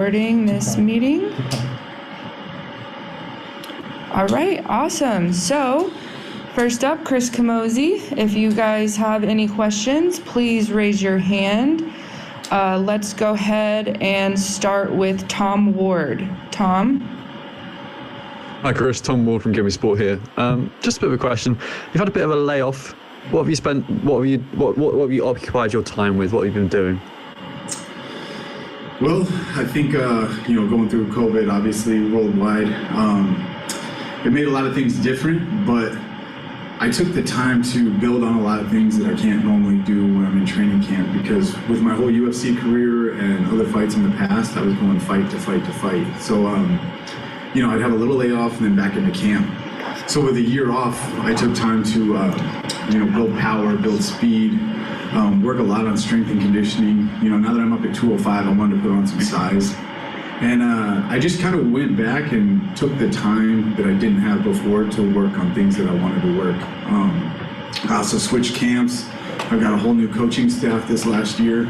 Recording this meeting. All right, awesome. So first up, Chris Camozzi. If you guys have any questions, please raise your hand. Let's go ahead and start with Tom Ward. Tom? Hi Chris, Tom Ward from Gimme Sport here. Just a bit of a question. You've had a bit of a layoff. What have you spent? What have you occupied your time with? What have you been doing? Well, I think going through COVID, obviously worldwide, it made a lot of things different. But I took the time to build on a lot of things that I can't normally do when I'm in training camp. Because with my whole UFC career and other fights in the past, I was going fight to fight to fight. So I'd have a little layoff and then back into camp. So with a year off, I took time to build power, build speed, work a lot on strength and conditioning. Now that I'm up at 205, I wanted to put on some size. And I just kind of went back and took the time that I didn't have before to work on things that I wanted to work. I also switched camps. I've got a whole new coaching staff this last year.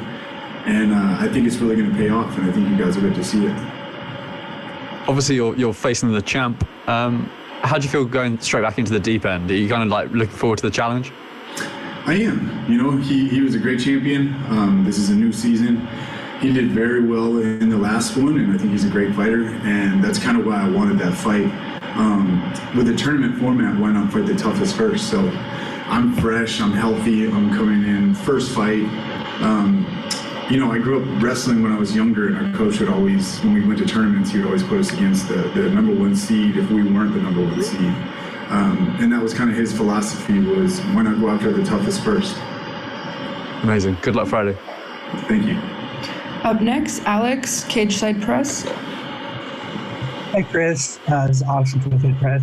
And I think it's really going to pay off, and I think you guys will get to see it. Obviously, you're facing the champ. How do you feel going straight back into the deep end? Are you kind of like looking forward to the challenge? I am. He was a great champion. This is a new season. He did very well in the last one, and I think he's a great fighter. And that's kind of why I wanted that fight. With the tournament format, why not fight the toughest first? So I'm fresh, I'm healthy, I'm coming in first fight. I grew up wrestling when I was younger, and our coach would always, when we went to tournaments, he would always put us against the number one seed if we weren't the number one seed. And that was kind of his philosophy, was why not go after the toughest first. Amazing. Good luck Friday. Thank you. Up next, Alex, Cage Side Press. Hey Chris, this is Alex from Cage Side Press.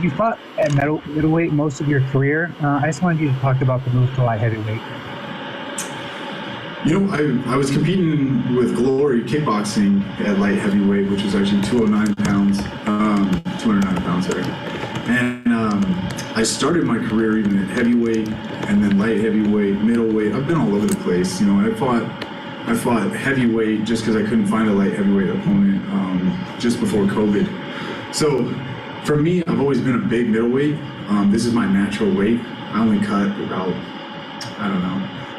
You fought at middleweight most of your career. I just wanted you to talk about the move to light heavyweight. I was competing with Glory kickboxing at light heavyweight, which was actually 209 pounds, 209 pounds, sorry. And I started my career even at heavyweight, and then light heavyweight, middleweight. I've been all over the place. I fought heavyweight just because I couldn't find a light heavyweight opponent just before COVID. So for me, I've always been a big middleweight. This is my natural weight. I only cut about,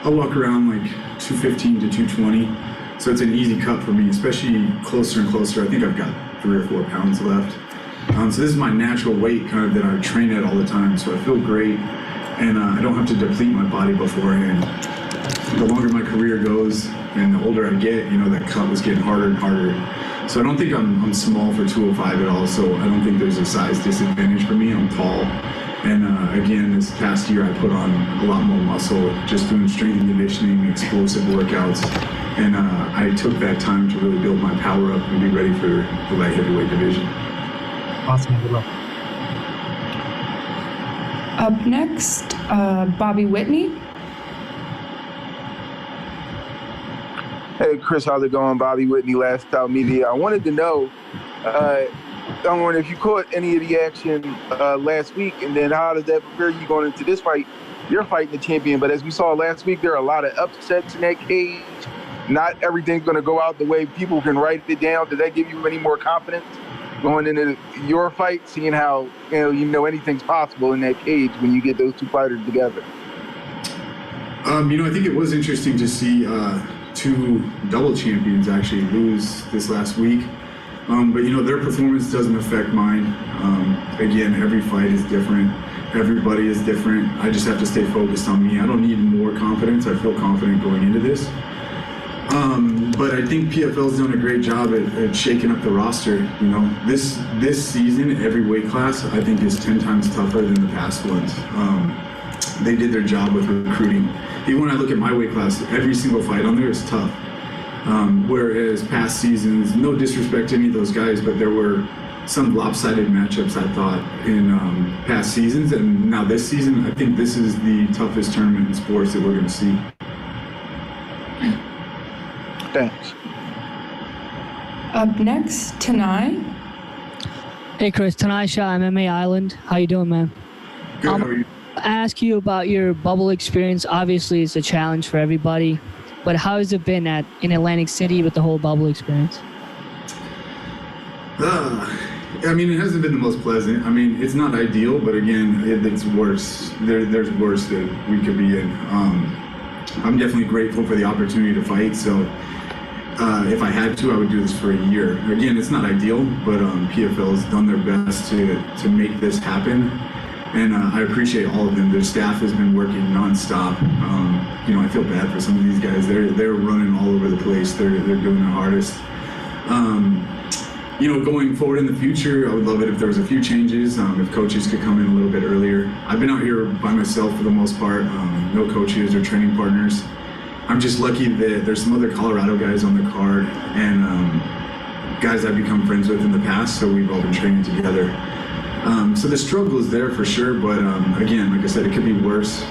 I'll walk around like 215 to 220. So it's an easy cut for me, especially closer and closer. I think I've got 3 or 4 pounds left. So this is my natural weight kind of that I train at all the time. So I feel great, and I don't have to deplete my body beforehand. The longer my career goes and the older I get, that cut was getting harder and harder. So I don't think I'm small for 205 at all. So I don't think there's a size disadvantage for me. I'm tall. And again, this past year I put on a lot more muscle, just doing strength and conditioning, explosive workouts. And I took that time to really build my power up and be ready for the light heavyweight division. Awesome, good luck. Up next, Bobby Whitney. Hey Chris, how's it going? Bobby Whitney, Last Out Media. I wanted to know, I'm wondering if you caught any of the action last week, and then how does that prepare you going into this fight? You're fighting the champion, but as we saw last week, there are a lot of upsets in that cage. Not everything's going to go out the way people can write it down. Does that give you any more confidence going into your fight, seeing how anything's possible in that cage when you get those two fighters together? I think it was interesting to see 2 double champions actually lose this last week. But their performance doesn't affect mine. Again, every fight is different. Everybody is different. I just have to stay focused on me. I don't need more confidence. I feel confident going into this. But I think PFL's done a great job at shaking up the roster. This season, every weight class I think is 10 times tougher than the past ones. They did their job with recruiting. Even when I look at my weight class, every single fight on there is tough. Whereas past seasons, no disrespect to any of those guys, but there were some lopsided matchups, I thought, in past seasons. And now this season, I think this is the toughest tournament in sports that we're going to see. Thanks. Up next, Tanai. Hey Chris, Tanai Shah, MMA Island. How you doing, man? Good, how are you? Ask you about your bubble experience. Obviously, it's a challenge for everybody. but how has it been in Atlantic City with the whole bubble experience? I mean, it hasn't been the most pleasant. I mean, it's not ideal, but again, it's worse. There's worse that we could be in. I'm definitely grateful for the opportunity to fight. So if I had to, I would do this for a year. Again, it's not ideal, but PFL has done their best to make this happen. And I appreciate all of them. Their staff has been working nonstop. I feel bad for some of these guys. They're running all over the place. They're doing their hardest. Going forward in the future, I would love it if there was a few changes, if coaches could come in a little bit earlier. I've been out here by myself for the most part, no coaches or training partners. I'm just lucky that there's some other Colorado guys on the card and guys I've become friends with in the past, so we've all been training together. So the struggle is there for sure, but again, like I said, it could be worse.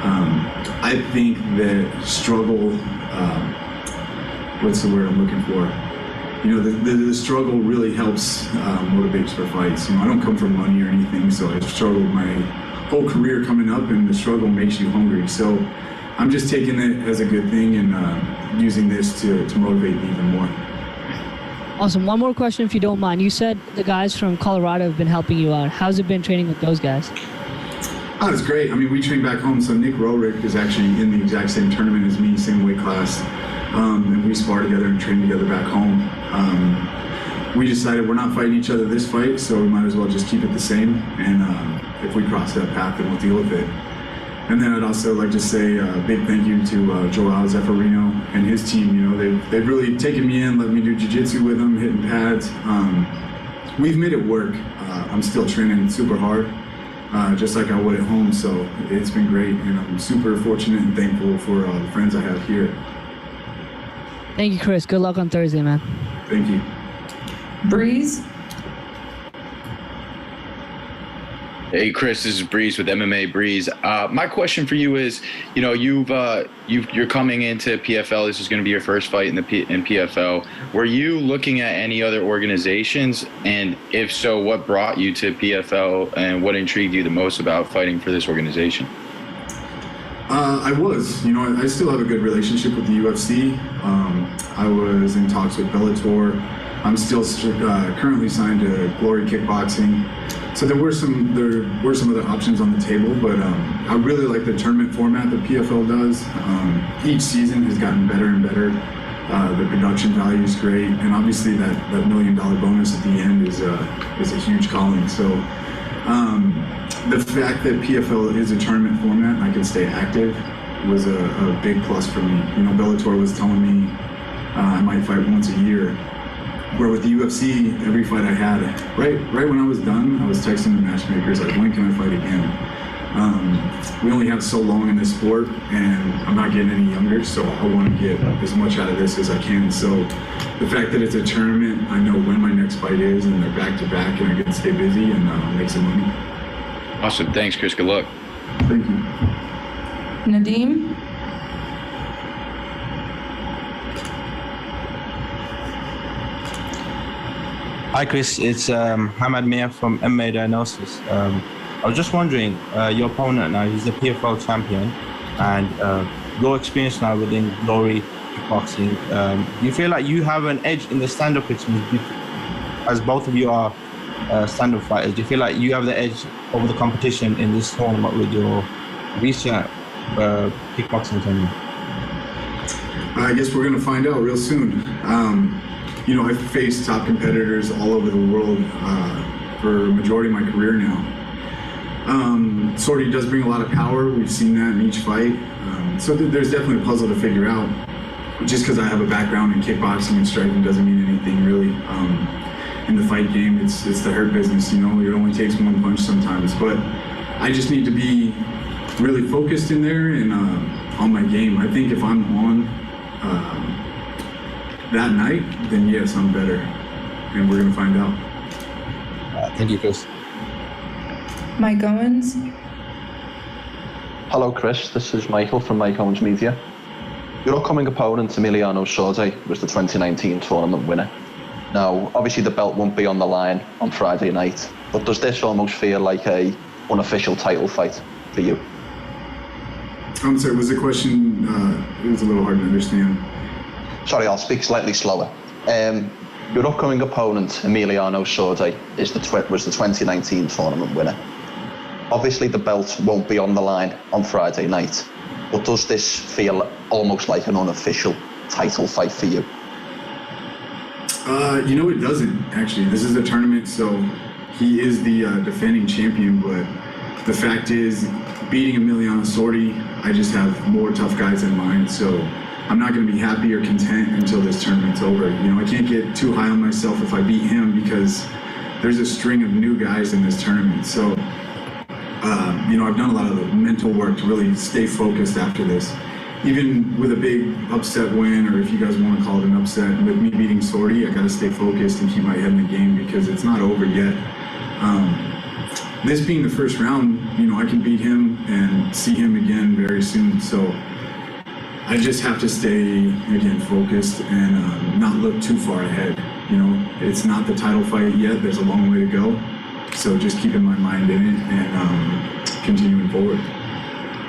I think that struggle, what's the word I'm looking for? The struggle really helps motivates for fights. I don't come from money or anything, so I've struggled my whole career coming up, and the struggle makes you hungry. So I'm just taking it as a good thing and using this to motivate me even more. Awesome. One more question, if you don't mind. You said the guys from Colorado have been helping you out. How's it been training with those guys? Oh, it's great. I mean, we train back home. So Nick Rorick is actually in the exact same tournament as me, same weight class. And we spar together and train together back home. We decided we're not fighting each other this fight, so we might as well just keep it the same. And if we cross that path, then we'll deal with it. And then I'd also like to say a big thank you to Joel Zeffirino and his team. They've really taken me in, let me do jiu-jitsu with them, hitting pads. We've made it work. I'm still training super hard, just like I would at home. So it's been great, and I'm super fortunate and thankful for the friends I have here. Thank you, Chris. Good luck on Thursday, man. Thank you. Breeze? Hey, Chris, this is Breeze with MMA Breeze. My question for you is, you're coming into PFL. This is going to be your first fight in PFL. Were you looking at any other organizations? And if so, what brought you to PFL and what intrigued you the most about fighting for this organization? I was. I still have a good relationship with the UFC. I was in talks with Bellator. I'm still currently signed to Glory Kickboxing. So there were some other options on the table, but I really like the tournament format that PFL does. Each season has gotten better and better. The production value is great, and obviously that $1 million bonus at the end is a huge calling. So the fact that PFL is a tournament format and I can stay active was a big plus for me. Bellator was telling me I might fight once a year. Where with the UFC, every fight I had, right when I was done, I was texting the matchmakers like, when can I fight again? We only have so long in this sport, and I'm not getting any younger, so I want to get as much out of this as I can. So the fact that it's a tournament, I know when my next fight is, and they're back to back, and I get to stay busy and make some money. Awesome. Thanks, Chris. Good luck. Thank you. Nadim? Hi Chris, it's Hamad Mir from MMA Diagnosis. I was just wondering, your opponent now, he's the PFL champion, and your experience now within Glory Kickboxing, do you feel like you have an edge in the stand-up experience, as both of you are stand-up fighters? Do you feel like you have the edge over the competition in this tournament with your recent kickboxing tournament? I guess we're going to find out real soon. I've faced top competitors all over the world for a majority of my career now. Sordi does bring a lot of power. We've seen that in each fight. So there's definitely a puzzle to figure out. Just because I have a background in kickboxing and striking doesn't mean anything really. In the fight game, it's the hurt business, It only takes one punch sometimes. But I just need to be really focused in there and on my game. I think if I'm on that night, then yes, I'm better, and we're gonna find out. Thank you, Chris. Mike Owens? Hello, Chris. This is Michael from Mike Owens Media. Your upcoming opponent, Emiliano Sordi, was the 2019 tournament winner. Now, obviously the belt won't be on the line on Friday night, but does this almost feel like a unofficial title fight for you? I'm sorry, was the question, it was a little hard to understand. Sorry, I'll speak slightly slower. Your upcoming opponent, Emiliano Sordi, was the 2019 tournament winner. Obviously, the belt won't be on the line on Friday night, but does this feel almost like an unofficial title fight for you? It doesn't, actually. This is a tournament, so he is the defending champion, but the fact is, beating Emiliano Sordi, I just have more tough guys in mind, so I'm not going to be happy or content until this tournament's over. I can't get too high on myself if I beat him because there's a string of new guys in this tournament. So, I've done a lot of the mental work to really stay focused after this. Even with a big upset win, or if you guys want to call it an upset, with me beating Sordi, I got to stay focused and keep my head in the game because it's not over yet. This being the first round, I can beat him and see him again very soon. So I just have to stay, again, focused and not look too far ahead. It's not the title fight yet. There's a long way to go. So just keeping my mind in it and continuing forward.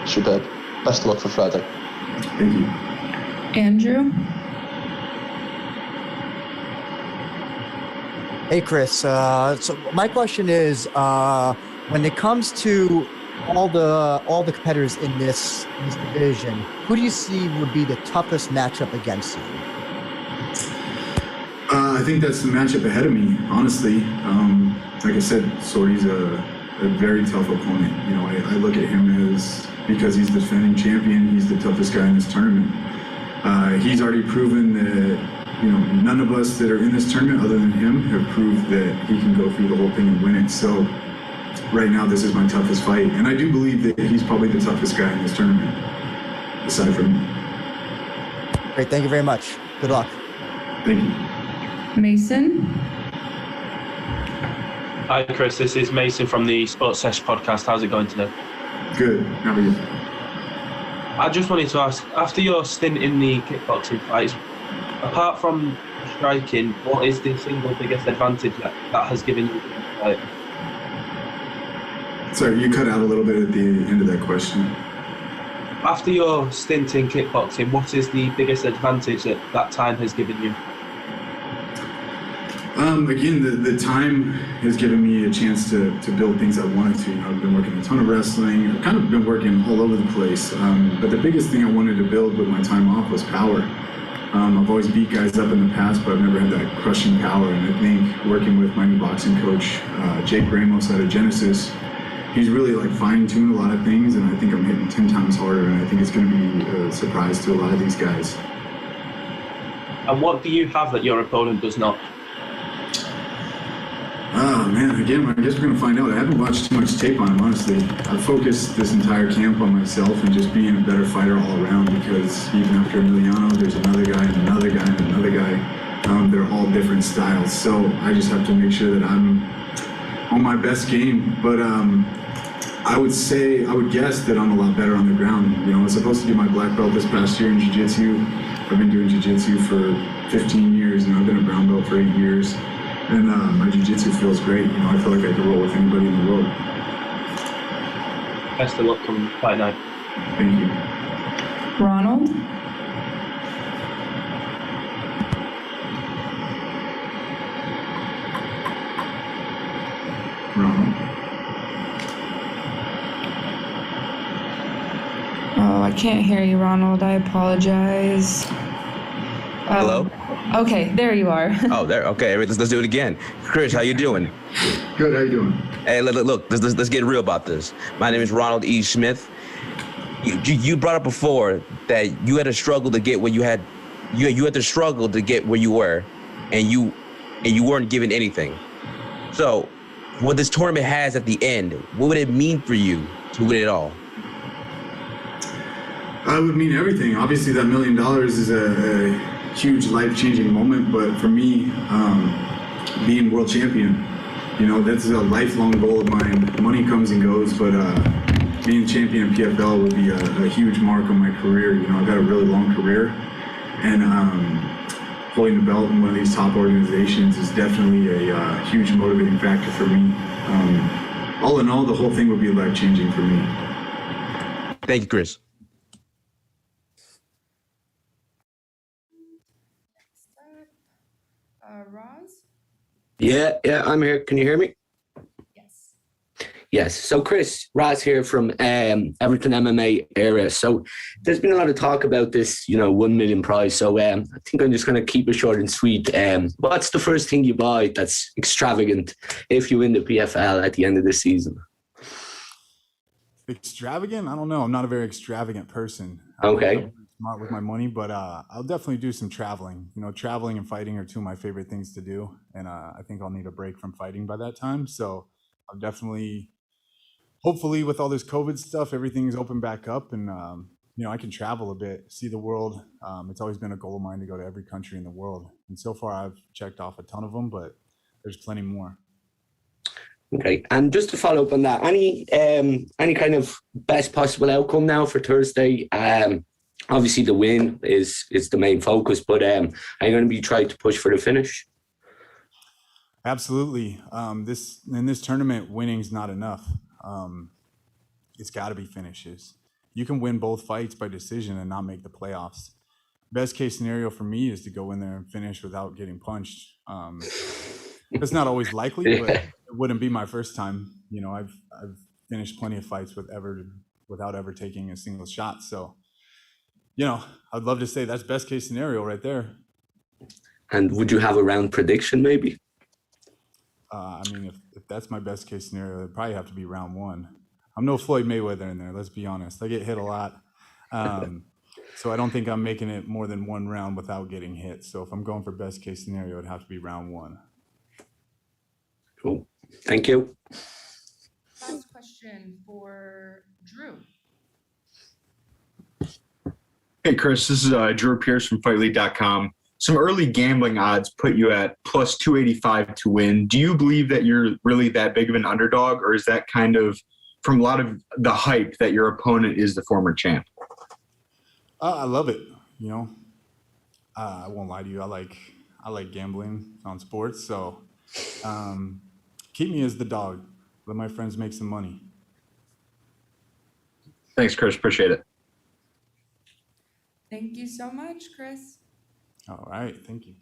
Superb. Best of luck for Friday. Thank you. Andrew? Hey, Chris. So my question is, when it comes to all the competitors in this division, who do you see would be the toughest matchup against you? I think that's the matchup ahead of me, honestly. Like I said, Sordi's a very tough opponent. I look at him as, because he's the defending champion, he's the toughest guy in this tournament. He's already proven that, none of us that are in this tournament other than him have proved that he can go through the whole thing and win it. So right now, this is my toughest fight. And I do believe that he's probably the toughest guy in this tournament, aside from me. Great, thank you very much. Good luck. Thank you. Mason? Hi, Chris. This is Mason from the Sports Sesh podcast. How's it going today? Good. How are you? I just wanted to ask, after your stint in the kickboxing fights, apart from striking, what is the single biggest advantage that has given you? Sorry, you cut out a little bit at the end of that question. After your stint in kickboxing, what is the biggest advantage that time has given you? Again, the time has given me a chance to build things I wanted to. I've been working a ton of wrestling. I've kind of been working all over the place. But the biggest thing I wanted to build with my time off was power. I've always beat guys up in the past, but I've never had that crushing power. And I think working with my new boxing coach, Jake Ramos out of Genesis, he's really fine-tuned a lot of things, and I think I'm hitting 10 times harder, and I think it's going to be a surprise to a lot of these guys. And what do you have that your opponent does not? Man, again, I guess we're going to find out. I haven't watched too much tape on him, honestly. I've focused this entire camp on myself and just being a better fighter all around, because even after Emiliano, there's another guy and another guy and another guy. They're all different styles. So I just have to make sure that I'm on my best game. But I would guess that I'm a lot better on the ground. I was supposed to do my black belt this past year in jiu-jitsu. I've been doing jiu-jitsu for 15 years, and I've been a brown belt for 8 years. And my jiu-jitsu feels great. I feel like I can roll with anybody in the world. Best of luck coming fight night. Thank you. Ronald? Ronald? Oh, I can't hear you, Ronald. I apologize. Hello? Okay, there you are. Oh, there. Okay, let's do it again. Chris, how you doing? Good. How you doing? Hey, look. Let's get real about this. My name is Ronald E. Smith. You brought up before that you had to struggle to get where you had. You had to struggle to get where you were, and you weren't given anything. So, what this tournament has at the end, what would it mean for you to win it all? It would mean everything. Obviously, that $1 million is a huge life-changing moment, but for me, being world champion, that's a lifelong goal of mine. Money comes and goes, but being champion in PFL would be a huge mark on my career. I've got a really long career, and holding the belt in one of these top organizations is definitely a huge motivating factor for me. All in all, the whole thing would be life-changing for me. Thank you, Chris. Roz? Yeah, I'm here. Can you hear me? Yes. Yes. So, Chris, Raz here from Everton MMA area. So, there's been a lot of talk about this, 1 million prize. So, I think I'm just going to keep it short and sweet. What's the first thing you buy that's extravagant if you win the PFL at the end of the season? Extravagant? I don't know. I'm not a very extravagant person. Okay. I'm smart with my money, but I'll definitely do some traveling. Traveling and fighting are two of my favorite things to do, and I think I'll need a break from fighting by that time. So I'll definitely, hopefully, with all this COVID stuff, everything's open back up, and I can travel a bit, see the world. It's always been a goal of mine to go to every country in the world, and so far I've checked off a ton of them, but there's plenty more. Okay, and just to follow up on that, any kind of best possible outcome now for Thursday? Obviously the win is the main focus, but are you going to be trying to push for the finish? Absolutely. In this tournament, winning's not enough. It's got to be finishes. You can win both fights by decision and not make the playoffs. Best case scenario for me is to go in there and finish without getting punched. It's not always likely, but it wouldn't be my first time. I've finished plenty of fights without ever taking a single shot. So, I'd love to say that's best case scenario right there. And would you have a round prediction maybe? If that's my best case scenario, it'd probably have to be round one. I'm no Floyd Mayweather in there. Let's be honest. I get hit a lot. So I don't think I'm making it more than one round without getting hit. So if I'm going for best case scenario, it'd have to be round one. Cool. Thank you. Last question for Drew. Hey, Chris, this is Drew Pierce from FightLeague.com. Some early gambling odds put you at plus 285 to win. Do you believe that you're really that big of an underdog, or is that kind of from a lot of the hype that your opponent is the former champ? I love it. I won't lie to you. I like gambling on sports. So keep me as the dog. Let my friends make some money. Thanks, Chris. Appreciate it. Thank you so much, Chris. All right. Thank you.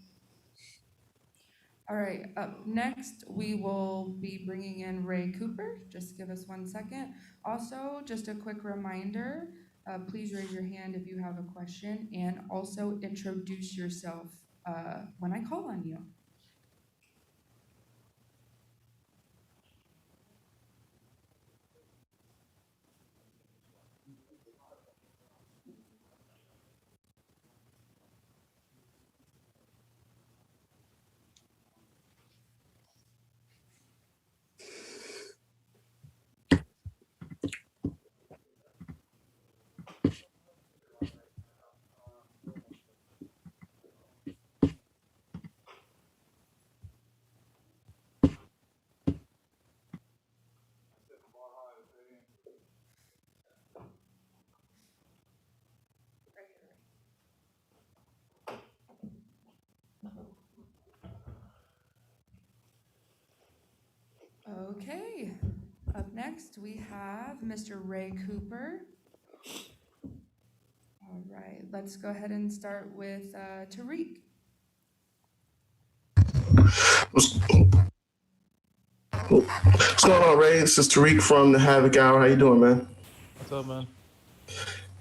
All right. Up next, we will be bringing in Ray Cooper. Just give us 1 second. Also, just a quick reminder, please raise your hand if you have a question, and also introduce yourself when I call on you. Okay, up next we have Mr. Ray Cooper. All right, let's go ahead and start with Tariq. What's going on, Ray? This is Tariq from the Havoc Hour. How you doing, man? What's up, man?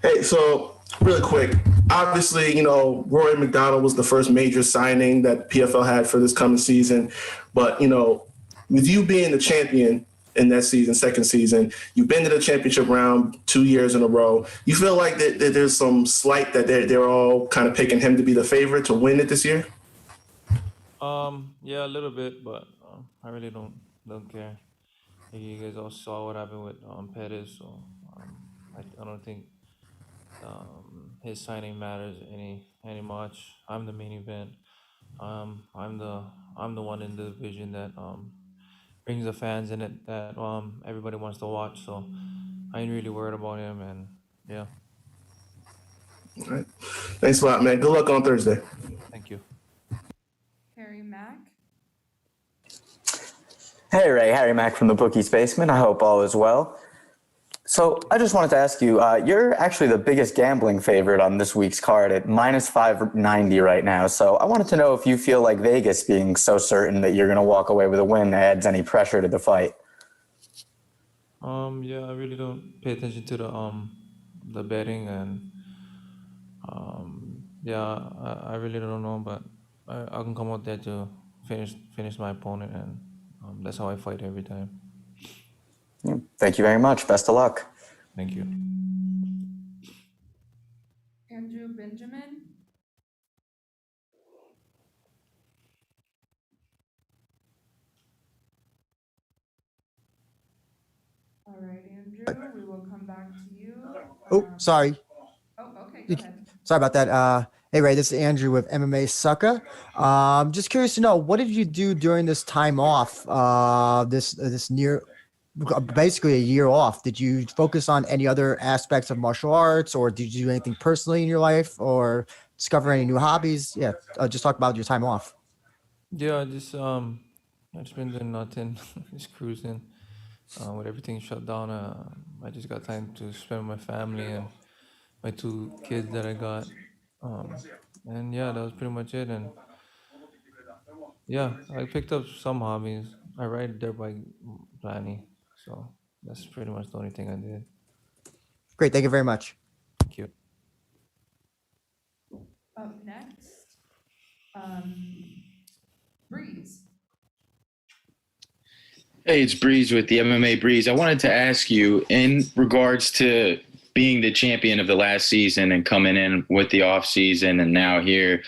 Hey, so really quick, obviously, Rory MacDonald was the first major signing that PFL had for this coming season, but, with you being the champion in that season, second season, you've been to the championship round 2 years in a row. You feel like that there's some slight that they're all kind of picking him to be the favorite to win it this year? Yeah, a little bit, but I really don't care. You guys all saw what happened with Pettis, so I don't think his signing matters any much. I'm the main event. I'm the one in the division that brings the fans in it that everybody wants to watch. So I ain't really worried about him, and yeah. All right. Thanks a lot, man. Good luck on Thursday. Thank you. Harry Mack. Hey Ray, Harry Mack from the Bookie's Basement. I hope all is well. So I just wanted to ask you, you're actually the biggest gambling favorite on this week's card at minus 590 right now. So I wanted to know if you feel like Vegas being so certain that you're going to walk away with a win adds any pressure to the fight. Yeah, I really don't pay attention to the betting, and yeah, I really don't know, but I can come out there to finish my opponent, and that's how I fight every time. Thank you very much. Best of luck. Thank you. Andrew Benjamin. All right, Andrew, we will come back to you. Oh, sorry. Oh, okay, go ahead. Sorry about that. Hey, Ray, this is Andrew with MMA Sucka. Just curious to know, what did you do during this time off? This near, basically a year off. Did you focus on any other aspects of martial arts, or did you do anything personally in your life, or discover any new hobbies? Yeah, just talk about your time off. Yeah, I just been doing nothing, just cruising. With everything shut down, I just got time to spend with my family and my 2 kids that I got. And yeah, that was pretty much it. And yeah, I picked up some hobbies. I ride dirt bike plenty, so that's pretty much the only thing I did. Great, thank you very much. Thank you. Up next, Breeze. Hey, it's Breeze with the MMA Breeze. I wanted to ask you, in regards to being the champion of the last season and coming in with the off season and now here,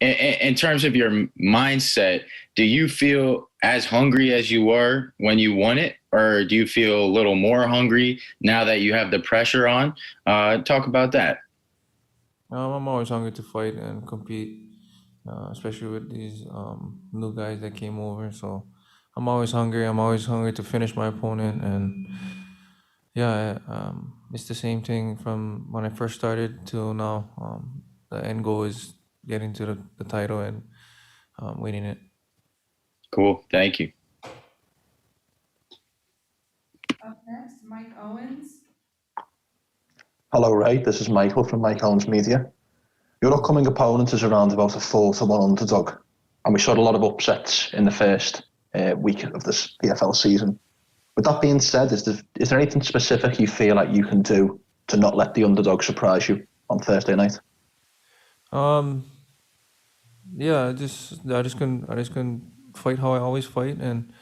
in terms of your mindset, do you feel as hungry as you were when you won it, or do you feel a little more hungry now that you have the pressure on? Talk about that. I'm always hungry to fight and compete, especially with these new guys that came over. So I'm always hungry. I'm always hungry to finish my opponent, and yeah, it's the same thing from when I first started till now. The end goal is getting to the title and winning it. Cool. Thank you. Up next, Mike Owens. Hello, Ray. This is Michael from Mike Owens Media. Your upcoming opponent is around about a 4-1 underdog, and we saw a lot of upsets in the first week of this PFL season. With that being said, is there anything specific you feel like you can do to not let the underdog surprise you on Thursday night? Yeah, I just couldn't fight how I always fight, and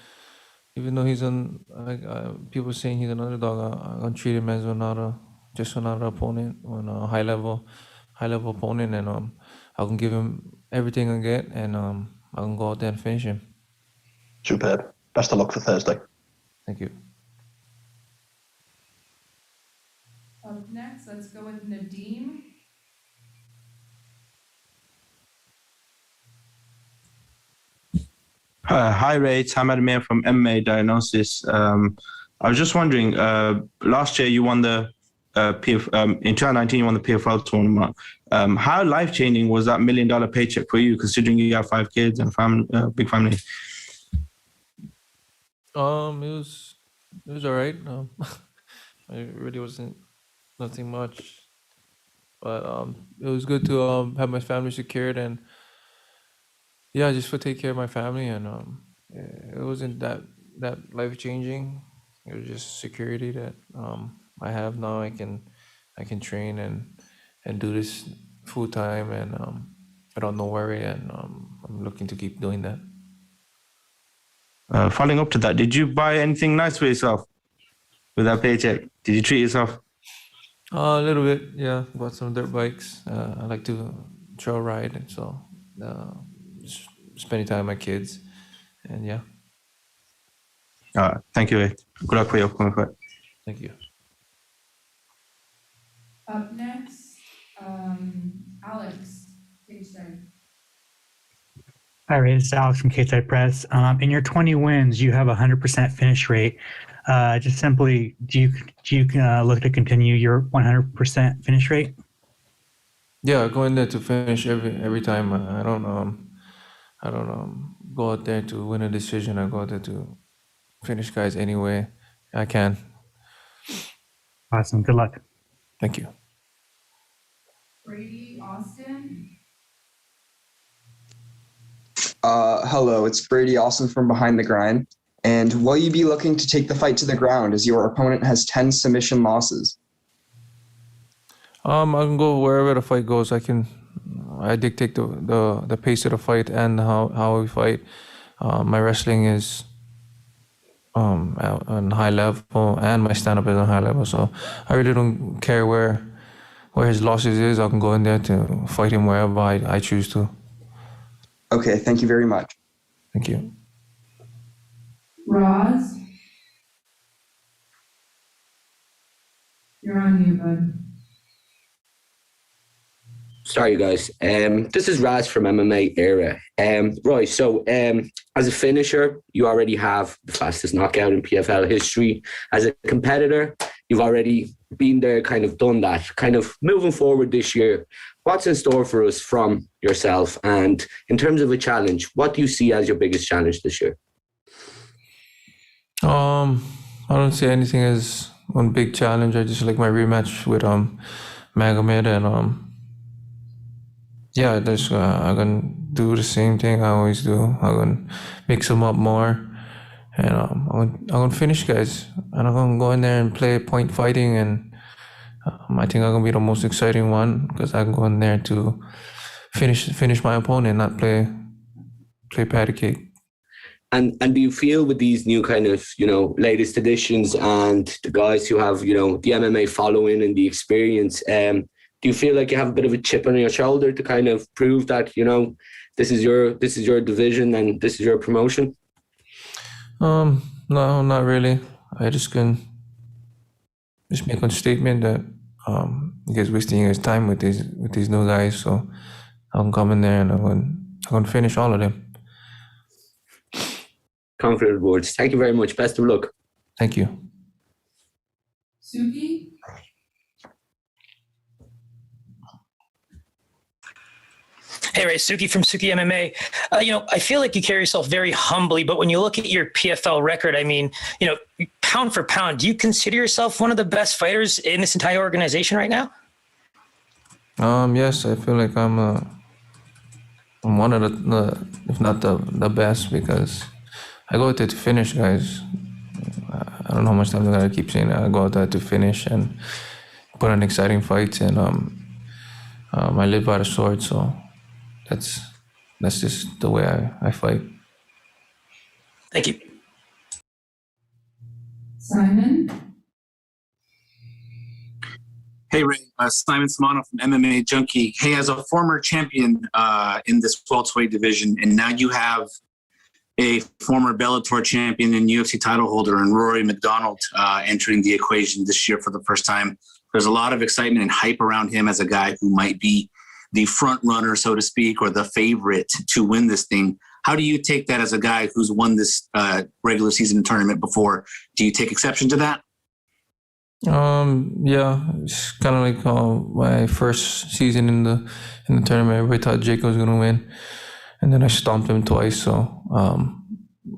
even though he's people saying he's an underdog, I treat him as just another opponent, on a high level opponent, and I can give him everything I get, and I can go out there and finish him. Superb. Best of luck for Thursday. Thank you. Up next, let's go with Nadeem. Hi, Ray. It's Hamad Mir from MMA Diagnosis. I was just wondering, last year you won the in 2019 you won the PFL tournament. How life-changing was that $1 million paycheck for you, considering you have 5 kids and big family? It was all right. It really wasn't nothing much, but it was good to have my family secured, and yeah, just to take care of my family, and it wasn't that life changing. It was just security that I have now. I can train and do this full time, and I don't no worry, and I'm looking to keep doing that. Following up to that, did you buy anything nice for yourself with that paycheck? Did you treat yourself? A little bit, yeah. Bought some dirt bikes. I like to trail ride, and so just spending time with my kids, and yeah. Thank you. Good luck for your upcoming fight. Thank you. Up next, Alex Kingston. Hi, Ray. This is Alex from K-Type Press. In your 20 wins, you have a 100% finish rate. Just simply, do you look to continue your 100% finish rate? Yeah, I go in there to finish every time. I don't go out there to win a decision. I go out there to finish guys anyway I can. Awesome. Good luck. Thank you. Brady Austin. Hello, it's Brady Austin from Behind the Grind. And will you be looking to take the fight to the ground as your opponent has 10 submission losses? I can go wherever the fight goes. I dictate the pace of the fight and how we fight. My wrestling is on high level, and my stand-up is on high level. So I really don't care where his losses is. I can go in there to fight him wherever I choose to. Okay, thank you very much. Thank you. Roz. You're on mute, bud. Sorry, guys. This is Raz from MMA Era. Right, so as a finisher, you already have the fastest knockout in PFL history. As a competitor, you've already been there, kind of done that. Kind of moving forward this year, what's in store for us from yourself? And in terms of a challenge, what do you see as your biggest challenge this year? I don't see anything as one big challenge. I just like my rematch with Magomed, and yeah, there's I'm gonna do the same thing I always do. I'm gonna mix them up more, and I'm gonna finish guys. And I'm gonna go in there and play point fighting, and I think I'm gonna be the most exciting one because I can go in there to finish my opponent, not play patty cake. And do you feel with these new kind of, latest editions and the guys who have, the MMA following and the experience, do you feel like you have a bit of a chip on your shoulder to kind of prove that, this is your division and this is your promotion? No, not really. I just can make a statement that you guys wasting your time with these new guys. So I'm coming there and I'm gonna finish all of them. Confident words. Thank you very much. Best of luck. Thank you. Suki? Hey, Ray, Suki from Suki MMA. I feel like you carry yourself very humbly, but when you look at your PFL record, I mean, pound for pound, do you consider yourself one of the best fighters in this entire organization right now? Yes, I feel like I'm one of the if not the best, because I go out there to finish, guys. I don't know how much time I'm gonna keep saying that. I go out there to finish and put on exciting fights, and I live by the sword, so that's just the way I fight. Thank you. Simon? Hey, Ray. Simon Simano from MMA Junkie. Hey, as a former champion in this welterweight division, and now you have a former Bellator champion and UFC title holder and Rory MacDonald entering the equation this year for the first time. There's a lot of excitement and hype around him as a guy who might be the front runner, so to speak, or the favorite to win this thing. How do you take that as a guy who's won this regular season tournament before? Do you take exception to that? Yeah, it's kind of like my first season in the tournament. Everybody thought Jake was gonna win, and then I stomped him twice. So I'm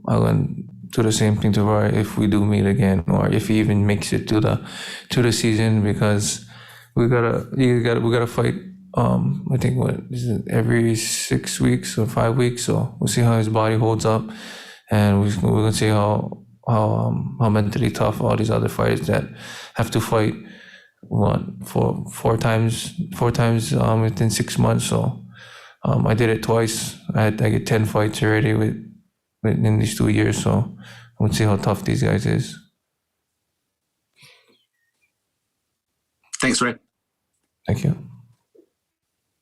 gonna do the same thing to Roy if we do meet again, or if he even makes it to the season, because we gotta fight. I think what is it, every 6 weeks or 5 weeks. So we'll see how his body holds up, and we're gonna see how mentally tough all these other fighters that have to fight four times within 6 months. So I did it twice. I get 10 fights already within these 2 years. So we'll see how tough these guys is. Thanks, Ray. Thank you.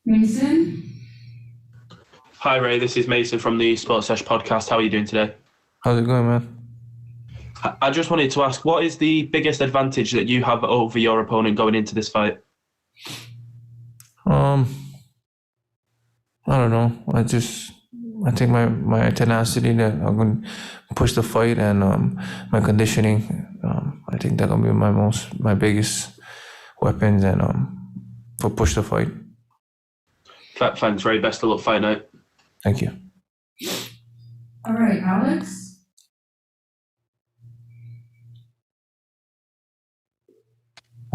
Mason? Hi, Ray. This is Mason from the Sports Sesh podcast. How are you doing today? How's it going, man? I just wanted to ask, what is the biggest advantage that you have over your opponent going into this fight? I don't know. I think my tenacity that I'm going to push the fight, and my conditioning. I think that gonna be my biggest weapons, and for push the fight. Thanks, Ray. Best of luck fight night. Thank you. All right, Alex?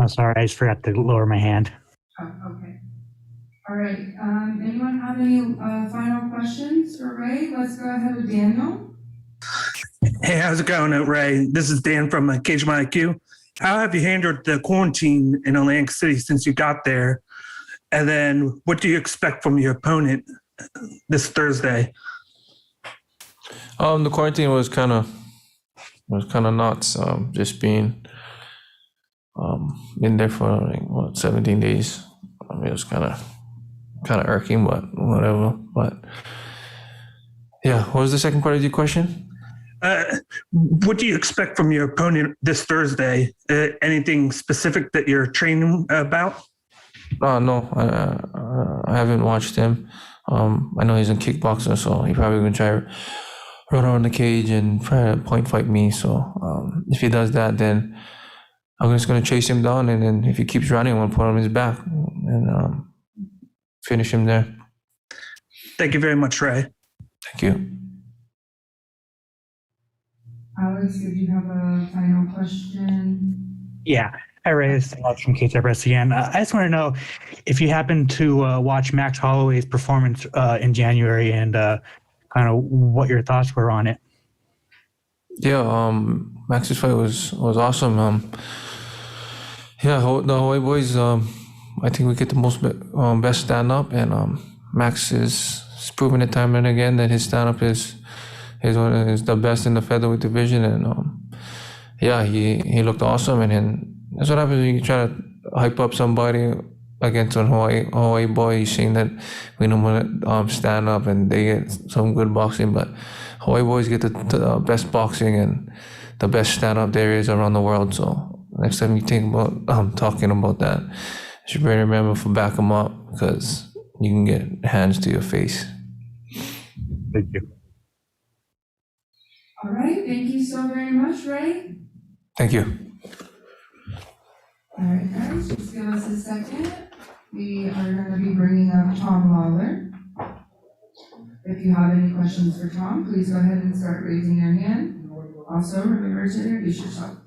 Oh, sorry, I just forgot to lower my hand. Oh, okay. All right. Anyone have any final questions for Ray? Let's go ahead with Daniel. Hey, how's it going, Ray? This is Dan from Cage My IQ. How have you handled the quarantine in Atlantic City since you got there? And then what do you expect from your opponent this Thursday? The quarantine was kind of nuts. Just being in there for like 17 days. I mean, it was kind of irking, but whatever. But yeah, what was the second part of your question? What do you expect from your opponent this Thursday? Anything specific that you're training about? No, I haven't watched him. I know he's a kickboxer, so he probably gonna try to run around the cage and try to point fight me. So if he does that, then I'm just gonna chase him down, and then if he keeps running, I'm gonna put him on his back and finish him there. Thank you very much, Ray. Thank you. Alex, did you have a final question? Yeah. Hi, Ray. This is Alex from KTI Press again. I just want to know if you happen to watch Max Holloway's performance in January and kind of what your thoughts were on it. Yeah, Max's fight was awesome. The Hawaii boys, I think we get the most best stand-up, and Max is proving it time and again that his stand-up is the best in the featherweight division, and he looked awesome, and that's what happens when you try to hype up somebody against a Hawaii boy. You're seeing that we know how to stand up, and they get some good boxing, but Hawaii boys get the best boxing and the best stand-up there is around the world. So next time you think about talking about that, you should better remember to back them up, because you can get hands to your face. Thank you. All right. Thank you so very much, Ray. Thank you. All right, guys, just give us a second. We are going to be bringing up Tom Lawlor. If you have any questions for Tom, please go ahead and start raising your hand. Also, remember to introduce yourself.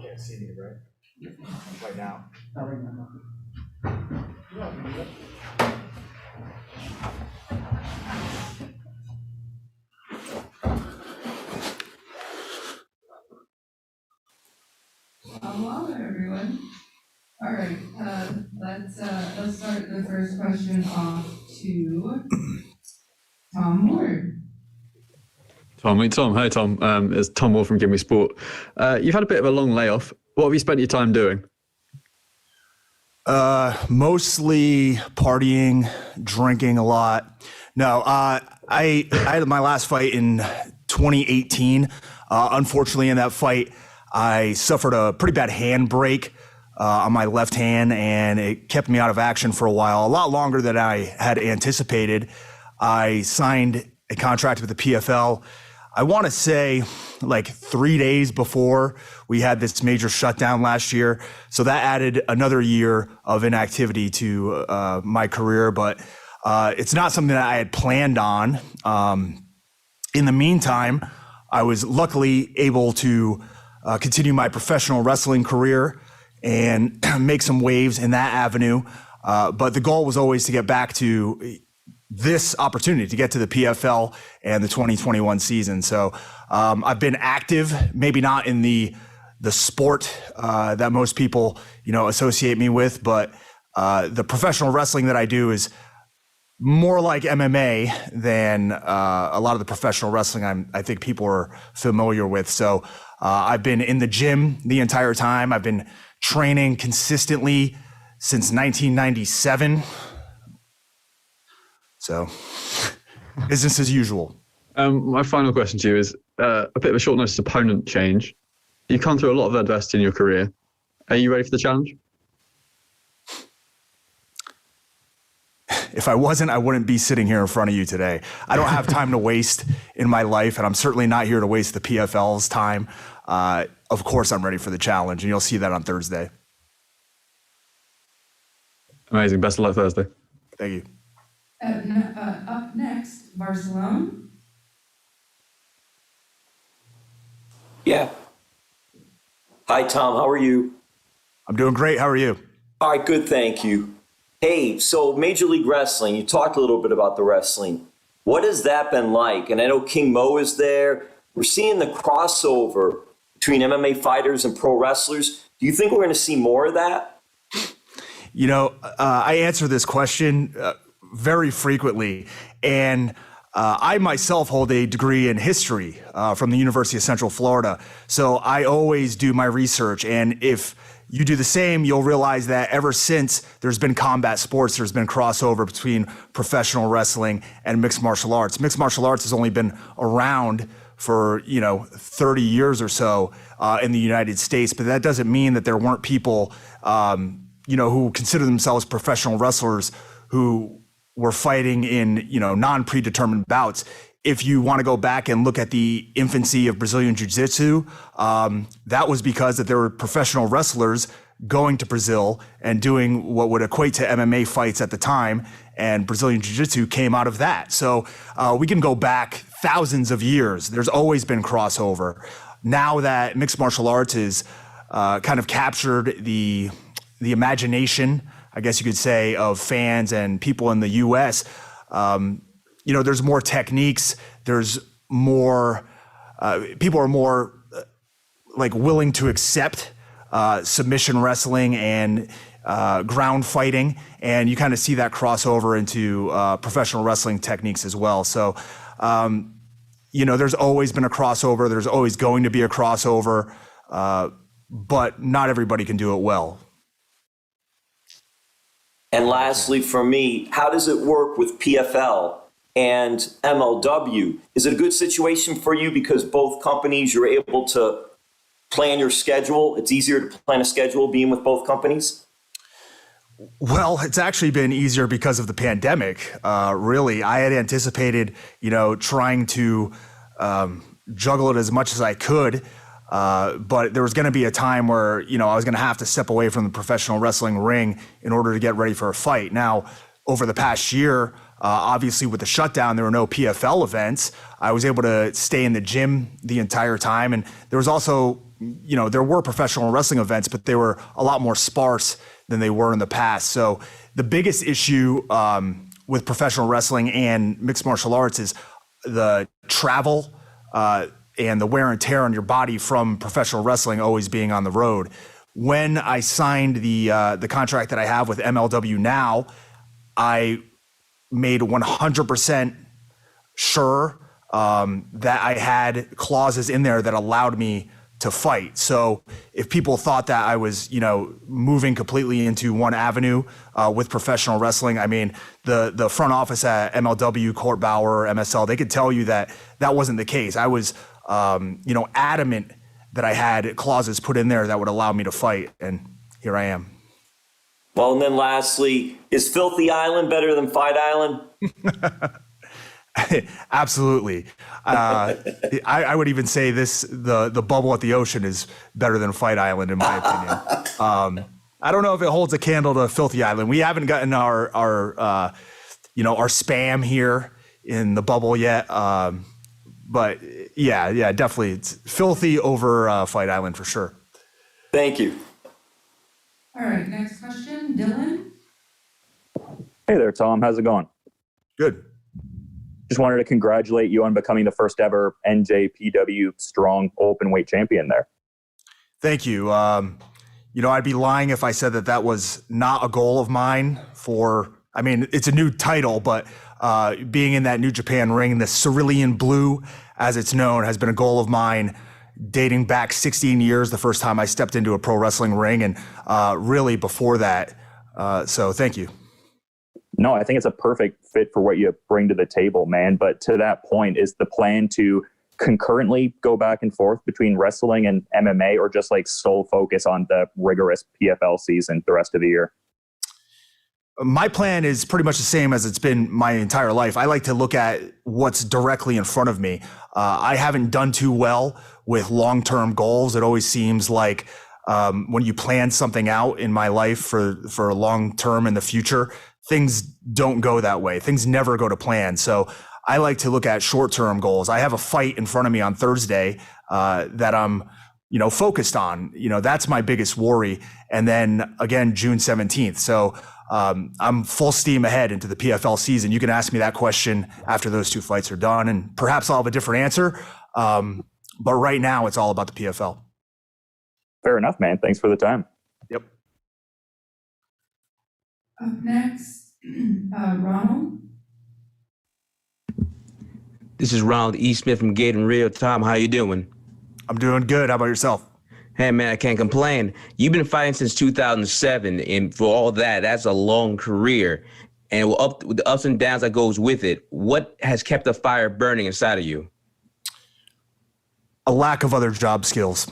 Can't see me, right? Right now. Not right now. Hello, everyone. All right, let's start the first question off to Tom Ward. Tom. Hey, Tom. It's Tom Ward from Give Me Sport. You've had a bit of a long layoff. What have you spent your time doing? Mostly partying, drinking a lot. No, I had my last fight in 2018. Unfortunately, in that fight, I suffered a pretty bad handbrake on my left hand, and it kept me out of action for a while, a lot longer than I had anticipated. I signed a contract with the PFL. I want to say like 3 days before we had this major shutdown last year. So that added another year of inactivity to my career, but it's not something that I had planned on. In the meantime, I was luckily able to continue my professional wrestling career and make some waves in that avenue. But the goal was always to get back to this opportunity to get to the PFL and the 2021 season. So I've been active, maybe not in the sport that most people, associate me with, but the professional wrestling that I do is more like MMA than a lot of the professional wrestling I think people are familiar with. So I've been in the gym the entire time. I've been training consistently since 1997. So, business as usual. My final question to you is a bit of a short notice opponent change. You've come through a lot of adversity in your career. Are you ready for the challenge? If I wasn't, I wouldn't be sitting here in front of you today. I don't have time to waste in my life, and I'm certainly not here to waste the PFL's time. of course I'm ready for the challenge, and you'll see that on Thursday. Amazing. Best of luck Thursday. Thank you. Up next, Barcelona. Yeah. Hi, Tom. How are you? I'm doing great. How are you? All right, good. Thank you. Hey, so Major League Wrestling, you talked a little bit about the wrestling. What has that been like? And I know King Mo is there. We're seeing the crossover between MMA fighters and pro wrestlers. Do you think we're going to see more of that? You know, I answer this question very frequently, and I myself hold a degree in history from the University of Central Florida. So I always do my research, and if you do the same, you'll realize that ever since there's been combat sports, there's been crossover between professional wrestling and mixed martial arts. Mixed martial arts has only been around for 30 years or so in the United States, but that doesn't mean that there weren't people who consider themselves professional wrestlers who were fighting in non-predetermined bouts. If you want to go back and look at the infancy of Brazilian Jiu-Jitsu, that was because that there were professional wrestlers going to Brazil and doing what would equate to MMA fights at the time, and Brazilian Jiu-Jitsu came out of that. So we can go back thousands of years. There's always been crossover. Now that mixed martial arts is kind of captured the imagination, I guess you could say, of fans and people in the U.S., there's more techniques. There's more, people are more willing to accept submission wrestling and ground fighting. And you kind of see that crossover into professional wrestling techniques as well. So, there's always been a crossover. There's always going to be a crossover, but not everybody can do it well. And lastly, for me, how does it work with PFL and MLW? Is it a good situation for you because both companies, you're able to plan your schedule? It's easier to plan a schedule being with both companies? Well, it's actually been easier because of the pandemic. Really, I had anticipated, trying to juggle it as much as I could. But there was going to be a time where, I was going to have to step away from the professional wrestling ring in order to get ready for a fight. Now, over the past year, obviously with the shutdown, there were no PFL events. I was able to stay in the gym the entire time. And there was also, there were professional wrestling events, but they were a lot more sparse than they were in the past. So the biggest issue with professional wrestling and mixed martial arts is the travel, and the wear and tear on your body from professional wrestling always being on the road. When I signed the contract that I have with MLW now, I made 100% sure that I had clauses in there that allowed me to fight. So if people thought that I was, moving completely into one avenue with professional wrestling, I mean, the front office at MLW, Court Bauer, MSL, they could tell you that that wasn't the case. I was adamant that I had clauses put in there that would allow me to fight, and here I am. Well, and then lastly, is Filthy Island better than Fight Island? Absolutely. I would even say the bubble at the ocean is better than Fight Island, in my opinion. I don't know if it holds a candle to Filthy Island. We haven't gotten our spam here in the bubble yet. But yeah, definitely. It's filthy over Fight Island for sure. Thank you. All right, next question, Dylan. Hey there, Tom. How's it going? Good. Just wanted to congratulate you on becoming the first ever NJPW strong open weight champion there. Thank you. I'd be lying if I said that was not a goal of mine it's a new title, but being in that New Japan ring, the cerulean blue, as it's known, has been a goal of mine dating back 16 years, the first time I stepped into a pro wrestling ring, and really before that. So thank you. No, I think it's a perfect fit for what you bring to the table, man. But to that point, is the plan to concurrently go back and forth between wrestling and MMA, or just sole focus on the rigorous PFL season the rest of the year? My plan is pretty much the same as it's been my entire life. I like to look at what's directly in front of me. I haven't done too well with long-term goals. It always seems like when you plan something out in my life for a long term in the future, things don't go that way. Things never go to plan. So I like to look at short-term goals. I have a fight in front of me on Thursday that I'm focused on. That's my biggest worry. And then again, June 17th. So I'm full steam ahead into the PFL season. You can ask me that question after those two fights are done, and perhaps I'll have a different answer. But right now, it's all about the PFL. Fair enough, man. Thanks for the time. Yep. Up next, Ronald. This is Ronald E. Smith from Gate in Real Time. How you doing? I'm doing good. How about yourself? Hey, man, I can't complain. You've been fighting since 2007, and for all that, that's a long career. And with the ups and downs that goes with it, what has kept the fire burning inside of you? A lack of other job skills.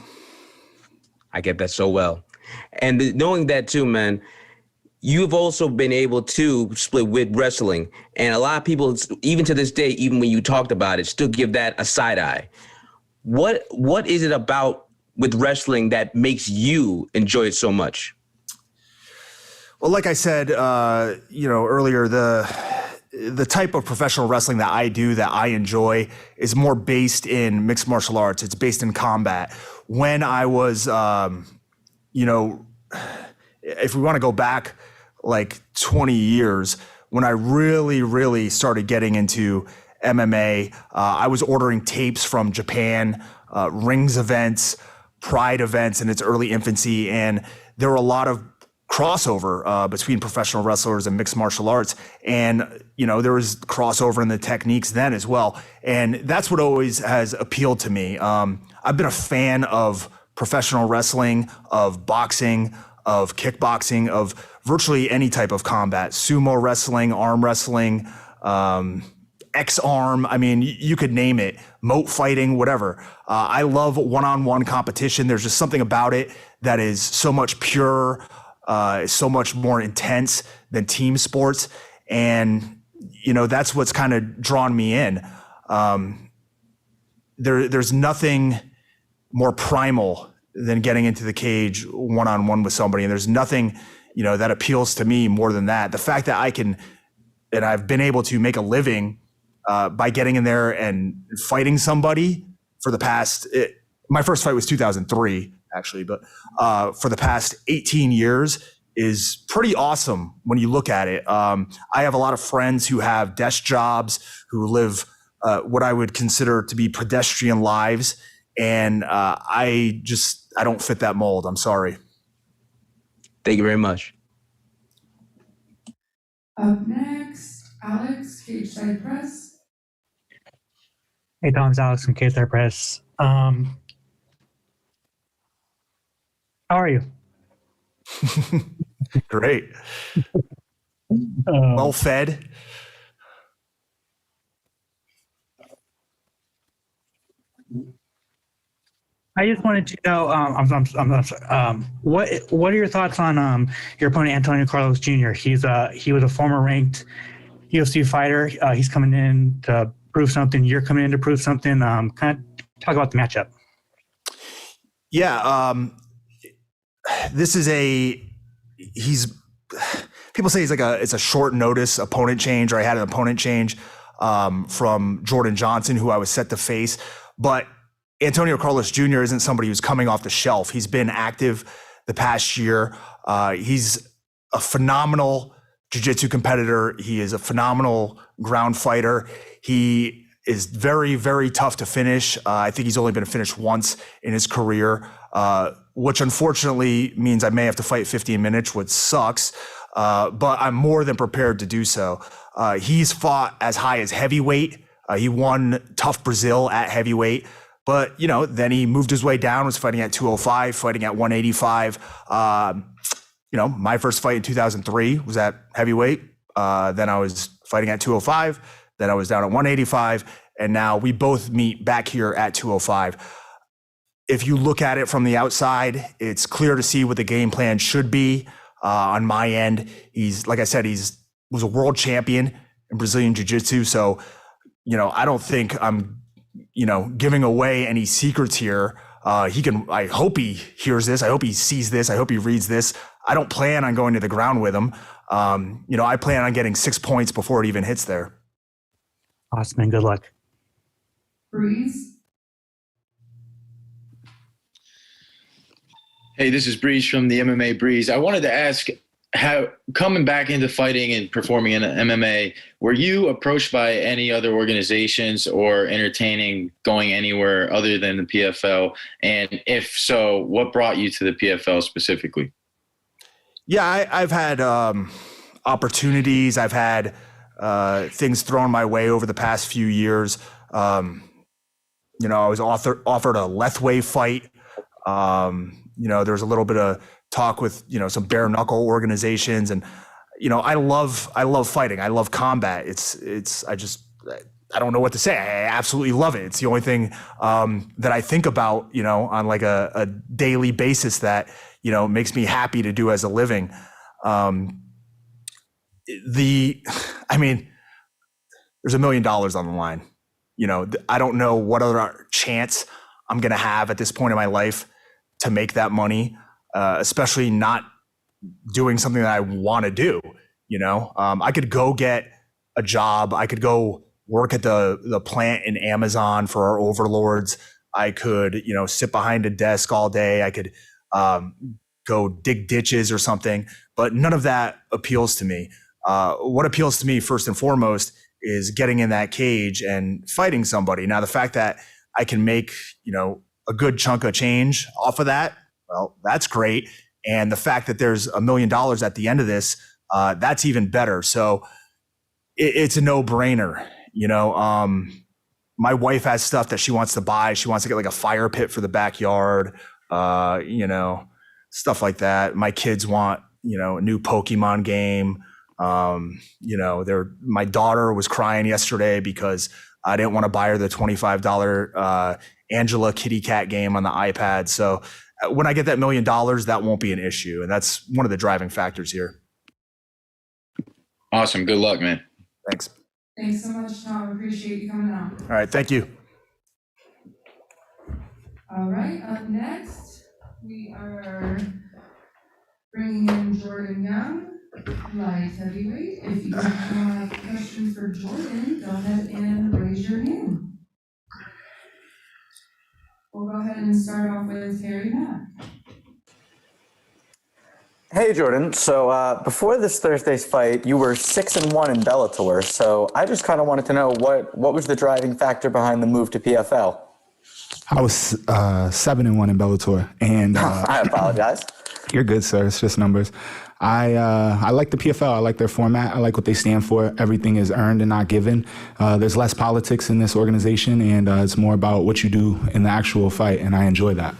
I get that so well. And knowing that too, man, you've also been able to split with wrestling. And a lot of people, even to this day, even when you talked about it, still give that a side eye. What is it about with wrestling that makes you enjoy it so much? Well, like I said, earlier, the type of professional wrestling that I do, that I enjoy, is more based in mixed martial arts. It's based in combat. When I was, if we want to go back like 20 years, when I really, really started getting into MMA, I was ordering tapes from Japan, rings events, pride events in its early infancy, and there were a lot of crossover between professional wrestlers and mixed martial arts, and there was crossover in the techniques then as well, and that's what always has appealed to me. I've been a fan of professional wrestling, of boxing, of kickboxing, of virtually any type of combat, sumo wrestling, arm wrestling, X-arm, I mean, you could name it, moat fighting, whatever. I love one-on-one competition. There's just something about it that is so much pure, so much more intense than team sports. And, that's what's kind of drawn me in. There's nothing more primal than getting into the cage one-on-one with somebody. And there's nothing, that appeals to me more than that. The fact that I've been able to make a living by getting in there and fighting somebody for the past, my first fight was 2003 actually, but for the past 18 years is pretty awesome when you look at it. I have a lot of friends who have desk jobs, who live what I would consider to be pedestrian lives. And I don't fit that mold. I'm sorry. Thank you very much. Up next, Alex, Cage Side Press. Hey, Tom, it's Alex from KSR Press. How are you? Great. Well fed. I just wanted to know, what are your thoughts on your opponent Antonio Carlos Jr.? He was a former ranked UFC fighter. He's coming in to prove something. You're coming in to prove something. Kind of talk about the matchup. Yeah, people say it's a short notice opponent change, or I had an opponent change from Jordan Johnson, who I was set to face, but Antonio Carlos Jr. isn't somebody who's coming off the shelf. He's been active the past year. He's a phenomenal jiu-jitsu competitor. He is a phenomenal ground fighter. He is very, very tough to finish. I think he's only been finished once in his career, which unfortunately means I may have to fight 15 minutes, which sucks. But I'm more than prepared to do so. He's fought as high as heavyweight. He won Tough Brazil at heavyweight. But, then he moved his way down, was fighting at 205, fighting at 185. My first fight in 2003 was at heavyweight. Then I was fighting at 205. Then I was down at 185. And now we both meet back here at 205. If you look at it from the outside, it's clear to see what the game plan should be. on my end. He's, like I said, was a world champion in Brazilian Jiu-Jitsu. So, I don't think I'm, giving away any secrets here. I hope he hears this. I hope he sees this. I hope he reads this. I don't plan on going to the ground with him. I plan on getting 6 points before it even hits there. Awesome, and good luck. Breeze. Hey, this is Breeze from the MMA Breeze. I wanted to ask, how coming back into fighting and performing in MMA, were you approached by any other organizations or entertaining going anywhere other than the PFL? And if so, what brought you to the PFL specifically? Yeah, I've had opportunities. I've had things thrown my way over the past few years. I was offered a Lethway fight. There was a little bit of talk with, some bare knuckle organizations, and, I love fighting. I love combat. I don't know what to say. I absolutely love it. It's the only thing that I think about, on like a daily basis that, makes me happy to do as a living. There's $1 million on the line. I don't know what other chance I'm going to have at this point in my life to make that money, especially not doing something that I want to do. I could go get a job. I could go work at the plant in Amazon for our overlords. I could, sit behind a desk all day. I could go dig ditches or something, but none of that appeals to me. What appeals to me first and foremost is getting in that cage and fighting somebody. Now, the fact that I can make, a good chunk of change off of that, well, that's great. And the fact that there's $1 million at the end of this, that's even better. So it's a no-brainer. My wife has stuff that she wants to buy. She wants to get like a fire pit for the backyard, stuff like that. My kids want, a new Pokemon game. My daughter was crying yesterday because I didn't want to buy her the $25 Angela Kitty Cat game on the iPad. So when I get that $1 million, that won't be an issue. And that's one of the driving factors here. Awesome. Good luck, man. Thanks. Thanks so much, Tom. Appreciate you coming on. All right. Thank you. All right. Up next, we are bringing in Jordan Young, light heavyweight. If you have questions for Jordan, go ahead and raise your hand. We'll go ahead and start off with Terry Mack. Hey, Jordan. So before this Thursday's fight, you were 6-1 in Bellator. So I just kind of wanted to know what was the driving factor behind the move to PFL? I was 7-1 in Bellator, and I apologize. You're good, sir. It's just numbers. I like the PFL. I like their format. I like what they stand for. Everything is earned and not given. There's less politics in this organization, and it's more about what you do in the actual fight, and I enjoy that.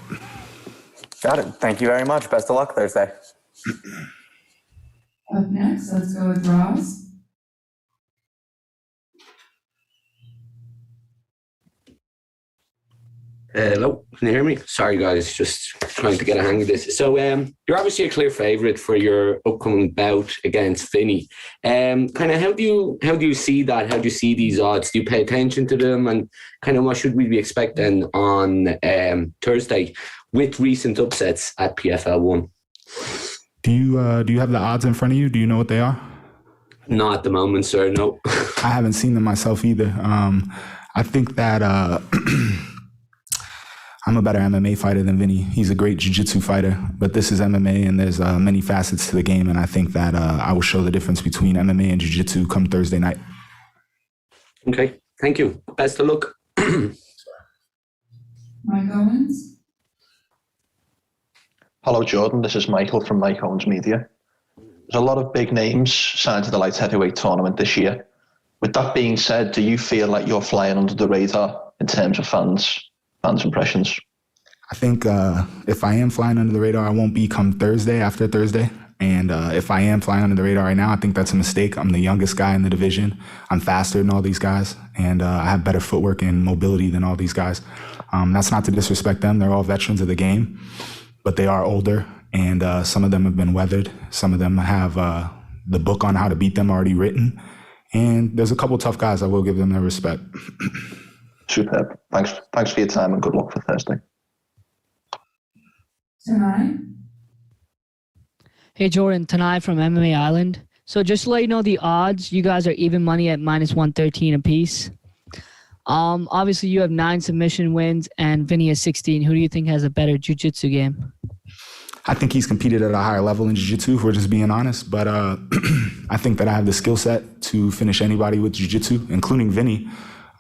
Got it. Thank you very much. Best of luck Thursday. Up next, let's go with Ross. Hello, can you hear me? Sorry, guys, just trying to get a hang of this. So, you're obviously a clear favourite for your upcoming bout against Vinny. Kind of, how do you see that? How do you see these odds? Do you pay attention to them? And kind of, what should we be expecting on Thursday with recent upsets at PFL 1? Do you have the odds in front of you? Do you know what they are? Not at the moment, sir. No. I haven't seen them myself either. I think that I'm a better MMA fighter than Vinny. He's a great jiu-jitsu fighter, but this is MMA and there's many facets to the game. And I think that I will show the difference between MMA and jiu-jitsu come Thursday night. Okay. Thank you. Best of luck. Mike Owens. Hello, Jordan. This is Michael from Mike Owens Media. There's a lot of big names signed to the light heavyweight tournament this year. With that being said, do you feel like you're flying under the radar in terms of fans' impressions? I think if I am flying under the radar, I won't be come Thursday, after Thursday. And if I am flying under the radar right now, I think that's a mistake. I'm the youngest guy in the division. I'm faster than all these guys. And I have better footwork and mobility than all these guys. That's not to disrespect them. They're all veterans of the game. But they are older, and some of them have been weathered. Some of them have the book on how to beat them already written. And there's a couple tough guys. I will give them their respect. Superb. Thanks for your time and good luck for Thursday. Tonight. Hey Jordan, Tanai from MMA Island. So just to let you know the odds, you guys are even money at -113 apiece. Obviously you have 9 submission wins and Vinny has 16. Who do you think has a better jiu-jitsu game? I think he's competed at a higher level in jiu-jitsu, if we're just being honest. But I think that I have the skill set to finish anybody with jiu-jitsu, including Vinny.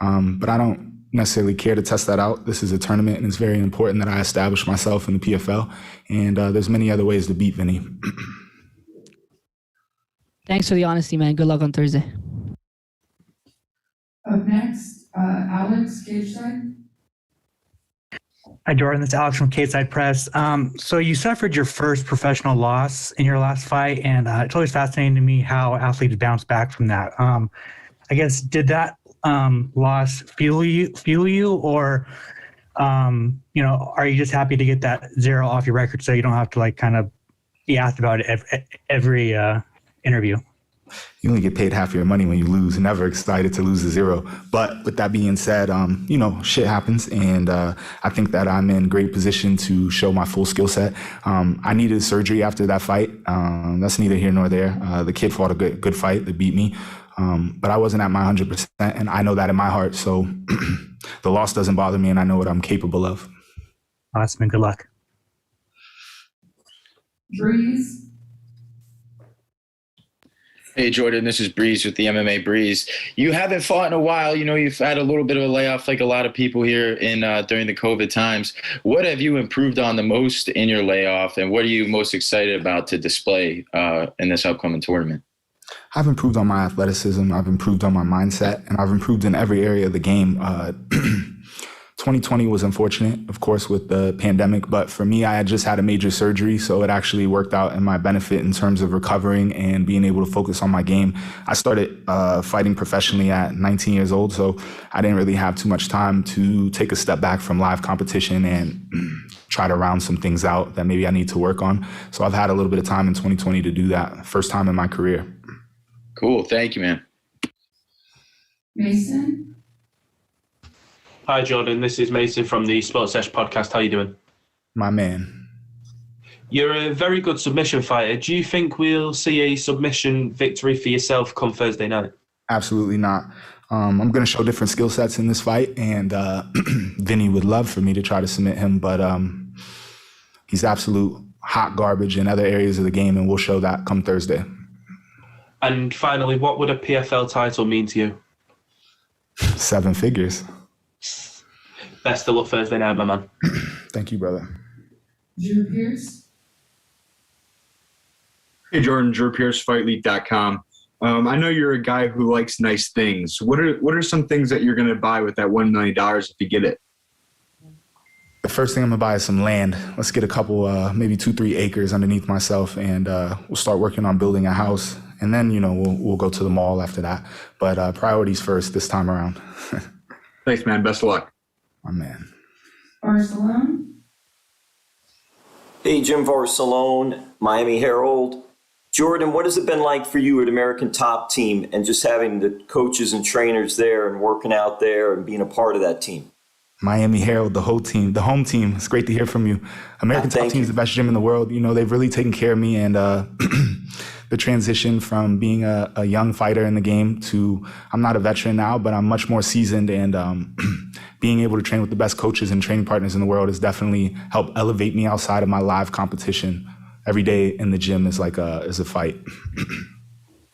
But I don't necessarily care to test that out. This is a tournament, and it's very important that I establish myself in the PFL. And there's many other ways to beat Vinny. Thanks for the honesty, man. Good luck on Thursday. Up next, Alex Cageside. Hi, Jordan. This is Alex from Cageside Press. So you suffered your first professional loss in your last fight, and it's always fascinating to me how athletes bounce back from that. I guess, did that loss fuel you, or are you just happy to get that 0 off your record so you don't have to kind of be asked about it every interview? You only get paid half your money when you lose. Never excited to lose a 0. But with that being said, shit happens, and I think that I'm in great position to show my full skill set. I needed surgery after that fight. That's neither here nor there. The kid fought a good fight. They beat me. But I wasn't at my 100%, and I know that in my heart. So the loss doesn't bother me, and I know what I'm capable of. Awesome, and good luck. Breeze. Hey, Jordan, this is Breeze with the MMA Breeze. You haven't fought in a while. You've had a little bit of a layoff like a lot of people here during the COVID times. What have you improved on the most in your layoff, and what are you most excited about to display in this upcoming tournament? I've improved on my athleticism. I've improved on my mindset, and I've improved in every area of the game. 2020 was unfortunate, of course, with the pandemic, but for me, I had just had a major surgery, so it actually worked out in my benefit in terms of recovering and being able to focus on my game. I started fighting professionally at 19 years old, so I didn't really have too much time to take a step back from live competition and try to round some things out that maybe I need to work on. So I've had a little bit of time in 2020 to do that. First time in my career. Cool. Thank you, man. Mason. Hi, Jordan. This is Mason from the Sports Sesh podcast. How you doing? My man. You're a very good submission fighter. Do you think we'll see a submission victory for yourself come Thursday night? Absolutely not. I'm going to show different skill sets in this fight, and Vinny would love for me to try to submit him, but he's absolute hot garbage in other areas of the game, and we'll show that come Thursday. And finally, what would a PFL title mean to you? 7 figures. Best of luck Thursday night, my man. Thank you, brother. Drew Pierce. Hey, Jordan, Drew Pierce, FightLeague.com. I know you're a guy who likes nice things. What are some things that you're going to buy with that $1 million if you get it? The first thing I'm going to buy is some land. Let's get a couple, maybe 2-3 acres underneath myself, and we'll start working on building a house. And then, we'll go to the mall after that. But priorities first this time around. Thanks, man. Best of luck. My man. Barcelona. Hey, Jim Varsalone, Miami Herald. Jordan, what has it been like for you at American Top Team and just having the coaches and trainers there and working out there and being a part of that team? Miami Herald, the whole team, the home team. It's great to hear from you. American Top Team is the best gym in the world. They've really taken care of me, and the transition from being a young fighter in the game to, I'm not a veteran now, but I'm much more seasoned, and being able to train with the best coaches and training partners in the world has definitely helped elevate me outside of my live competition. Every day in the gym is is a fight.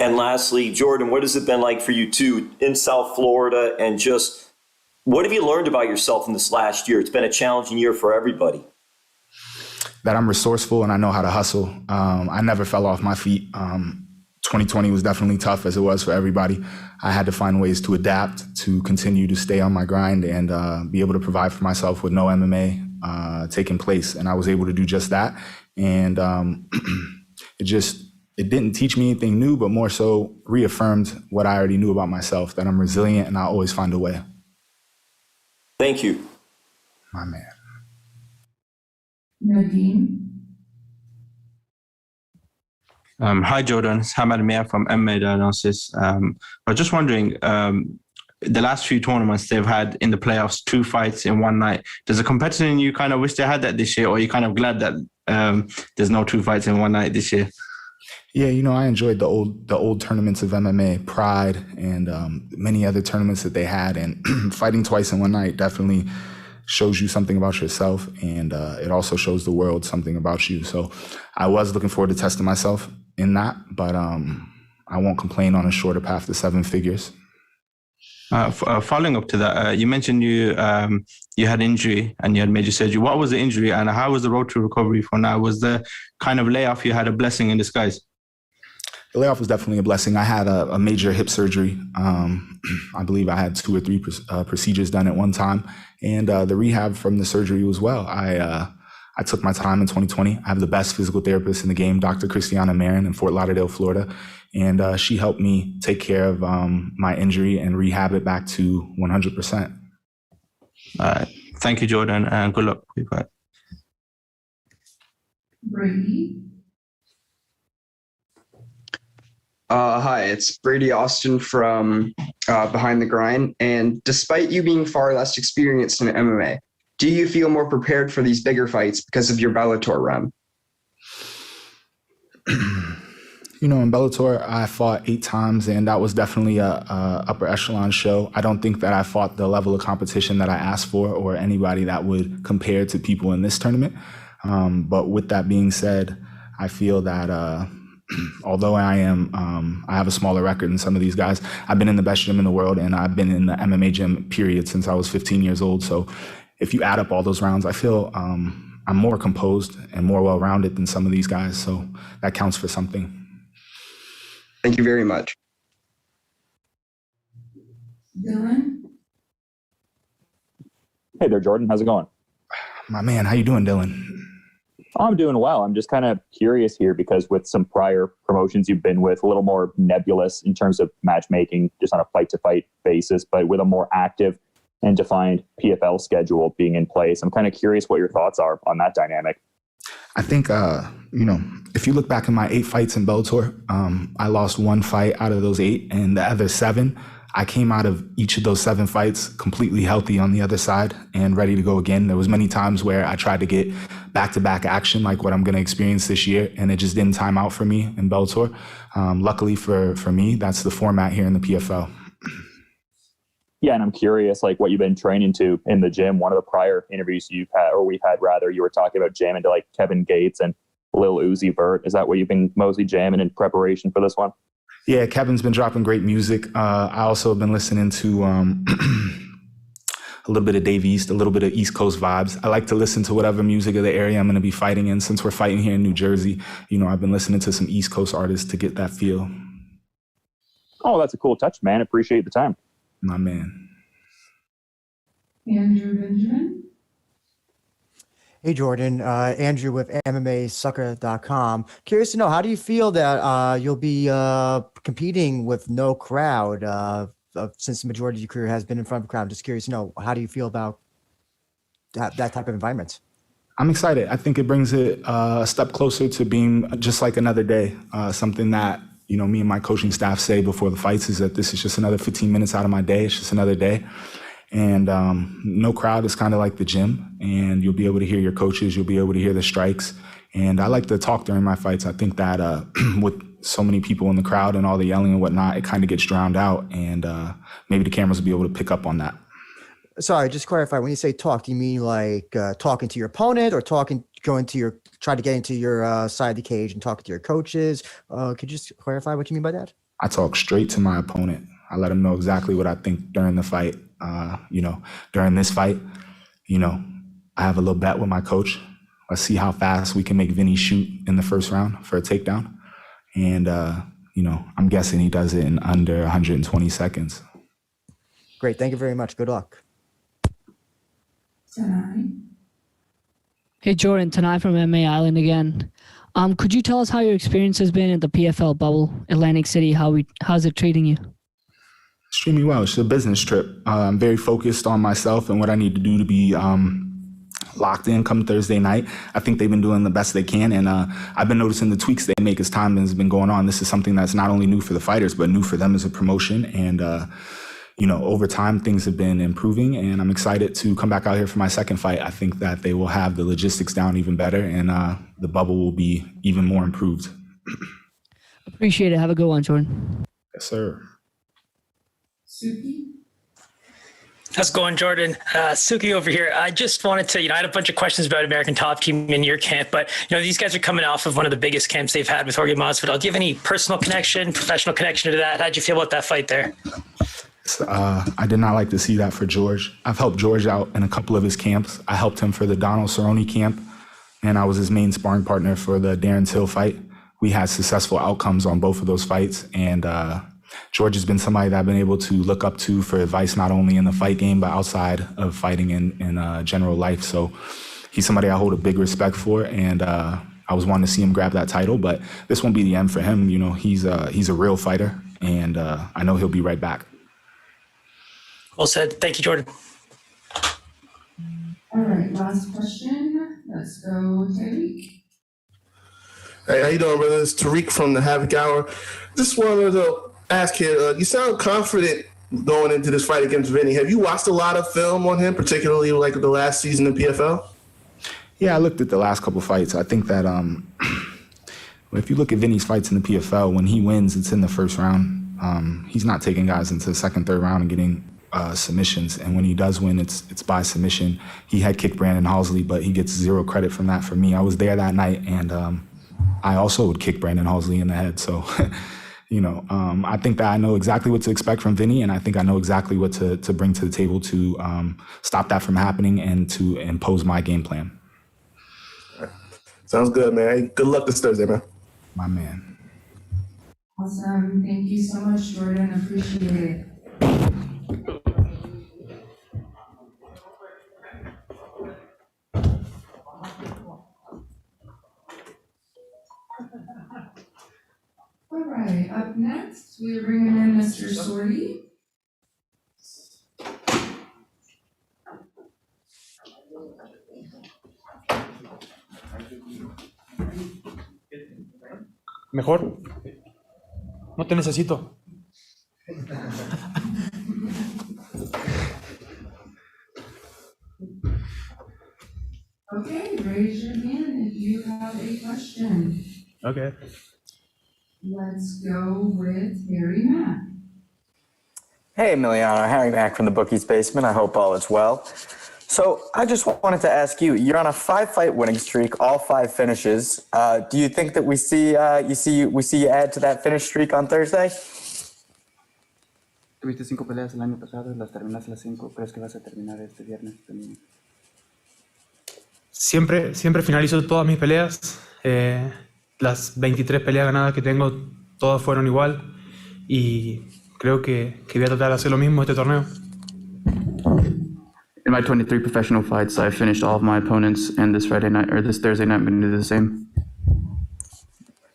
And lastly, Jordan, what has it been like for you too in South Florida, and just what have you learned about yourself in this last year? It's been a challenging year for everybody. That I'm resourceful and I know how to hustle. I never fell off my feet. 2020 was definitely tough, as it was for everybody. I had to find ways to adapt, to continue to stay on my grind, and be able to provide for myself with no MMA taking place. And I was able to do just that. And it didn't teach me anything new, but more so reaffirmed what I already knew about myself, that I'm resilient and I'll always find a way. Thank you. My man. Nadine. Hi, Jordan. It's Hamad Mia from MMA Diagnosis. I was just wondering, the last few tournaments they've had in the playoffs, 2 fights in one night. Does a competitor in you kind of wish they had that this year, or are you kind of glad that there's no 2 fights in one night this year? Yeah, I enjoyed the old tournaments of MMA, Pride, and many other tournaments that they had. And fighting twice in one night definitely shows you something about yourself, and it also shows the world something about you. So I was looking forward to testing myself in that, but I won't complain on a shorter path to 7 figures. Following up to that, you mentioned you had injury and you had major surgery. What was the injury, and how was the road to recovery for now? Was the kind of layoff you had a blessing in disguise? The layoff was definitely a blessing. I had a major hip surgery. I believe I had 2 or 3 procedures done at one time, and the rehab from the surgery was well. I took my time in 2020. I have the best physical therapist in the game, Dr. Christiana Marin in Fort Lauderdale, Florida. And she helped me take care of my injury and rehab it back to 100%. Thank you, Jordan, and good luck. Goodbye. Brady. Hi, it's Brady Austin from Behind the Grind. And despite you being far less experienced in MMA, do you feel more prepared for these bigger fights because of your Bellator run? In Bellator, I fought 8 times, and that was definitely a upper echelon show. I don't think that I fought the level of competition that I asked for or anybody that would compare to people in this tournament. But with that being said, I feel that although I have a smaller record than some of these guys, I've been in the best gym in the world, and I've been in the MMA gym, period, since I was 15 years old. So if you add up all those rounds, I feel I'm more composed and more well-rounded than some of these guys. So that counts for something. Thank you very much. Dylan? Hey there, Jordan. How's it going? My man, how you doing, Dylan? I'm doing well. I'm just kind of curious here because with some prior promotions you've been with, a little more nebulous in terms of matchmaking, just on a fight-to-fight basis, but with a more active and defined PFL schedule being in place. I'm kind of curious what your thoughts are on that dynamic. I think, if you look back in my 8 fights in Bellator, I lost 1 fight out of those 8, and the other 7, I came out of each of those 7 fights completely healthy on the other side and ready to go again. There was many times where I tried to get back-to-back action like what I'm going to experience this year, and it just didn't time out for me in Bellator. Luckily for me, that's the format here in the PFL. Yeah, and I'm curious, like what you've been training to in the gym. One of the prior interviews we've had, you were talking about jamming to like Kevin Gates and Lil Uzi Vert. Is that what you've been mostly jamming in preparation for this one? Yeah, Kevin's been dropping great music. I also have been listening to a little bit of Dave East, a little bit of East Coast vibes. I like to listen to whatever music of the area I'm going to be fighting in. Since we're fighting here in New Jersey, I've been listening to some East Coast artists to get that feel. Oh, that's a cool touch, man. Appreciate the time. My man. Andrew Benjamin. Hey, Jordan. Andrew with MMAsucker.com. Curious to know, how do you feel that you'll be competing with no crowd since the majority of your career has been in front of a crowd? I'm just curious to know, how do you feel about that type of environment? I'm excited. I think it brings it a step closer to being just like another day. Something that, me and my coaching staff say before the fights is that this is just another 15 minutes out of my day. It's just another day. And no crowd is kind of like the gym, and you'll be able to hear your coaches. You'll be able to hear the strikes. And I like to talk during my fights. I think that with so many people in the crowd and all the yelling and whatnot, it kind of gets drowned out. And maybe the cameras will be able to pick up on that. Sorry, just clarify. When you say talk, do you mean like talking to your opponent, or try to get into your side of the cage and talking to your coaches? Could you just clarify what you mean by that? I talk straight to my opponent. I let him know exactly what I think during the fight. During this fight, I have a little bet with my coach. Let's see how fast we can make Vinny shoot in the first round for a takedown. And, I'm guessing he does it in under 120 seconds. Great. Thank you very much. Good luck. Hey, Jordan, Tanai from MMA Island again. Could you tell us how your experience has been at the PFL bubble, Atlantic City? How's it treating you? Extremely well. It's a business trip. I'm very focused on myself and what I need to do to be locked in come Thursday night. I think they've been doing the best they can, and I've been noticing the tweaks they make as time has been going on. This is something that's not only new for the fighters, but new for them as a promotion. And over time, things have been improving, and I'm excited to come back out here for my second fight. I think that they will have the logistics down even better, and the bubble will be even more improved. Appreciate it. Have a good one, Jordan. Yes, sir. Suki? How's it going, Jordan? Suki over here. I just wanted to, I had a bunch of questions about American Top Team in your camp, but, these guys are coming off of one of the biggest camps they've had with Jorge Masvidal. Do you have any personal connection, professional connection to that? How'd you feel about that fight there? I did not like to see that for George. I've helped George out in a couple of his camps. I helped him for the Donald Cerrone camp, and I was his main sparring partner for the Darren Till fight. We had successful outcomes on both of those fights, and George has been somebody that I've been able to look up to for advice, not only in the fight game, but outside of fighting in general life. So he's somebody I hold a big respect for, and I was wanting to see him grab that title, but this won't be the end for him. He's a real fighter, and I know he'll be right back. Well said. Thank you, Jordan. All right, last question. Let's go, Tariq. Hey, how you doing, brother? It's Tariq from the Havoc Hour. Just wanted to ask here, you sound confident going into this fight against Vinny. Have you watched a lot of film on him, particularly like the last season in PFL? Yeah, I looked at the last couple fights. I think that if you look at Vinny's fights in the PFL, when he wins, it's in the first round. He's not taking guys into the second, third round and getting submissions. And when he does win, it's by submission. He had kicked Brandon Halsley, but he gets zero credit from that for me. I was there that night, and I also would kick Brandon Halsley in the head. So, I think that I know exactly what to expect from Vinny, and I think I know exactly what to bring to the table to stop that from happening and to impose my game plan. Sounds good, man. Hey, good luck this Thursday, man. My man. Awesome. Thank you so much, Jordan. Appreciate it. All right, up next, we're bringing in Mr. Sordi. Mejor. No te necesito. Okay, raise your hand if you have a question. Okay. Let's go with Harry Mack. Hey, Emiliano, Harry Mack from the Bookie's Basement. I hope all is well. So I just wanted to ask you, you're on a 5-fight winning streak, all 5 finishes. Do you think that we see you add to that finish streak on Thursday? Tuviste 5 peleas el año pasado, las terminaste las 5. ¿Crees que vas a terminar este viernes también? Siempre finalizo todas mis peleas. Las 23 peleas ganadas que tengo, todas fueron igual. Y creo que voy a tratar de hacer lo mismo este torneo. In my 23 professional fights, I finished all of my opponents, and this Thursday night, I'm going to do the same.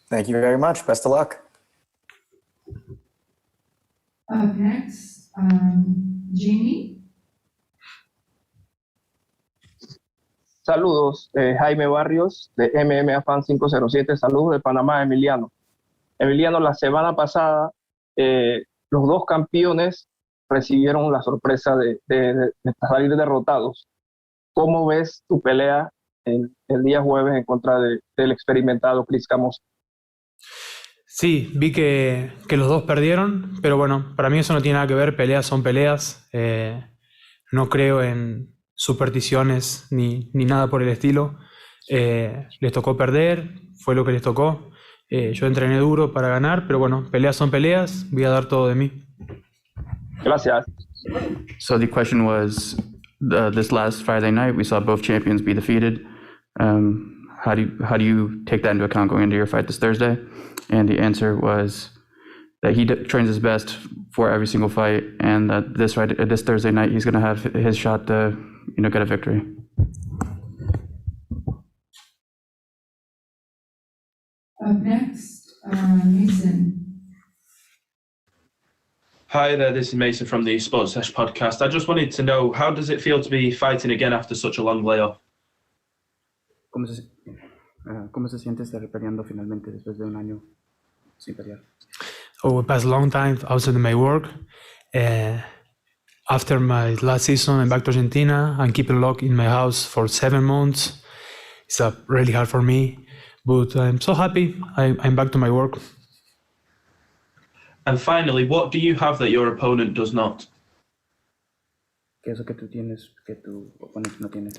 Thank you very much. Best of luck. Up next, Jamie. Saludos, Jaime Barrios de MMA Fan 507. Saludos de Panamá, Emiliano. Emiliano, la semana pasada, los dos campeones recibieron la sorpresa de salir derrotados. ¿Cómo ves tu pelea el día jueves en contra del experimentado Chris Camozzi? Sí, vi que los dos perdieron, pero bueno, para mí eso no tiene nada que ver. Peleas son peleas. No creo en supersticiones ni nada por el estilo. Les tocó perder, fue lo que les tocó. Yo entrené duro para ganar, pero bueno, peleas son peleas. Voy a dar todo de mí. Gracias. So the question was, this last Friday night, we saw both champions be defeated. How do you take that into account going into your fight this Thursday? And the answer was that he trains his best for every single fight, and that this Thursday night he's going to have his shot to get a victory. Up next, Mason. Hi there, this is Mason from the Sports Sesh podcast. I just wanted to know, how does it feel to be fighting again after such a long layoff? ¿Cómo se siente estar peleando finalmente después de un año sin pelear? Oh, I passed a long time outside of my work. After my last season, I'm back to Argentina. I'm keeping locked in my house for 7 months. It's really hard for me, but I'm so happy. I'm back to my work. And finally, what do you have that your opponent does not? ¿Qué es lo que tú tienes que tu oponente no tiene?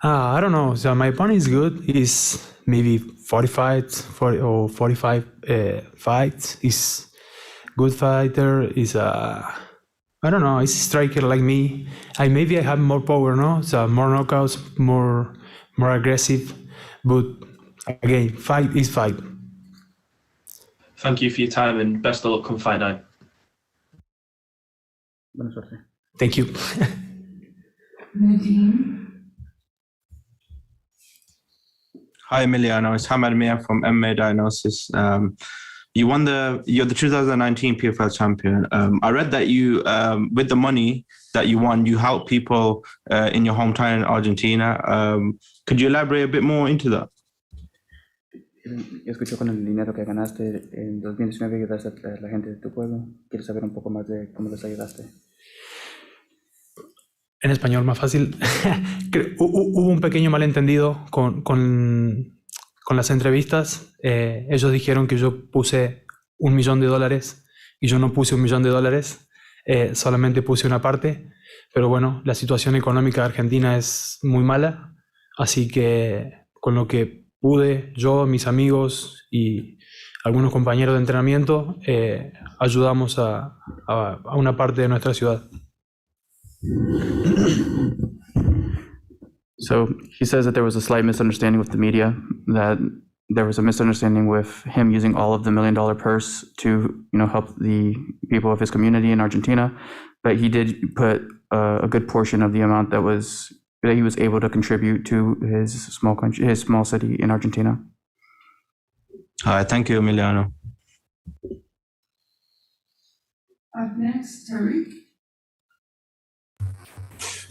I don't know. So my opponent is good. He's maybe 45 fights. He's good fighter. He's I don't know. He's a striker like me. Maybe I have more power, no? So more knockouts, more aggressive. But again, fight is fight. Thank you for your time and best of luck come fight night. Buena suerte. Thank you. Nadine. Hi, Emiliano. It's Hamad Mia from MMA Diagnosis. You're the 2019 PFL champion. I read that you, with the money that you won, you helped people in your hometown in Argentina. Could you elaborate a bit more into that? Yo escucho con el dinero que ganaste en 2019 ayudaste a la gente de tu pueblo. Quiero saber un poco más de cómo les ayudaste. En español más fácil. Hubo un pequeño malentendido con las entrevistas. Ellos dijeron que yo puse $1 millón y yo no puse $1 millón. Solamente puse una parte. Pero bueno, la situación económica de Argentina es muy mala. Así que con lo que pude, yo, mis amigos y algunos compañeros de entrenamiento, ayudamos a una parte de nuestra ciudad. So he says that there was a slight misunderstanding with the media, that there was a misunderstanding with him using all of the $1 million purse to, help the people of his community in Argentina, but he did put a good portion of the amount that he was able to contribute to his small city in Argentina. Thank you, Emiliano. Up next, Tariq.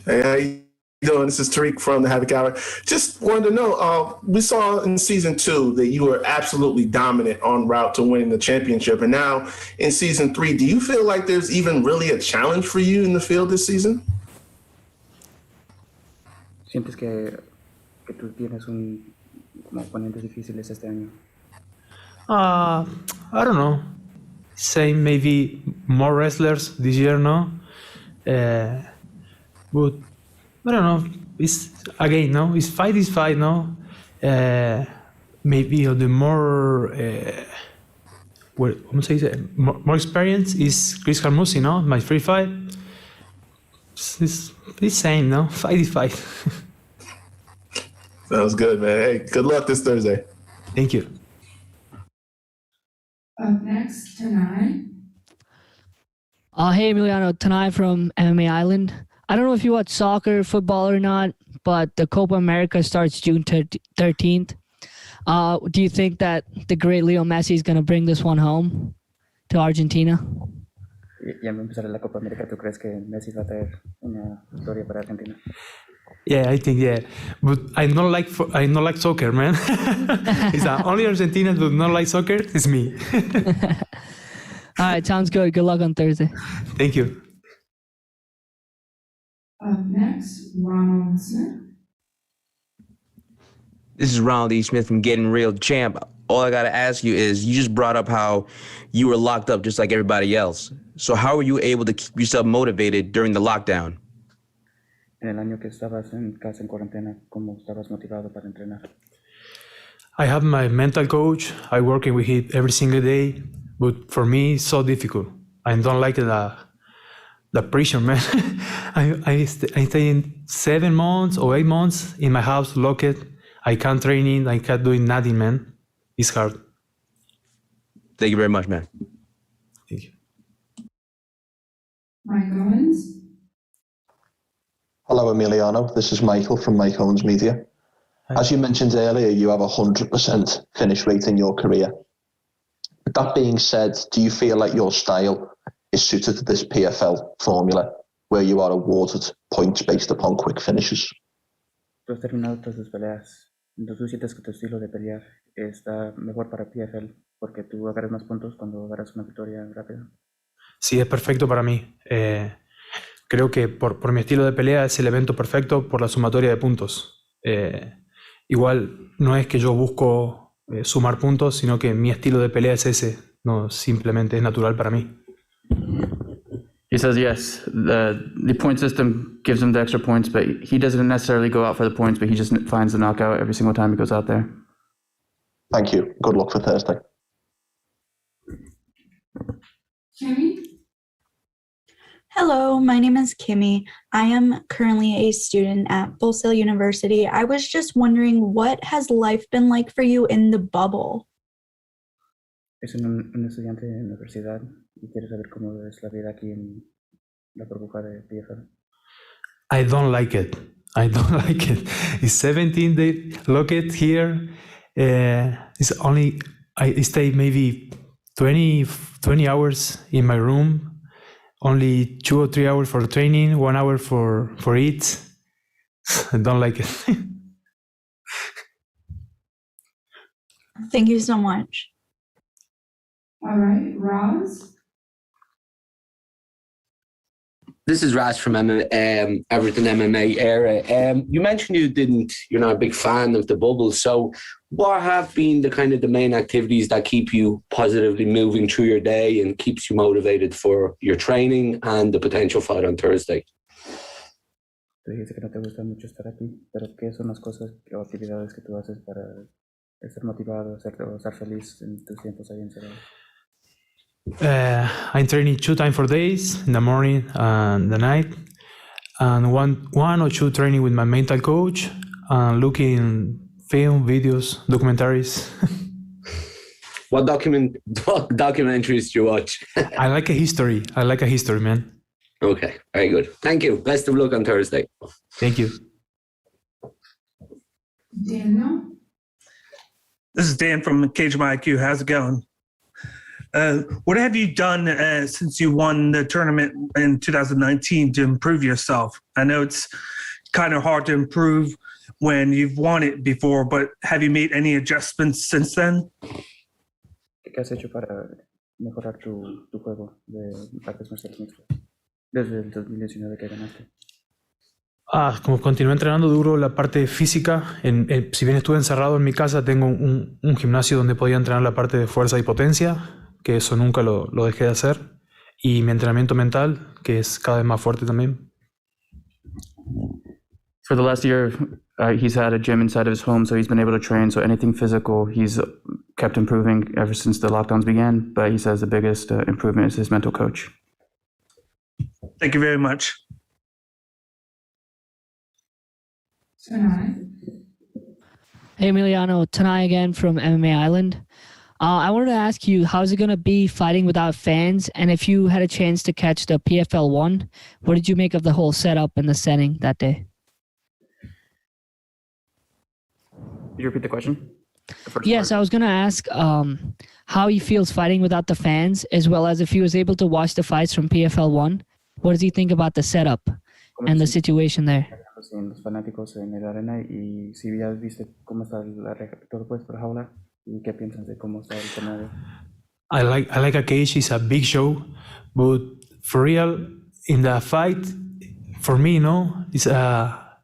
Hey, how you doing? This is Tariq from the Havoc Hour. Just wanted to know, we saw in season 2 that you were absolutely dominant en route to winning the championship. And now in season 3, do you feel like there's even really a challenge for you in the field this season? ¿Sientes que tú tienes como oponentes difíciles este año? I don't know. Same, maybe more wrestlers this year, no? But I don't know. It's again, no. It's fight, no. Maybe the more more experience is Chris Camozzi, no? My free fight. It's same, no. Fight is fight. Sounds good, man. Hey, good luck this Thursday. Thank you. Up next, Tanai. Hey, Emiliano, Tanai from MMA Island. I don't know if you watch soccer, football or not, but the Copa America starts June 13th. Do you think that the great Leo Messi is going to bring this one home to Argentina? Ya va a empezar la Copa América. ¿Tú crees que Messi va a traer una victoria para Argentina? Yeah, I think but I don't like soccer, man. It's only Argentinians who don't like soccer. It's me. All right, sounds good. Good luck on Thursday. Thank you. Up next, Ronald Smith. This is Ronald E. Smith from Getting Real Champ. All I got to ask you is, you just brought up how you were locked up just like everybody else. So how were you able to keep yourself motivated during the lockdown? En el año que estabas en casa en cuarentena, ¿cómo estabas motivado para entrenar? I have my mental coach. I working with him every single day, but for me it's so difficult. I don't like the pressure, man. I stay in 7 months or 8 months in my house locked. I can't training. I can't doing nothing, man. It's hard. Thank you very much, man. Thank you. Mike Owens. Hello, Emiliano. This is Michael from Mike Owens Media. Hi. As you mentioned earlier, you have 100% finish rate in your career. With that being said, do you feel like your style is suited to this PFL formula, where you are awarded points based upon quick finishes? tú has terminado todas tus peleas. Entonces tú sientes que tu estilo de pelear está mejor para PFL porque tú agarras más puntos cuando agarras una victoria rápida. Sí, es perfecto para mí. Creo que por mi estilo de pelea es el evento perfecto por la sumatoria de puntos. Igual no es que yo busco sumar puntos, sino que mi estilo de pelea es ese. No, simplemente es natural para mí. He says yes, the point system gives him the extra points, but he doesn't necessarily go out for the points, but he just finds the knockout every single time he goes out there. Thank you. Good luck for Thursday. Kimmy? Hello, my name is Kimmy. I am currently a student at Full Sail University. I was just wondering, what has life been like for you in the bubble? Es un estudiante de universidad y quiere saber cómo es la vida aquí en la burbuja de PFL. I don't like it. I don't like it. It's 17 days locked here. It's only, I stay maybe 20 hours in my room. Only 2 or 3 hours for training, 1 hour for eat. I don't like it. Thank you so much. All right, Roz? This is Raz from Everton MMA era. You mentioned you're not a big fan of the bubble. So what have been the main activities that keep you positively moving through your day and keeps you motivated for your training and the potential fight on Thursday? Tú dijiste que no te gusta mucho estar aquí, pero ¿qué son las cosas o actividades que tú haces para estar motivado, estar feliz en tus tiempos ahí encerrado? I'm training 2 times for days, in the morning and the night, and one or 2 training with my mental coach, and looking film, videos, documentaries. What documentaries do you watch? I like a history, man. Okay, very good. Thank you. Best of luck on Thursday. Thank you. Daniel? This is Dan from Cage My IQ. How's it going? What have you done since you won the tournament in 2019 to improve yourself? I know it's kind of hard to improve when you've won it before, but have you made any adjustments since then? ¿Qué has hecho para mejorar tu juego de artes marciales mixtas desde el 2019 que ganaste? Como continué entrenando duro la parte física, si bien estuve encerrado en mi casa, tengo un gimnasio donde podía entrenar la parte de fuerza y potencia, que eso nunca lo dejé de hacer, y mi entrenamiento mental, que es cada vez más fuerte también. For the last year, he's had a gym inside of his home, so he's been able to train. So anything physical, he's kept improving ever since the lockdowns began. But he says the biggest improvement is his mental coach. Thank you very much. Tanai? Hey, Emiliano, Tanai again from MMA Island. I wanted to ask you, how's it going to be fighting without fans? And if you had a chance to catch the PFL 1, what did you make of the whole setup and the setting that day? Could you repeat the question? Yes, I was going to ask how he feels fighting without the fans, as well as if he was able to watch the fights from PFL 1. What does he think about the setup and the situation there? Los fanáticos en la arena y si ya viste cómo está todo puesto por jaula y qué piensas de cómo está el escenario. I like a cage. It's a big show, but for real, in the fight, for me, it's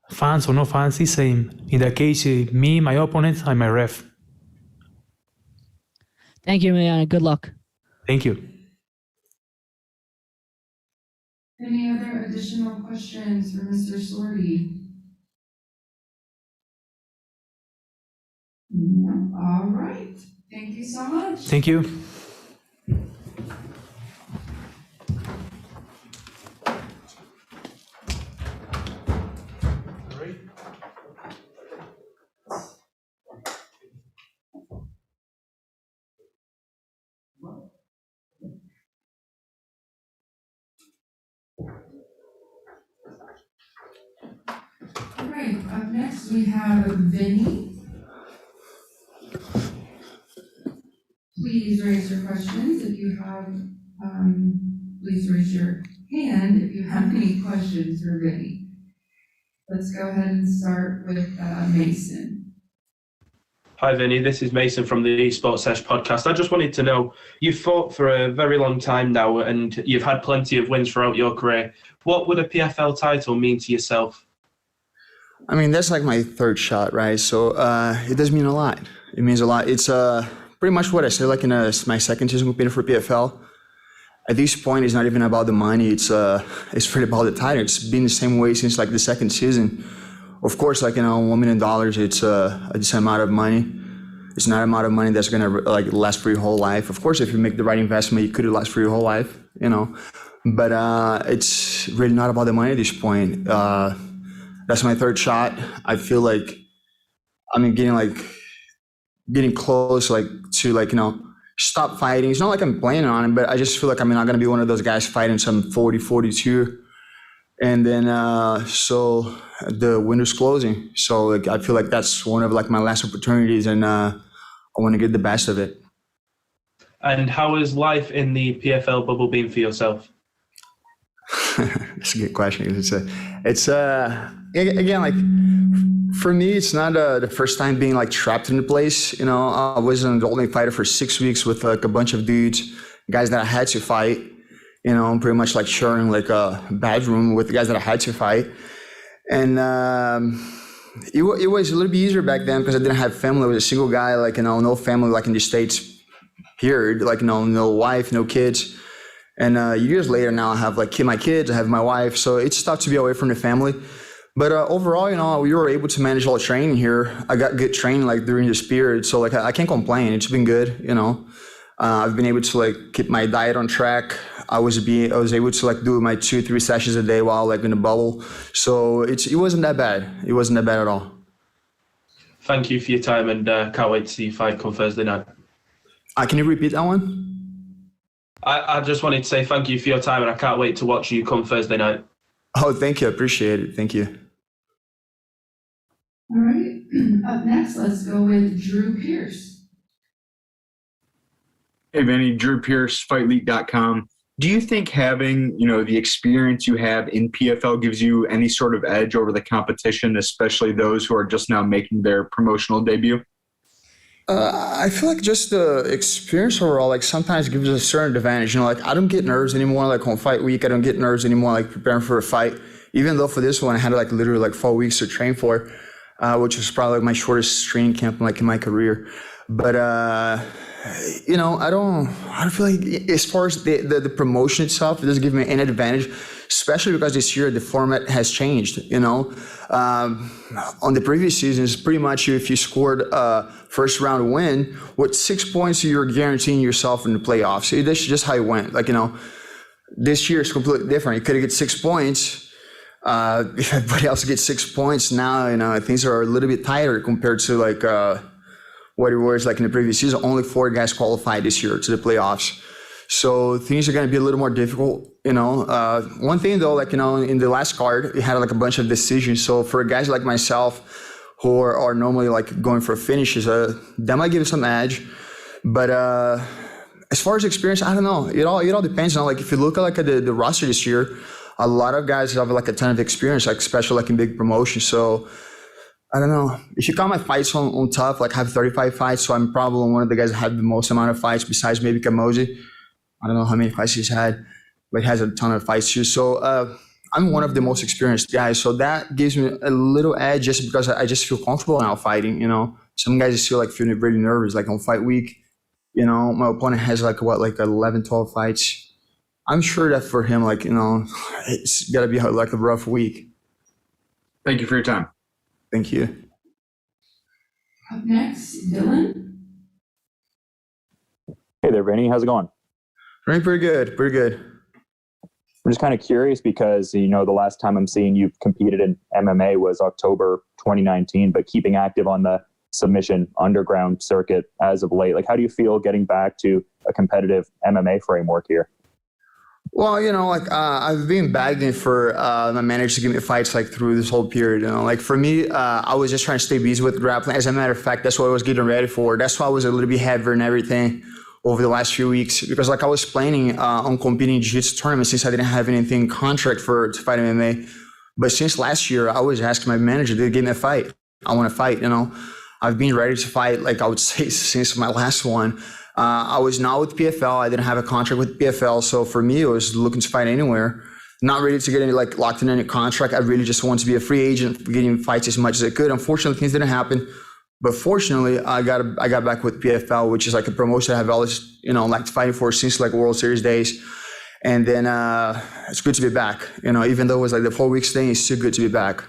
fans or no fans, it's same. In the cage, me, my opponent, and my ref. Thank you, Emiliano. Good luck. Thank you. Any other additional questions for Mr. Sordi? No. All right. Thank you so much. Thank you. All right. Up next, we have Vinny. Please raise your questions if you have, please raise your hand if you have any questions for Vinny. Let's go ahead and start with Mason. Hi, Vinny. This is Mason from the Esports Sesh podcast. I just wanted to know, you've fought for a very long time now and you've had plenty of wins throughout your career. What would a PFL title mean to yourself? I mean, that's like my third shot, right? So it does mean a lot. It means a lot. It's pretty much what I said, like in my second season competing for PFL. At this point, it's not even about the money. It's really about the title. It's been the same way since like the second season. Of course, like, $1 million, it's a decent amount of money. It's not an amount of money that's gonna like last for your whole life. Of course, if you make the right investment, it could last for your whole life, But it's really not about the money at this point. That's my third shot. I feel like I'm getting close, to stop fighting. It's not like I'm planning on it, but I just feel like I'm not going to be one of those guys fighting some 40, 42. And then, so the window's closing. So I feel like that's one of my last opportunities, and I want to get the best of it. And how has life in the PFL bubble been for yourself? That's a good question. It's again, for me, it's not the first time being trapped in the place. I was an only fighter for 6 weeks with a bunch of dudes, guys that I had to fight. Pretty much sharing a bedroom with the guys that I had to fight. And it was a little bit easier back then because I didn't have family. I was a single guy, no family in the States, period. No wife, no kids. And years later now I have my kids, I have my wife. So it's tough to be away from the family. But overall, we were able to manage all the training here. I got good training during this period. So I can't complain. It's been good, I've been able to keep my diet on track. I was able to do my 2-3 sessions a day while in the bubble. So it wasn't that bad. It wasn't that bad at all. Thank you for your time, and can't wait to see you fight come Thursday night. Can you repeat that one? I just wanted to say thank you for your time, and I can't wait to watch you come Thursday night. Oh, thank you. I appreciate it. Thank you. All right. Up next, let's go with Drew Pierce. Hey, Vinny, Drew Pierce, FightLeague.com. Do you think having, the experience you have in PFL gives you any sort of edge over the competition, especially those who are just now making their promotional debut? I feel like just the experience overall, sometimes gives us a certain advantage. I don't get nerves anymore, on fight week. I don't get nerves anymore, preparing for a fight. Even though for this one, I had literally 4 weeks to train for, which was probably my shortest training camp in my career. But I don't feel like as far as the promotion itself, it doesn't give me any advantage, especially because this year the format has changed. On the previous seasons, pretty much if you scored a first round win with 6 points, you're guaranteeing yourself in the playoffs. That's just how it went. This year is completely different. You could get 6 points. If everybody else gets 6 points now, things are a little bit tighter compared to what it was in the previous season. Only 4 guys qualified this year to the playoffs. So things are going to be a little more difficult, One thing though, in the last card, we had a bunch of decisions. So for guys like myself who are normally going for finishes, that might give us some edge. But as far as experience, I don't know. It all depends on if you look at the roster this year, a lot of guys have a ton of experience, especially in big promotions. So I don't know. If you count my fights on tough, I have 35 fights, so I'm probably one of the guys that had the most amount of fights besides maybe Camozzi. I don't know how many fights he's had, but he has a ton of fights too. So I'm one of the most experienced guys, so that gives me a little edge just because I just feel comfortable now fighting, Some guys still feeling really nervous, on fight week, my opponent has 11, 12 fights. I'm sure that for him, it's got to be a rough week. Thank you for your time. Thank you. Up next, Dylan. Hey there, Vinny. How's it going? Pretty good. Pretty good. I'm just kind of curious because, the last time I'm seeing you competed in MMA was October 2019, but keeping active on the submission underground circuit as of late. How do you feel getting back to a competitive MMA framework here? Well, I've been begging for my manager to give me fights through this whole period. For me, I was just trying to stay busy with grappling. As a matter of fact, that's what I was getting ready for. That's why I was a little bit heavier and everything over the last few weeks, because I was planning on competing in jiu-jitsu tournaments since I didn't have anything contract to fight MMA. But since last year, I was asking my manager to give me a fight. I want to fight, I've been ready to fight, like I would say, since my last one. I was not with PFL. I didn't have a contract with PFL. So for me, I was looking to fight anywhere. Not ready to get any, like, locked in any contract. I really just want to be a free agent, getting fights as much as I could. Unfortunately, things didn't happen. But fortunately, I got back with PFL, which is like a promotion I have always, liked fighting for since like World Series days. And then it's good to be back. Even though it was like the 4 weeks thing, it's still good to be back.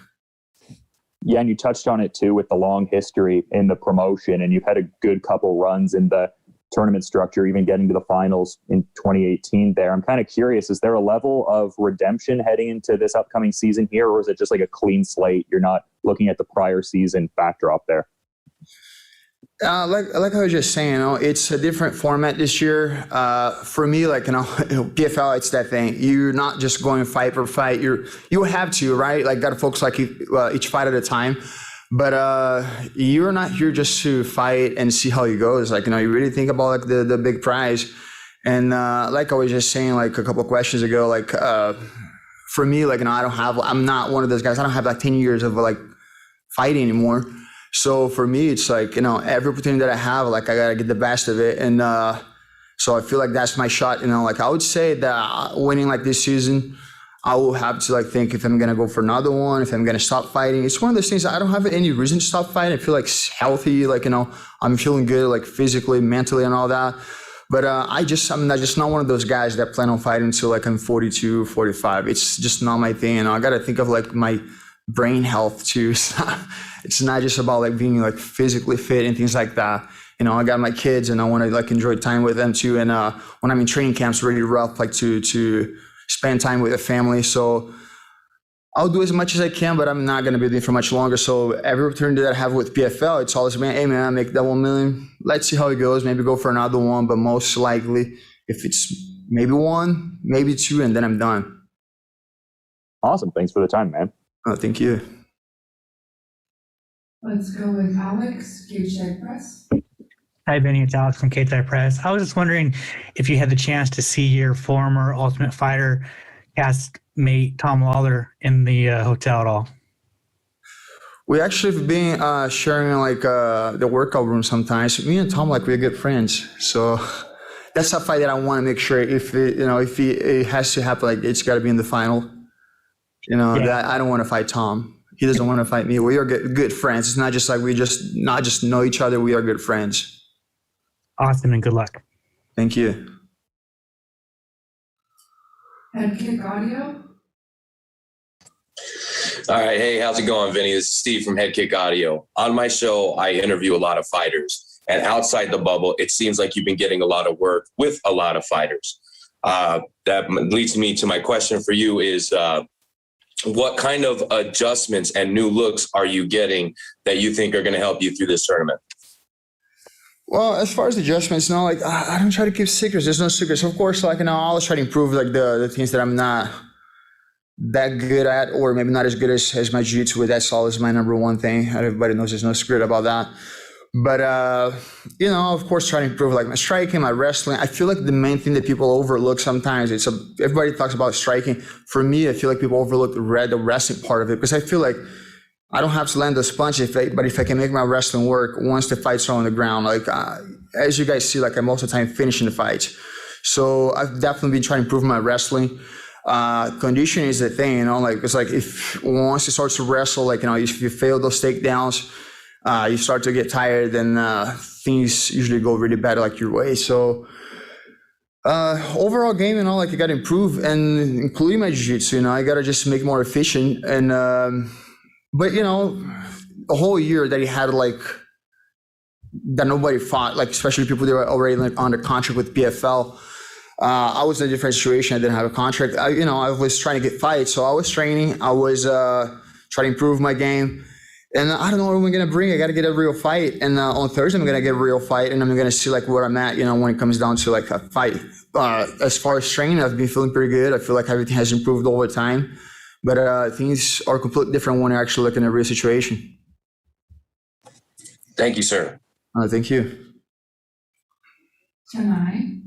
Yeah, and you touched on it too with the long history in the promotion, and you've had a good couple runs in the tournament structure, even getting to the finals in 2018 there. I'm kind of curious, is there a level of redemption heading into this upcoming season here, or is it just like a clean slate? You're not looking at the prior season backdrop there? Like I was just saying, it's a different format this year. For me, PFL, it's that thing. You're not just going fight for fight. You have to, right? Like, got to focus each fight at a time. But you're not here just to fight and see how it goes. Like, you really think about like the big prize. And like I was just saying, like a couple of questions ago, like for me, like, I'm not one of those guys. I don't have like 10 years of like fighting anymore. So for me, it's like, every opportunity that I have, like, I got to get the best of it. And so I feel like that's my shot. Like, I would say that winning like this season, I will have to like think if I'm going to go for another one, if I'm going to stop fighting. It's one of those things I don't have any reason to stop fighting. I feel like healthy, like, I'm feeling good, like physically, mentally and all that. But I'm just not one of those guys that plan on fighting until like I'm 42, 45. It's just not my thing. I got to think of like my brain health too. It's not just about like being like physically fit and things like that. I got my kids and I want to like enjoy time with them too. And when I'm in training camps, really rough, like to spend time with the family. So I'll do as much as I can, but I'm not going to be doing for much longer. So every opportunity that I have with PFL, it's always been, hey man, I make that 1 million. Let's see how it goes. Maybe go for another one, but most likely if it's maybe one, maybe two, and then I'm done. Awesome. Thanks for the time, man. Oh, thank you. Let's go with Alex, Cage Press. Hi, Vinny. It's Alex from Cage Press. I was just wondering if you had the chance to see your former Ultimate Fighter castmate Tom Lawlor in the hotel at all. We actually have been sharing like the workout room sometimes. Me and Tom, like, we're good friends. So that's a fight that I want to make sure if it has to happen, like, it's got to be in the final. That I don't want to fight Tom. He doesn't want to fight me. We are good friends. It's not just like we not just know each other. We are good friends. Awesome, and good luck. Thank you. Head Kick Audio. All right. Hey, how's it going, Vinny? This is Steve from Head Kick Audio. On my show, I interview a lot of fighters. And outside the bubble, it seems like you've been getting a lot of work with a lot of fighters. That leads me to my question for you is, what kind of adjustments and new looks are you getting that you think are going to help you through this tournament? Well, as far as adjustments, like, I don't try to keep secrets. There's no secrets. Of course, like, I always try to improve like the things that I'm not that good at, or maybe not as good as my jiu-jitsu. That's always my number one thing. Everybody knows there's no secret about that. But, of course, trying to improve like my striking, my wrestling. I feel like the main thing that people overlook sometimes, everybody talks about striking. For me, I feel like people overlook the wrestling part of it, because I feel like I don't have to land those punches, but if I can make my wrestling work once the fights are on the ground, like, as you guys see, like, I'm most of the time finishing the fights. So I've definitely been trying to improve my wrestling. Conditioning is the thing, like, it's like if once you start to wrestle, like, if you fail those takedowns, you start to get tired, then things usually go really bad, like, your way. So overall game, like, you got to improve, and including my jiu-jitsu, I got to just make more efficient. And but a whole year that he had, like, that nobody fought, like, especially people that were already like under contract with PFL. I was in a different situation. I didn't have a contract. I was trying to get fights, so I was training. I was trying to improve my game. And I don't know what I'm going to bring. I got to get a real fight. And on Thursday, I'm going to get a real fight, and I'm going to see like where I'm at, when it comes down to like a fight. As far as training, I've been feeling pretty good. I feel like everything has improved over time. But things are completely different when you're actually looking at a real situation. Thank you, sir. Thank you. Tanai.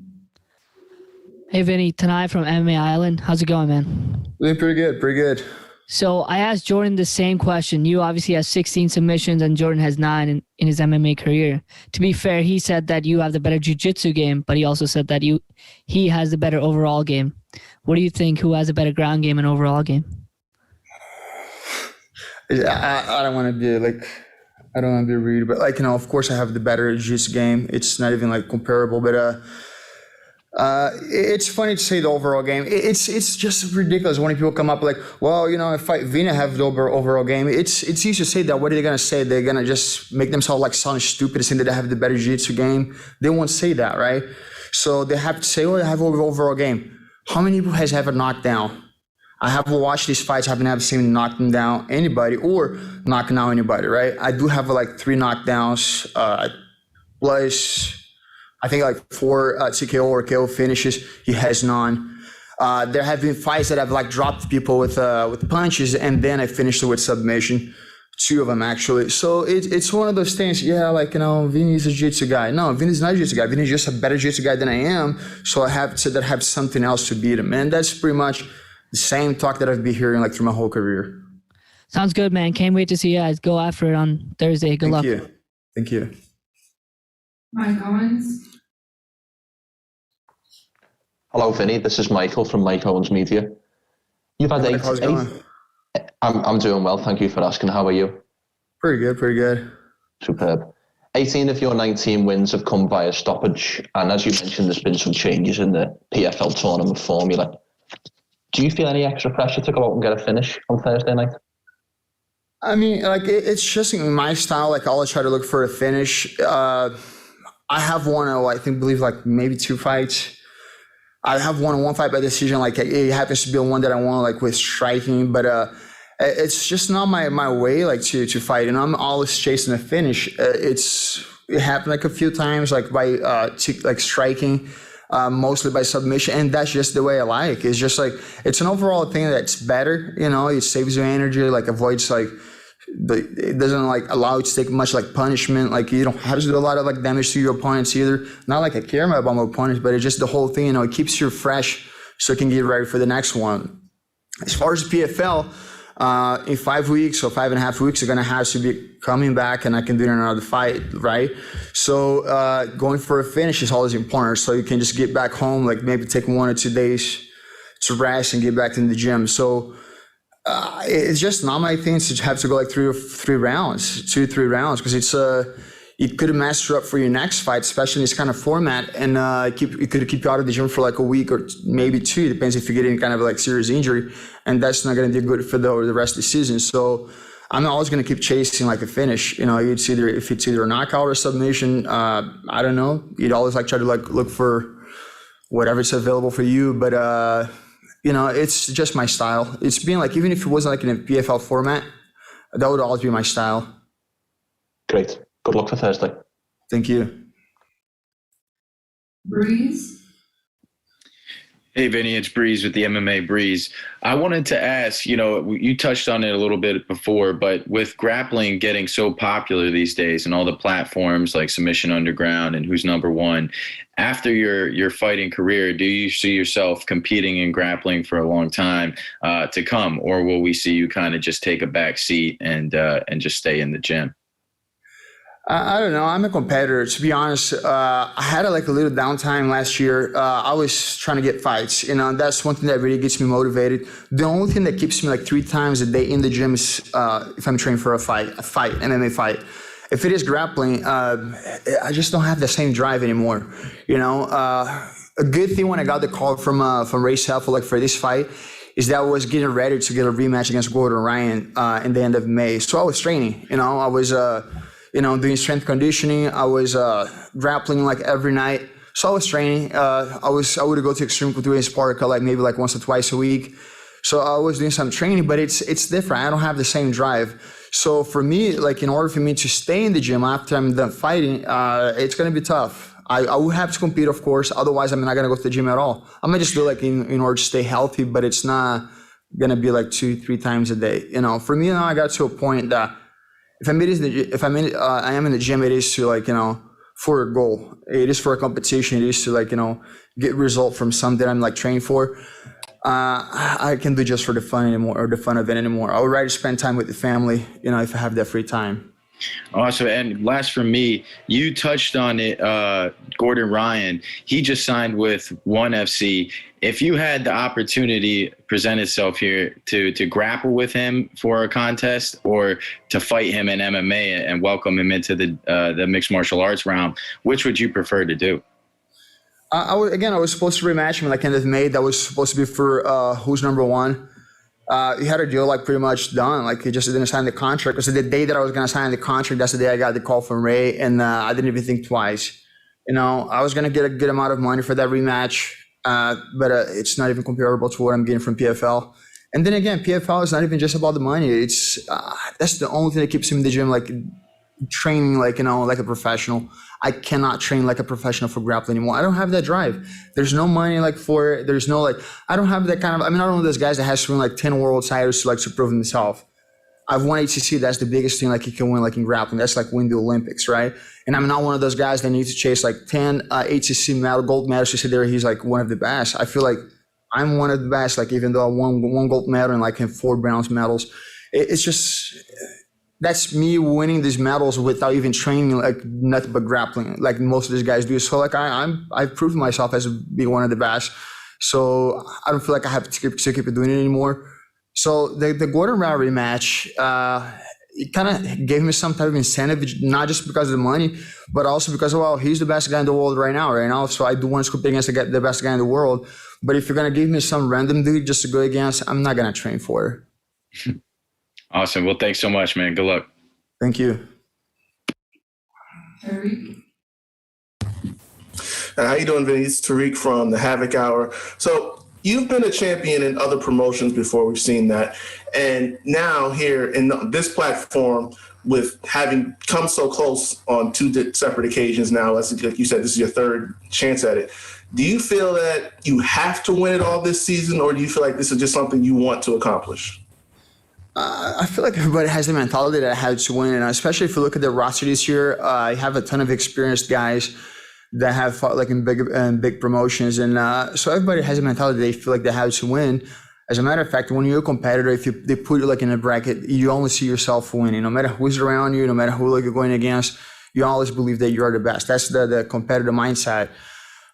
Hey, Vinny. Tanai from MMA Island. How's it going, man? Doing pretty good. Pretty good. So I asked Jordan the same question. You obviously have 16 submissions and Jordan has 9 in his MMA career. To be fair, he said that you have the better jiu-jitsu game, but he also said that he has the better overall game. What do you think? Who has a better ground game and overall game? I don't want to be I don't want to be rude, but of course I have the better jiu-jitsu game. It's not even comparable, but it's funny to say the overall game. It's just ridiculous when people come up well, if Vinny have the overall game, it's easy to say that. What are they gonna say? They're gonna just make themselves sound stupid, saying that they have the better jiu-jitsu game. They won't say that, right? So they have to say, I have overall game. How many people has ever knocked down? I have watched these fights. I haven't ever seen knocking down anybody or knocking out anybody, right? I do have 3 knockdowns, plus I think 4 TKO or KO finishes. He has none. There have been fights that I've dropped people with punches, and then I finished it with submission. 2 of them actually. So it's one of those things. Yeah, Vinny's a jiu-jitsu guy. No, Vinny's not a jiu-jitsu guy. Vinny's just a better jiu-jitsu guy than I am. So I have to have something else to beat him, and that's pretty much the same talk that I've been hearing through my whole career. Sounds good, man. Can't wait to see you guys go after it on Thursday. Good luck. Thank you. Mike Owens. Hello, Vinny. This is Michael from Mike Owens Media. You've had How's it going? I'm doing well. Thank you for asking. How are you? Pretty good. Superb. 18 of your 19 wins have come via stoppage. And as you mentioned, there's been some changes in the PFL tournament formula. Do you feel any extra pressure to go out and get a finish on Thursday night? I mean, it's just in my style. I always try to look for a finish. I have won, believe maybe 2 fights. I have won 1 fight by decision. It happens to be one that I won with striking, but it's just not my way to fight. And I'm always chasing a finish. It happened a few times by striking. Mostly by submission, and that's just the way I like. It's just it's an overall thing that's better. It saves you energy. Avoids it doesn't allow you to take much punishment. You don't have to do a lot of damage to your opponents either. Not I care about my opponents, but it's just the whole thing. It keeps you fresh, so you can get ready for the next one. As far as PFL, in 5 weeks or 5.5 weeks, I'm gonna have to be coming back, and I can do another fight, right? So going for a finish is always important. So you can just get back home, maybe take 1 or 2 days to rest and get back in the gym. So it's just not my thing to have to go 3 rounds, 2-3 rounds, because it could mess you up for your next fight, especially in this kind of format, and it could keep you out of the gym for a week or maybe 2. Depends if you get any kind of serious injury, and that's not going to be good for the rest of the season. So I'm always going to keep chasing a finish. If it's either a knockout or a submission, I don't know. You'd always try to look for whatever's available for you, but it's just my style. It's been even if it wasn't in a PFL format, that would always be my style. Great. Good luck for Thursday. Thank you. Breeze. Hey, Vinny, it's Breeze with the MMA Breeze. I wanted to ask, you touched on it a little bit before, but with grappling getting so popular these days and all the platforms like Submission Underground and Who's Number One, after your fighting career, do you see yourself competing in grappling for a long time to come, or will we see you kind of just take a back seat and just stay in the gym? I don't know. I'm a competitor. To be honest, I had a little downtime last year. I was trying to get fights. That's one thing that really gets me motivated. The only thing that keeps me 3 times a day in the gym is if I'm training for a MMA fight. If it is grappling, I just don't have the same drive anymore. A good thing when I got the call from Ray Selfo for this fight is that I was getting ready to get a rematch against Gordon Ryan in the end of May. So I was training. I was doing strength conditioning. I was grappling every night. So I was training. I would go to Extreme Culture Sparta maybe once or twice a week. So I was doing some training, but it's different. I don't have the same drive. So for me, in order for me to stay in the gym after I'm done fighting, it's gonna be tough. I will have to compete, of course. Otherwise, I'm not gonna go to the gym at all. I might just do in order to stay healthy, but it's not gonna be 2-3 times a day. For me now, I got to a point that I am in the gym, it is to for a goal. It is for a competition. It is to get result from something I'm training for. I can do just for the fun anymore, or the fun of it anymore. I would rather spend time with the family, if I have that free time. Awesome. And last from me, you touched on it, Gordon Ryan. He just signed with ONE FC. If you had the opportunity present itself here to grapple with him for a contest or to fight him in MMA and welcome him into the mixed martial arts realm, which would you prefer to do? I was supposed to rematch him like end of May. That was supposed to be for who's number one. He had a deal like pretty much done. Like he just didn't sign the contract. Because the day that I was going to sign the contract, that's the day I got the call from Ray, and I didn't even think twice. I was going to get a good amount of money for that rematch, but it's not even comparable to what I'm getting from PFL. And then again, PFL is not even just about the money. It's that's the only thing that keeps him in the gym, like training, like like a professional. I cannot train like a professional for grappling anymore. I don't have that drive. There's no money for it. There's no I don't have that kind of. I mean, I don't know those guys that has to win like 10 world titles to prove himself. I've won ACC. That's the biggest thing he can win in grappling. That's win the Olympics, right? And I'm not one of those guys that need to chase 10 ACC gold medals to sit there. He's one of the best. I feel like I'm one of the best. Even though I won one gold medal and have 4 bronze medals, it's just. That's me winning these medals without even training nothing but grappling, like most of these guys do. So I've proved myself as being one of the best. So I don't feel like I have to keep doing it anymore. So the Gordon Ryan rematch, it kind of gave me some type of incentive, not just because of the money, but also because he's the best guy in the world right now. So I do want to compete against the best guy in the world. But if you're gonna give me some random dude just to go against, I'm not gonna train for it. Awesome. Well, thanks so much, man. Good luck. Thank you. Tariq. How you doing, Vinny? It's Tariq from the Havoc Hour. So you've been a champion in other promotions before. We've seen that. And now here in this platform, with having come so close on 2 separate occasions now, as like you said, this is your 3rd chance at it. Do you feel that you have to win it all this season, or do you feel like this is just something you want to accomplish? I feel like everybody has the mentality that I had to win, and especially if you look at the roster this year, I have a ton of experienced guys that have fought in big promotions, and so everybody has a mentality they feel like they have to win. As a matter of fact, when you're a competitor, if they put you in a bracket, you only see yourself winning. No matter who's around you, no matter who you're going against, you always believe that you're the best. That's the competitor mindset.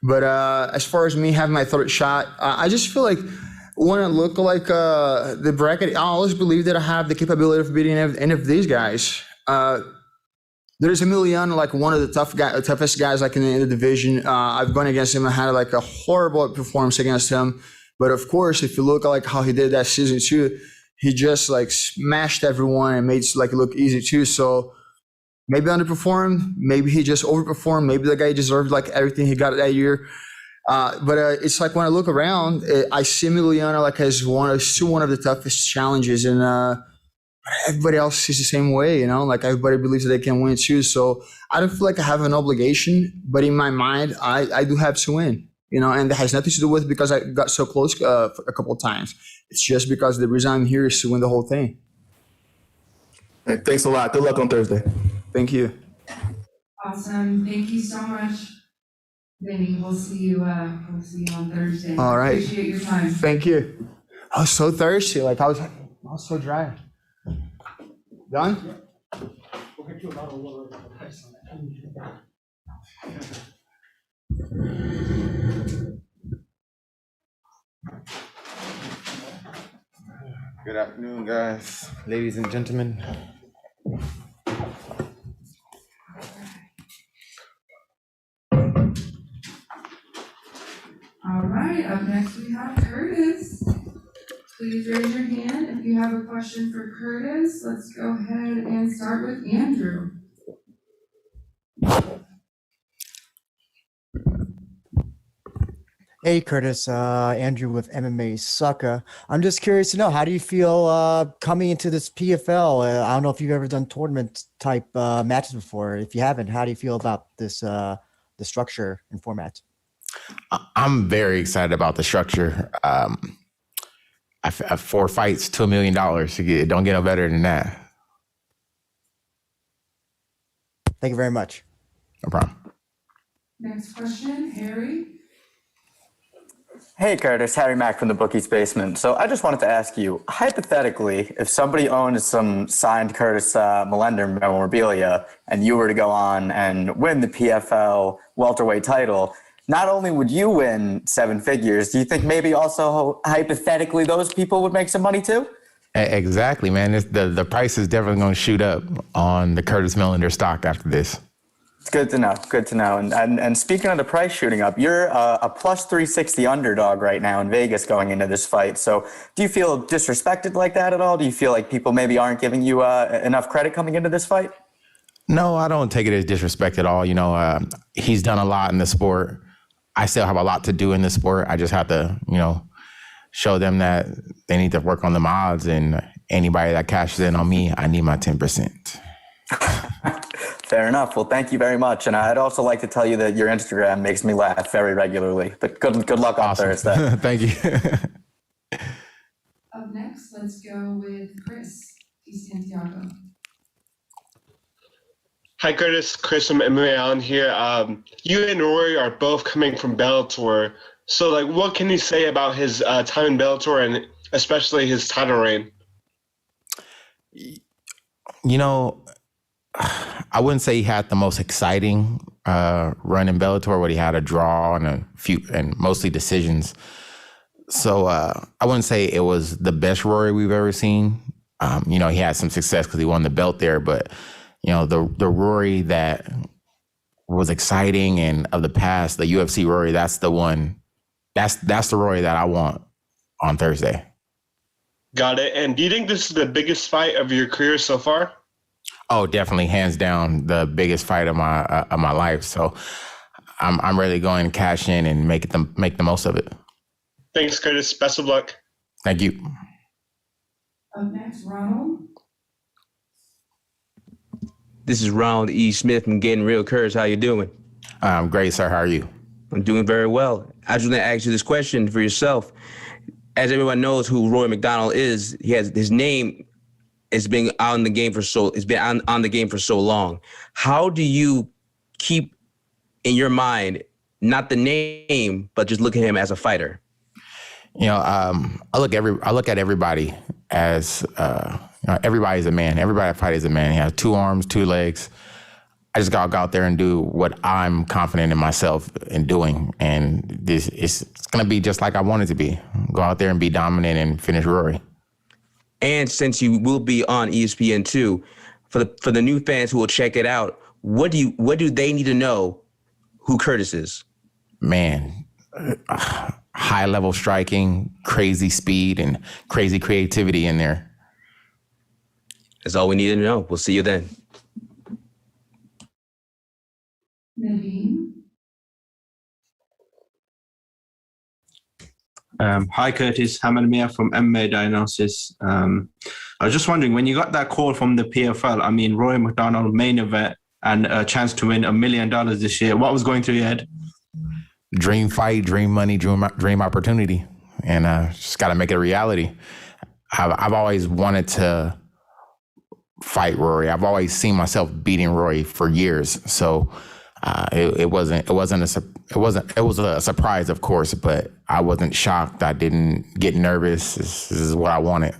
But as far as me having my 3rd shot, I just feel like. When I look the bracket, I always believe that I have the capability of beating any of these guys. There's Emiliano, one of the toughest guys in the division. I've gone against him. I had a horrible performance against him. But of course, if you look how he did that season 2, he just smashed everyone and made it look easy too. So maybe underperformed, maybe he just overperformed, maybe the guy deserved everything he got that year. But it's when I look around, I see Emiliano as still one of the toughest challenges, and everybody else sees the same way, everybody believes that they can win too. So I don't feel like I have an obligation, but in my mind, I do have to win, and that has nothing to do with because I got so close a couple of times. It's just because the reason I'm here is to win the whole thing. Hey, thanks a lot. Good luck on Thursday. Thank you. Awesome. Thank you so much, Vinny. We'll see you on Thursday. All right. Appreciate your time. Thank you. I was so thirsty. I was so dry. Done? We'll get you a bottle of water. Good afternoon, guys, ladies and gentlemen. All right, up next we have Curtis. Please raise your hand if you have a question for Curtis. Let's go ahead and start with Andrew. Hey, Curtis, Andrew with MMA Sucka. I'm just curious to know, how do you feel coming into this PFL? I don't know if you've ever done tournament type matches before. If you haven't, how do you feel about this, the structure and format? I'm very excited about the structure. I have 4 fights, $2 million to get. Don't get no better than that. Thank you very much. No problem. Next question, Harry. Hey, Curtis, Harry Mack from the Bookie's Basement. So I just wanted to ask you, hypothetically, if somebody owned some signed Curtis Millender memorabilia and you were to go on and win the PFL welterweight title, not only would you win 7 figures, do you think maybe also hypothetically those people would make some money too? Exactly, man. The price is definitely going to shoot up on the Curtis Millender stock after this. It's good to know. Good to know. And speaking of the price shooting up, you're a plus 360 underdog right now in Vegas going into this fight. So do you feel disrespected like that at all? Do you feel like people maybe aren't giving you enough credit coming into this fight? No, I don't take it as disrespect at all. He's done a lot in the sport. I still have a lot to do in the sport. I just have to, show them that they need to work on the odds, and anybody that cashes in on me, I need my 10%. Fair enough. Well, thank you very much. And I'd also like to tell you that your Instagram makes me laugh very regularly. But good luck on Thursday. Thank you. Up next, let's go with Chris Santiago. Hi, Curtis. Chris from MMA Island here. You and Rory are both coming from Bellator. So, what can you say about his time in Bellator and especially his title reign? I wouldn't say he had the most exciting run in Bellator, where he had a draw and mostly decisions. So I wouldn't say it was the best Rory we've ever seen. He had some success because he won the belt there, but the Rory that was exciting and of the past, the UFC Rory, that's the one. That's the Rory that I want on Thursday. Got it. And do you think this is the biggest fight of your career so far? Oh, definitely, hands down, the biggest fight of my life. So I'm really going to cash in and make the most of it. Thanks, Curtis. Best of luck. Thank you. Up next, Ronald. This is Ronald E. Smith from Getting Real. Curtis, how you doing? I'm great, sir. How are you? I'm doing very well. I just want to ask you this question for yourself. As everyone knows who Rory MacDonald is, his name has been on the game for on the game for so long. How do you keep in your mind not the name, but just look at him as a fighter? I look at everybody as everybody's a man. Everybody I fight is a man. He has 2 arms, 2 legs. I just gotta go out there and do what I'm confident in myself in doing. And it's gonna be just like I want it to be. Go out there and be dominant and finish Rory. And since you will be on ESPN too, for the new fans who will check it out, what do they need to know who Curtis is? Man, high level striking, crazy speed, and crazy creativity in there. That's all we need to know. We'll see you then. Hi, Curtis. Hamad Mia from MMA Diagnosis. I was just wondering, when you got that call from the PFL, Rory MacDonald main event and a chance to win $1 million this year, what was going through your head? Dream fight, dream money, dream opportunity. And just got to make it a reality. I've always wanted to fight Rory. I've always seen myself beating Rory for years. So it was a surprise, of course, but I wasn't shocked. I didn't get nervous. This is what I wanted.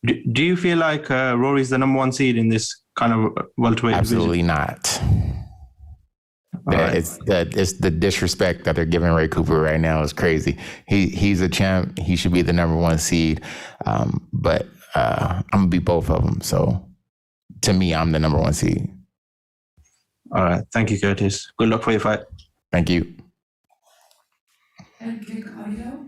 Do you feel like Rory's the number 1 seed in this kind of welterweight Absolutely division? Not. Right. It's the disrespect that they're giving Ray Cooper right now is crazy. He's a champ. He should be the number 1 seed. But I'm gonna beat both of them. So to me, I'm the number 1 seed. All right. Thank you, Curtis. Good luck for your fight. Thank you. Head Kick Audio.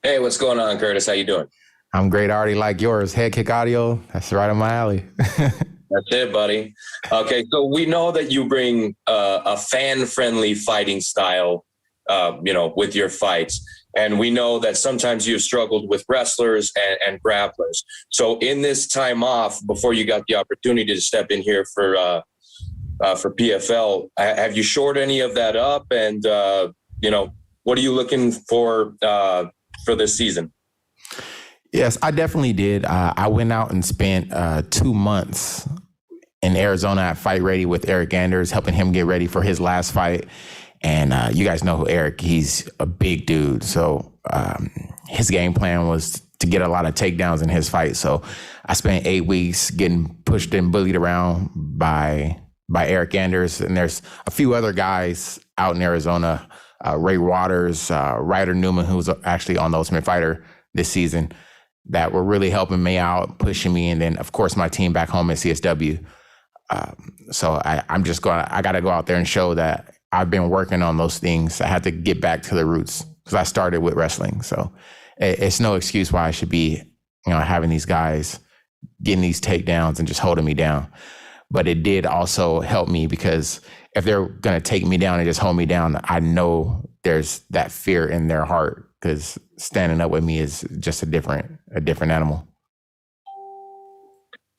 Hey, what's going on, Curtis? How you doing? I'm great. I already like yours. Head Kick Audio. That's right up my alley. That's it, buddy. Okay, so we know that you bring a fan-friendly fighting style, with your fights. And we know that sometimes you've struggled with wrestlers and grapplers. So in this time off, before you got the opportunity to step in here for PFL, have you shored any of that up? And, what are you looking for this season? Yes, I definitely did. I went out and spent 2 months in Arizona at Fight Ready with Eric Anders, helping him get ready for his last fight. And you guys know who Eric, he's a big dude. So his game plan was to get a lot of takedowns in his fight. So I spent 8 weeks getting pushed and bullied around by Eric Anders. And there's a few other guys out in Arizona, Ray Waters, Ryder Newman, who's actually on the Ultimate Fighter this season, that were really helping me out, pushing me. And then, of course, my team back home at CSW. So I got to go out there and show that I've been working on those things. I had to get back to the roots because I started with wrestling. So it's no excuse why I should be, having these guys getting these takedowns and just holding me down. But it did also help me because if they're going to take me down and just hold me down, I know there's that fear in their heart because standing up with me is just a different animal.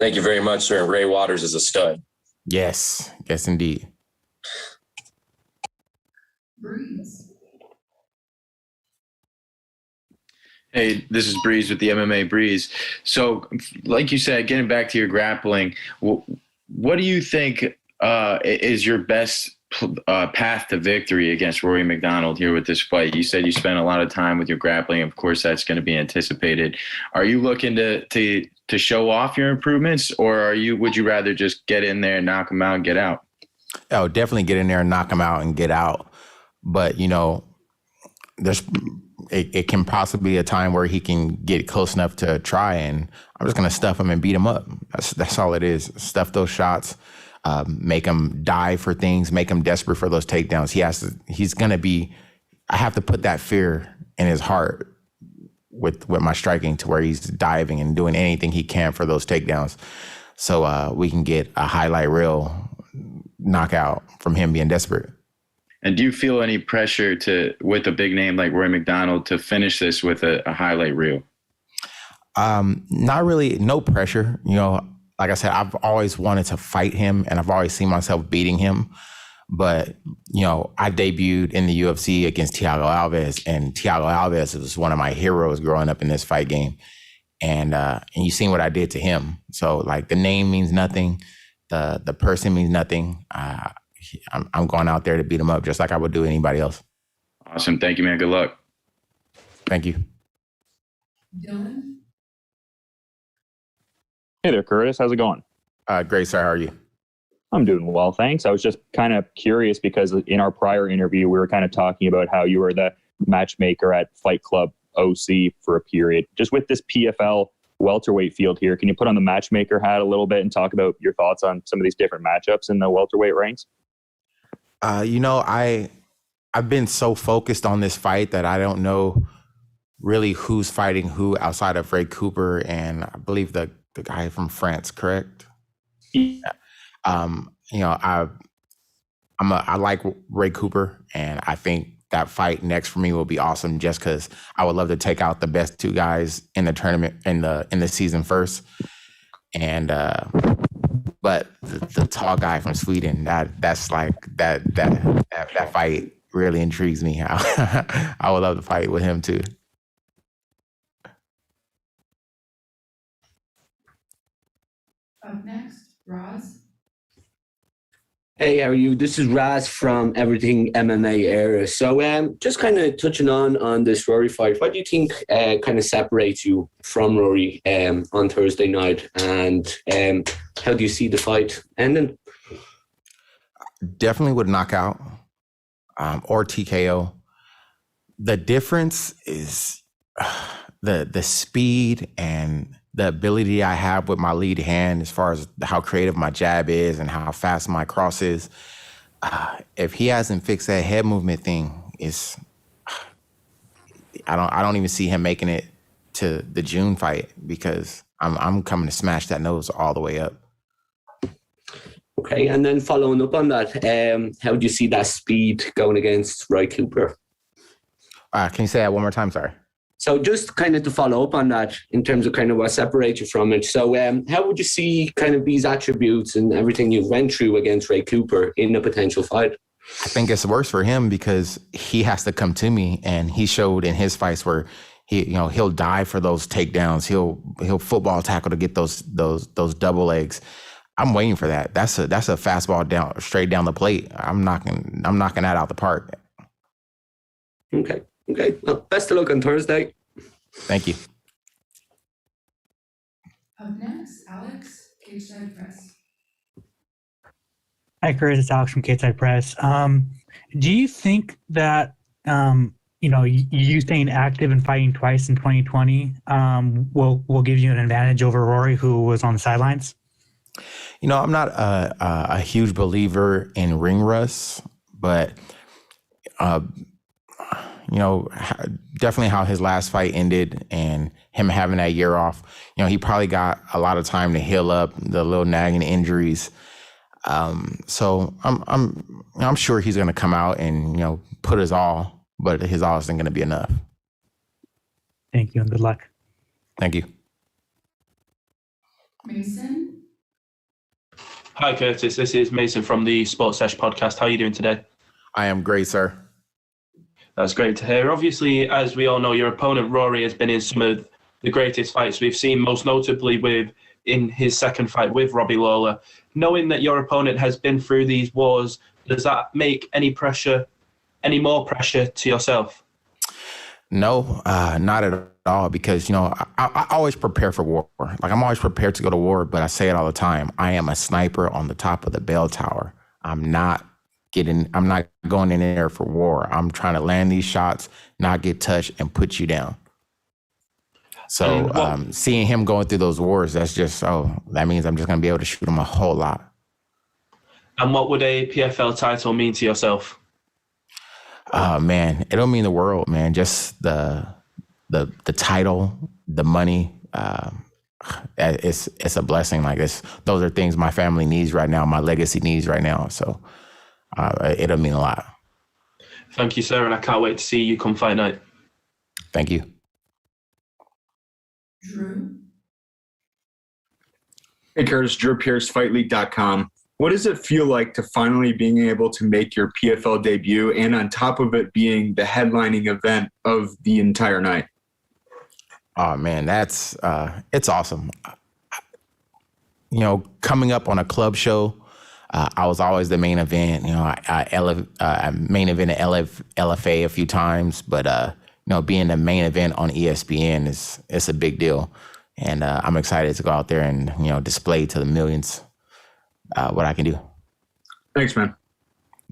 Thank you very much, sir. And Ray Waters is a stud. Yes, indeed. Hey, this is Breeze with the MMA Breeze. So, like you said, getting back to your grappling, what do you think is your best path to victory against Rory MacDonald here with this fight? You said you spent a lot of time with your grappling. Of course, that's going to be anticipated. Are you looking to show off your improvements, or would you rather just get in there, knock him out, and get out? Oh, definitely get in there and knock him out and get out. But, it can possibly be a time where he can get close enough to try, and I'm just going to stuff him and beat him up. That's all it is. Stuff those shots, make him die for things, make him desperate for those takedowns. I have to put that fear in his heart with my striking to where he's diving and doing anything he can for those takedowns. So we can get a highlight reel knockout from him being desperate. And do you feel any pressure with a big name like Rory MacDonald to finish this with a highlight reel? Not really, no pressure. Like I said, I've always wanted to fight him and I've always seen myself beating him. But, I debuted in the UFC against Thiago Alves, and Thiago Alves was one of my heroes growing up in this fight game. And you seen what I did to him. So like the name means nothing. The person means nothing. I'm going out there to beat him up just like I would do anybody else. Awesome. Thank you, man. Good luck. Thank you. Dylan? Hey there, Curtis. How's it going? Great, sir. How are you? I'm doing well, thanks. I was just kind of curious because in our prior interview, we were kind of talking about how you were the matchmaker at Fight Club OC for a period. Just with this PFL welterweight field here, can you put on the matchmaker hat a little bit and talk about your thoughts on some of these different matchups in the welterweight ranks? I've been so focused on this fight that I don't know really who's fighting who outside of Ray Cooper and I believe the guy from France, correct? Yeah. I like Ray Cooper, and I think that fight next for me will be awesome just because I would love to take out the best two guys in the tournament in the season first. And but the tall guy from Sweden, that's like that fight really intrigues me. I would love to fight with him too. Up next, Roz. Hey, how are you? This is Raz from Everything MMA Era. So just kind of touching on this Rory fight, what do you think kind of separates you from Rory on Thursday night? And how do you see the fight ending? Definitely would knockout or TKO. The difference is the speed and the ability I have with my lead hand as far as how creative my jab is and how fast my cross is. If he hasn't fixed that head movement thing, I don't even see him making it to the June fight because I'm coming to smash that nose all the way up. Okay, and then following up on that, how do you see that speed going against Roy Cooper? Can you say that one more time? Sorry. So just kind of to follow up on that in terms of kind of what separates you from it. So how would you see kind of these attributes and everything you went through against Ray Cooper in a potential fight? I think it's worse for him because he has to come to me, and he showed in his fights where he'll die for those takedowns. He'll football tackle to get those double legs. I'm waiting for that. That's a fastball down straight down the plate. I'm knocking that out the park. Okay. Well, best of luck on Thursday. Thank you. Up next, Alex, Cage-Side Press. Hi, Curtis. It's Alex from Cage-Side Press. Do you think that you staying active and fighting twice in 2020 will give you an advantage over Rory, who was on the sidelines? I'm not a huge believer in ring rust, but definitely how his last fight ended and him having that year off. He probably got a lot of time to heal up the little nagging injuries. So I'm sure he's going to come out and put his all, but his all isn't going to be enough. Thank you and good luck. Thank you. Mason. Hi, Curtis. This is Mason from the Sports Sesh podcast. How are you doing today? I am great, sir. That's great to hear. Obviously, as we all know, your opponent, Rory, has been in some of the greatest fights we've seen, most notably in his second fight with Robbie Lawlor. Knowing that your opponent has been through these wars, does that make any more pressure to yourself? No, not at all, because, I always prepare for war. Like, I'm always prepared to go to war, but I say it all the time. I am a sniper on the top of the bell tower. I'm not going in there for war. I'm trying to land these shots, not get touched, and put you down. So seeing him going through those wars, that's just, that means I'm just going to be able to shoot him a whole lot. And what would a PFL title mean to yourself? Man, it'll mean the world, man. Just the title, the money, it's a blessing. Like those are things my family needs right now, my legacy needs right now. So it'll mean a lot. Thank you, sir, and I can't wait to see you come fight night. Thank you. Drew. Hey, Curtis, Drew Pierce, FightLeague.com. What does it feel like to finally being able to make your PFL debut, and on top of it being the headlining event of the entire night? Oh man, that's it's awesome. Coming up on a club show, I was always the main event. I main event at LFA a few times, but being the main event on ESPN it's a big deal, and I'm excited to go out there and display to the millions what I can do. Thanks, man.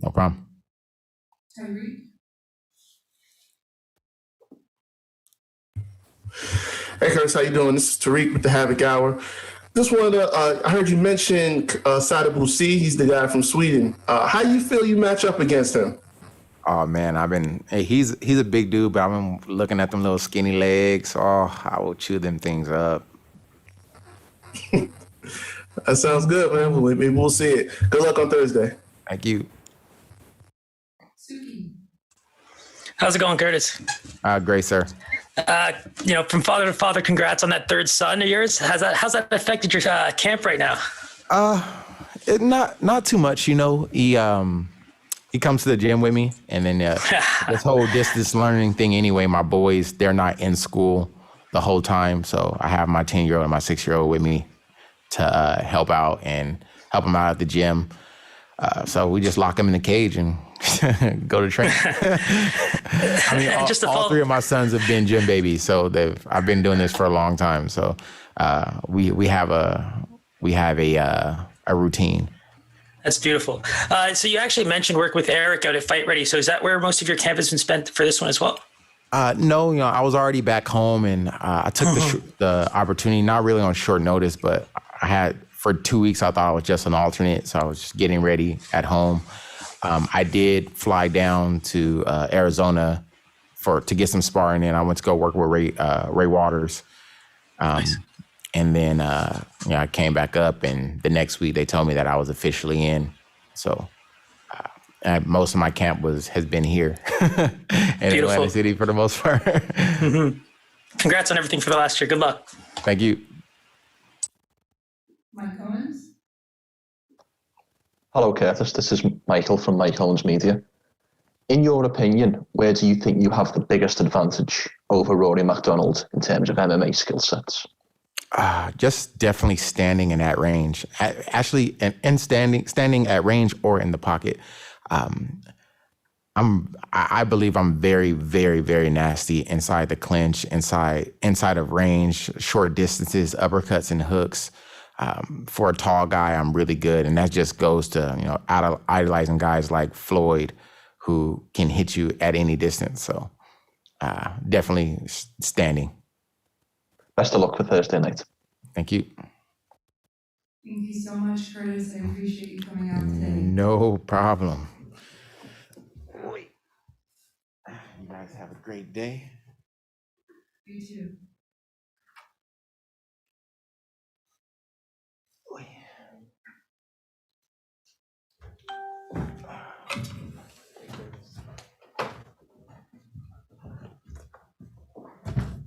No problem. Tyreek. Hey, Curtis, how you doing? This is Tariq with the Havoc Hour. Just wanted to, I heard you mention Sada Busi. He's the guy from Sweden. How you feel you match up against him? Oh man, he's a big dude, but I've been looking at them little skinny legs. Oh, I will chew them things up. That sounds good, man. Maybe we'll see it. Good luck on Thursday. Thank you. How's it going, Curtis? Great, sir. From father to father, congrats on that third son of yours. How's that affected your camp right now? Not too much. He comes to the gym with me, and then this whole distance learning thing. Anyway, my boys, they're not in school the whole time, so I have my 10-year-old and my 6-year-old with me to help out and help them out at the gym. So we just lock them in the cage and go to training. All three of my sons have been gym babies, so I've been doing this for a long time. So we have a routine. That's beautiful. So you actually mentioned work with Eric out at Fight Ready. So is that where most of your camp has been spent for this one as well? No, I was already back home, and I took the opportunity, not really on short notice, but I had, for 2 weeks, I thought I was just an alternate, so I was just getting ready at home. I did fly down to Arizona to get some sparring in. I went to go work with Ray Waters. Nice. And then I came back up, and the next week they told me that I was officially in. So most of my camp has been here in Atlanta City for the most part. Mm-hmm. Congrats on everything for the last year. Good luck. Thank you. Mike Owens. Hello, Curtis. This is Michael from Mike Owens Media. In your opinion, where do you think you have the biggest advantage over Rory MacDonald in terms of MMA skill sets? Just definitely standing in that range. Actually, and standing at range or in the pocket. I believe I'm very, very, very nasty inside the clinch, inside of range, short distances, uppercuts and hooks. For a tall guy, I'm really good, and that just goes to idolizing guys like Floyd, who can hit you at any distance. So definitely standing. Best of luck for Thursday night. Thank you. Thank you so much, Curtis. I appreciate you coming out today. No problem. You guys have a great day. You too.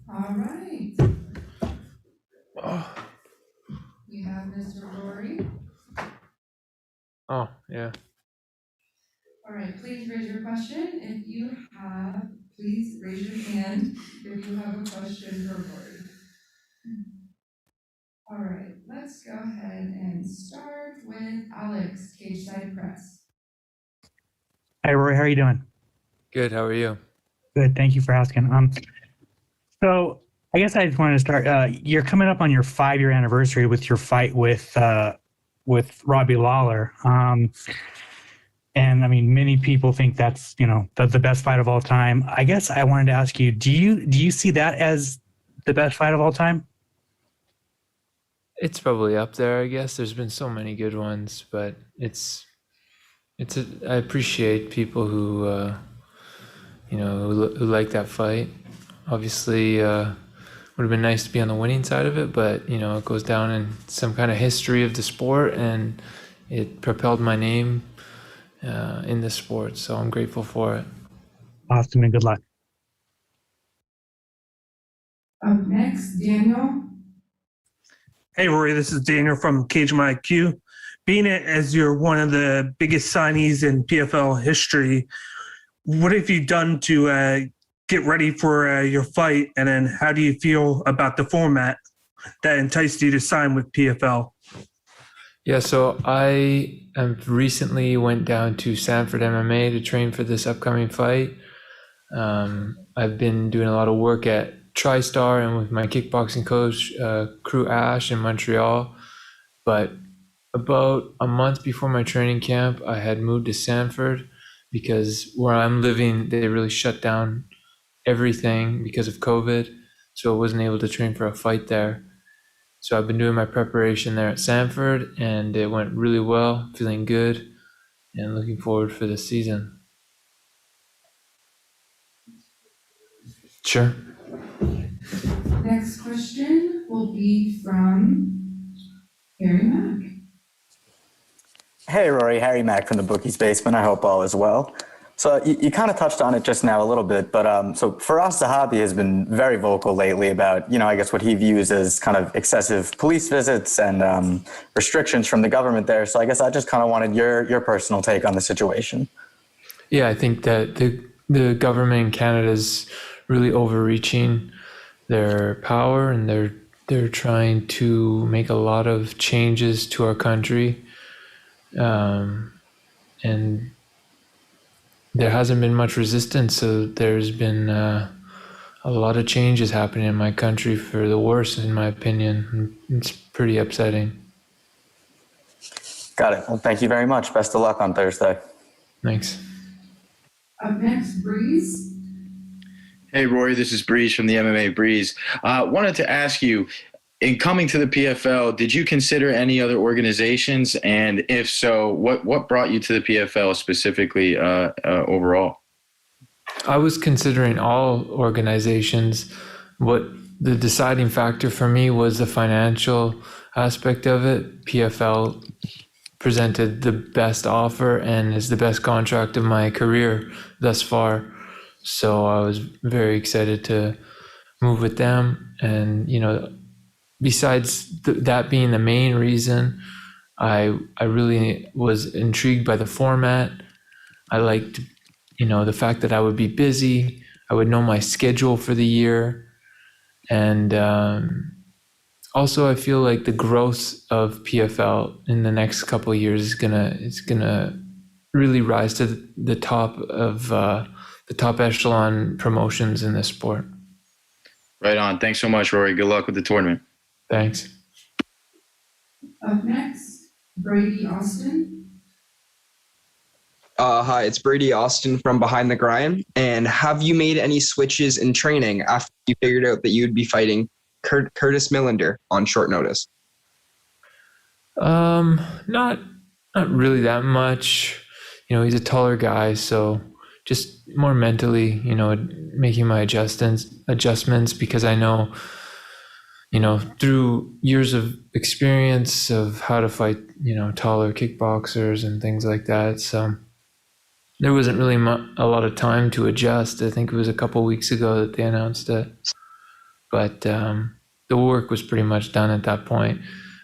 All right. We have Mr. Rory. Oh, yeah. All right, please raise your question. Please raise your hand if you have a question for Rory. All right, let's go ahead and start with Alex, Cage Side Press. Hi, Rory. How are you doing? Good. How are you? Good. Thank you for asking. So I guess I just wanted to start. You're coming up on your 5-year anniversary with your fight with Robbie Lawlor. And I mean, many people think that's, the best fight of all time. I guess I wanted to ask you, do you see that as the best fight of all time? It's probably up there, I guess. There's been so many good ones, but I appreciate people who like that fight. Obviously, would have been nice to be on the winning side of it, but it goes down in some kind of history of the sport, and it propelled my name in the sport, so I'm grateful for it. Awesome, and good luck. Up next, Daniel. Hey, Rory, this is Daniel from Cage My IQ. Being it as you're one of the biggest signees in PFL history, what have you done to get ready for your fight? And then how do you feel about the format that enticed you to sign with PFL? Yeah, so I recently went down to Sanford MMA to train for this upcoming fight. I've been doing a lot of work at TriStar and with my kickboxing coach, Crew Ash in Montreal. But about a month before my training camp, I had moved to Sanford because where I'm living, they really shut down everything because of COVID. So I wasn't able to train for a fight there. So I've been doing my preparation there at Sanford, and it went really well, feeling good, and looking forward for the season. Sure. Next question will be from Harry Mack. Hey, Rory, Harry Mack from the Bookies Basement. I hope all is well. So you kind of touched on it just now a little bit, but so Firas Zahabi has been very vocal lately about, I guess what he views as kind of excessive police visits and restrictions from the government there. So I guess I just kind of wanted your personal take on the situation. Yeah, I think that the government in Canada is really overreaching their power, and they're trying to make a lot of changes to our country, and there hasn't been much resistance, so there's been a lot of changes happening in my country for the worse, in my opinion. It's pretty upsetting. Got it. Well, thank you very much. Best of luck on Thursday. Thanks. Up next, Breeze. Hey, Rory, this is Breeze from the MMA Breeze. Wanted to ask you, in coming to the PFL, did you consider any other organizations? And if so, what brought you to the PFL specifically overall? I was considering all organizations. What the deciding factor for me was the financial aspect of it. PFL presented the best offer and is the best contract of my career thus far. So I was very excited to move with them. And, besides that being the main reason, I really was intrigued by the format. I liked, the fact that I would be busy. I would know my schedule for the year. And also, I feel like the growth of PFL in the next couple of years is gonna really rise to the top of the top echelon promotions in this sport. Right on. Thanks so much, Rory. Good luck with the tournament. Thanks. Up next, Brady Austin. Hi, it's Brady Austin from Behind the Grind. And have you made any switches in training after you figured out that you'd be fighting Curtis Millender on short notice? Not really that much. You know, he's a taller guy, so just more mentally, you know, making my adjustments because I know, you know, through years of experience of how to fight, you know, taller kickboxers and things like that. So there wasn't really a lot of time to adjust. I think it was a couple of weeks ago that they announced it, but the work was pretty much done at that point.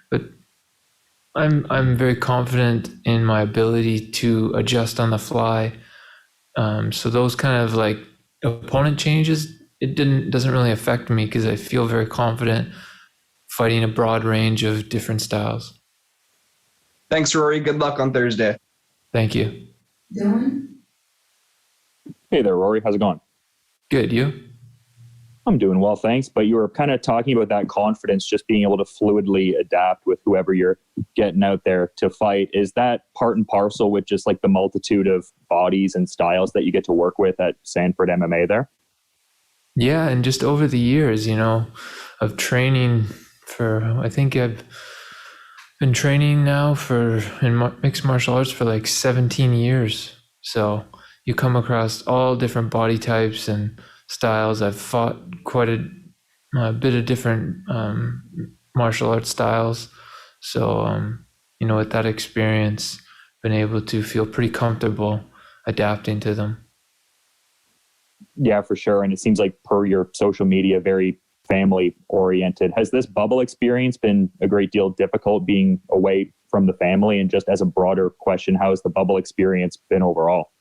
But I'm very confident in my ability to adjust on the fly. So those kind of like opponent changes, doesn't really affect me because I feel very confident fighting a broad range of different styles. Thanks, Rory. Good luck on Thursday. Thank you. Dylan? Hey there, Rory. How's it going? Good. You? I'm doing well, thanks. But you were kind of talking about that confidence, just being able to fluidly adapt with whoever you're getting out there to fight. Is that part and parcel with just like the multitude of bodies and styles that you get to work with at Sanford MMA there? Yeah, and just over the years, you know, of training I think I've been training now in mixed martial arts for like 17 years. So you come across all different body types and styles. I've fought quite a bit of different martial arts styles. So, you know, with that experience, been able to feel pretty comfortable adapting to them. Yeah, for sure. And it seems like per your social media, very family oriented. Has this bubble experience been a great deal difficult being away from the family? And just as a broader question, how has the bubble experience been overall?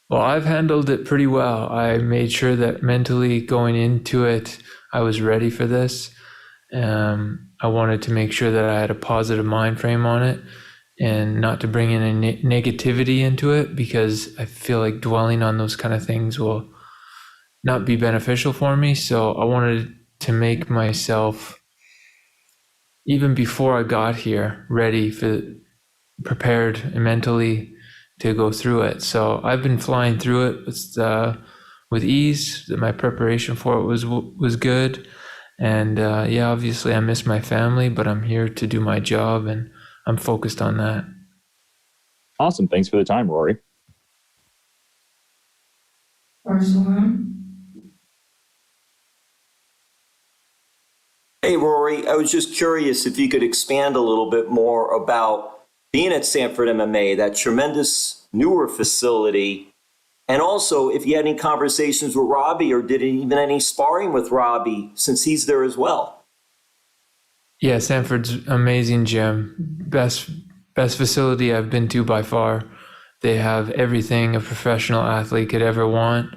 Well, I've handled it pretty well. I made sure that mentally going into it, I was ready for this. I wanted to make sure that I had a positive mind frame on it and not to bring in any negativity into it, because I feel like dwelling on those kind of things will not be beneficial for me. So I wanted to make myself, even before I got here, prepared mentally to go through it. So I've been flying through it with ease. My preparation for it was good. And yeah, obviously I miss my family, but I'm here to do my job and I'm focused on that. Awesome. Thanks for the time, Rory. Barcelona. Hey, Rory, I was just curious if you could expand a little bit more about being at Sanford MMA, that tremendous newer facility, and also if you had any conversations with Robbie or did even any sparring with Robbie since he's there as well. Yeah, Sanford's amazing gym. Best facility I've been to by far. They have everything a professional athlete could ever want.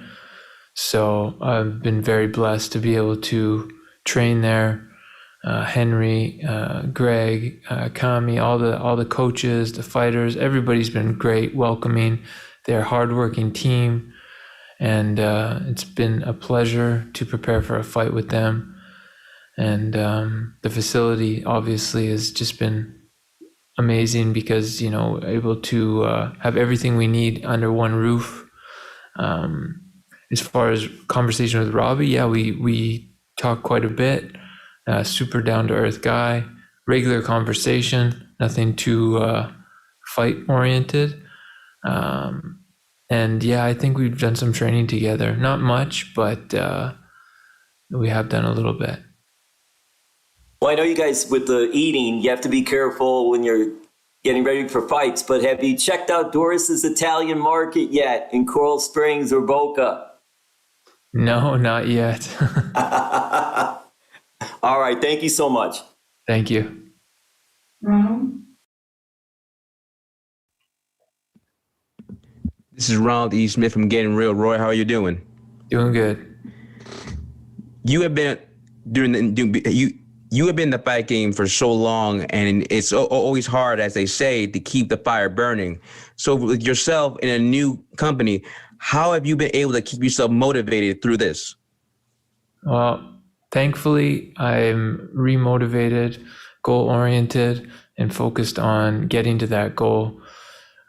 So I've been very blessed to be able to train there. Henry, Greg, Kami, all the coaches, the fighters, everybody's been great, welcoming. They're a hardworking team, and it's been a pleasure to prepare for a fight with them. And the facility obviously has just been amazing because, you know, able to have everything we need under one roof. As far as conversation with Robbie, yeah, we talk quite a bit. Super down-to-earth guy, regular conversation, nothing too fight-oriented. And yeah, I think we've done some training together. Not much, but we have done a little bit. Well, I know you guys, with the eating, you have to be careful when you're getting ready for fights, but have you checked out Doris's Italian Market yet in Coral Springs or Boca? No, not yet. All right. Thank you so much. Thank you. Ronald? This is Ronald E. Smith from Getting Real. Roy, how are you doing? Doing good. You have been you you have been in the fight game for so long, and it's always hard, as they say, to keep the fire burning. So with yourself in a new company, how have you been able to keep yourself motivated through this? Well, thankfully, I'm remotivated, goal-oriented, and focused on getting to that goal.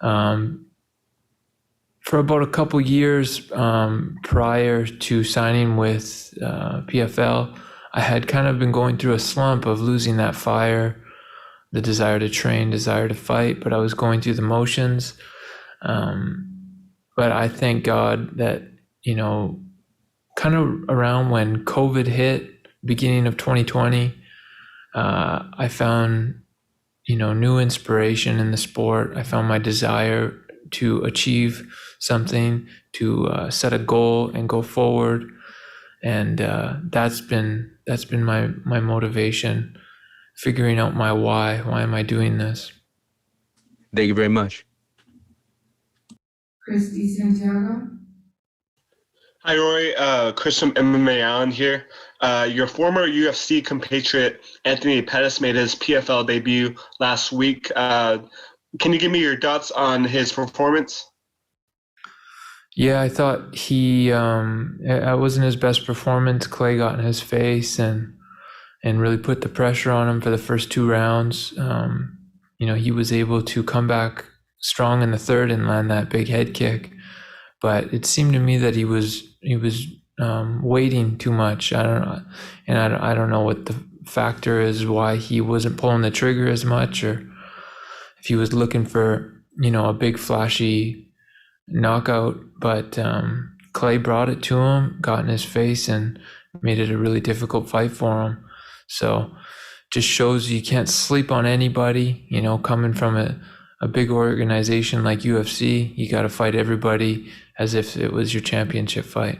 For about a couple years prior to signing with PFL, I had kind of been going through a slump of losing that fire, the desire to train, desire to fight, but I was going through the motions. But I thank God that, kind of around when COVID hit, beginning of 2020, I found, new inspiration in the sport. I found my desire to achieve something, to set a goal and go forward. And that's been my motivation, figuring out my why. Why am I doing this? Thank you very much. Christy Santiago. Hi, Rory. Chris from MMA On here. Your former UFC compatriot Anthony Pettis made his PFL debut last week. Can you give me your thoughts on his performance? Yeah, I thought it wasn't his best performance. Clay got in his face and really put the pressure on him for the first 2 rounds. He was able to come back strong in the third and land that big head kick. But it seemed to me that he was waiting too much. I don't know what the factor is, why he wasn't pulling the trigger as much, or if he was looking for, a big flashy knockout. But Clay brought it to him, got in his face, and made it a really difficult fight for him. So just shows you can't sleep on anybody, coming from a big organization like UFC. You got to fight everybody as if it was your championship fight.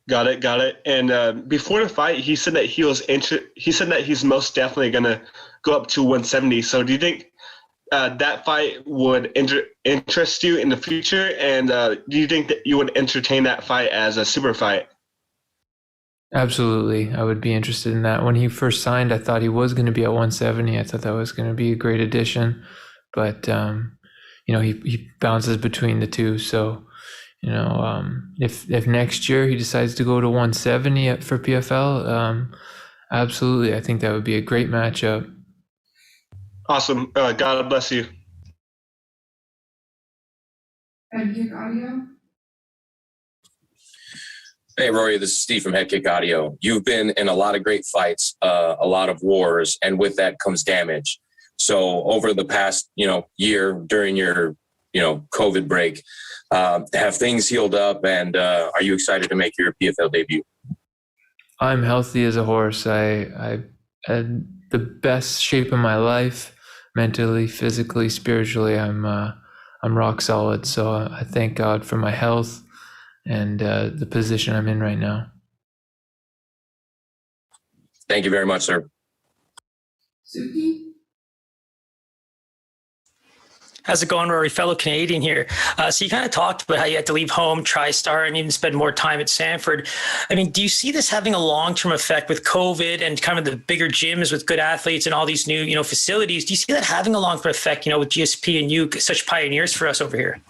Got it. And before the fight, he said that he said that he's most definitely gonna go up to 170. So do you think that fight would interest you in the future? And do you think that you would entertain that fight as a super fight? Absolutely. I would be interested in that. When he first signed, I thought he was going to be at 170. I thought that was going to be a great addition. But, he bounces between the two. So, if next year he decides to go to 170 for PFL, absolutely. I think that would be a great matchup. Awesome. God bless you. Hey, Rory, this is Steve from Head Kick Audio. You've been in a lot of great fights, a lot of wars, and with that comes damage. So over the past, year during your, COVID break, have things healed up, and are you excited to make your PFL debut? I'm healthy as a horse. I had the best shape of my life, mentally, physically, spiritually. I'm rock solid. So I thank God for my health and the position I'm in right now. Thank you very much, sir. Suki. How's it going, Rory? Fellow Canadian here. So you kind of talked about how you had to leave home, TriStar, and even spend more time at Sanford. I mean, do you see this having a long-term effect with COVID and kind of the bigger gyms with good athletes and all these new, facilities? Do you see that having a long-term effect, with GSP and you, such pioneers for us over here?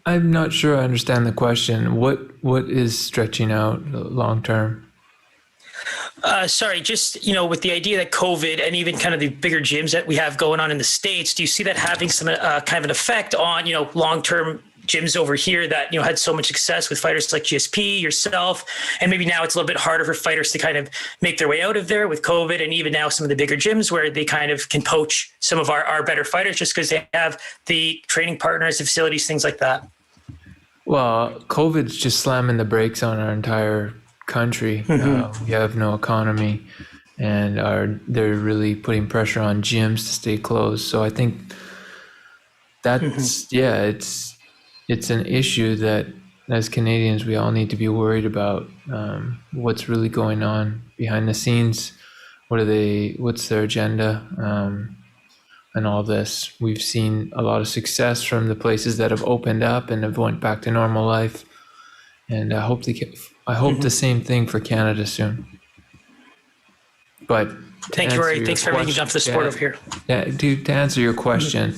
I'm not sure I understand the question. What is stretching out long-term? Sorry, just, with the idea that COVID and even kind of the bigger gyms that we have going on in the States, do you see that having some kind of an effect on, long-term gyms over here that, had so much success with fighters like GSP, yourself, and maybe now it's a little bit harder for fighters to kind of make their way out of there with COVID, and even now some of the bigger gyms where they kind of can poach some of our better fighters just because they have the training partners, the facilities, things like that? Well, COVID's just slamming the brakes on our entire country. We have no economy, and they're really putting pressure on gyms to stay closed. So I think that's it's an issue that as Canadians we all need to be worried about. What's really going on behind the scenes? What's their agenda? And all this. We've seen a lot of success from the places that have opened up and have went back to normal life. And I hope the same thing for Canada soon. But Thank you, Rory. Thanks for making jump to the sport over here. Yeah, to answer your question,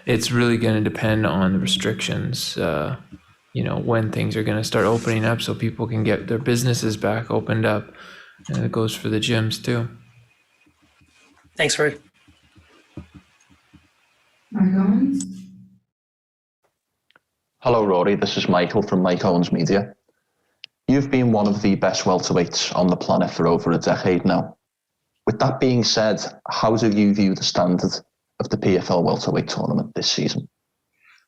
it's really going to depend on the restrictions. When things are going to start opening up, so people can get their businesses back opened up, and it goes for the gyms too. Thanks, Rory. Mike Owens? Hello, Rory. This is Michael from Mike Owens Media. You've been one of the best welterweights on the planet for over a decade now. With that being said, how do you view the standard of the PFL welterweight tournament this season?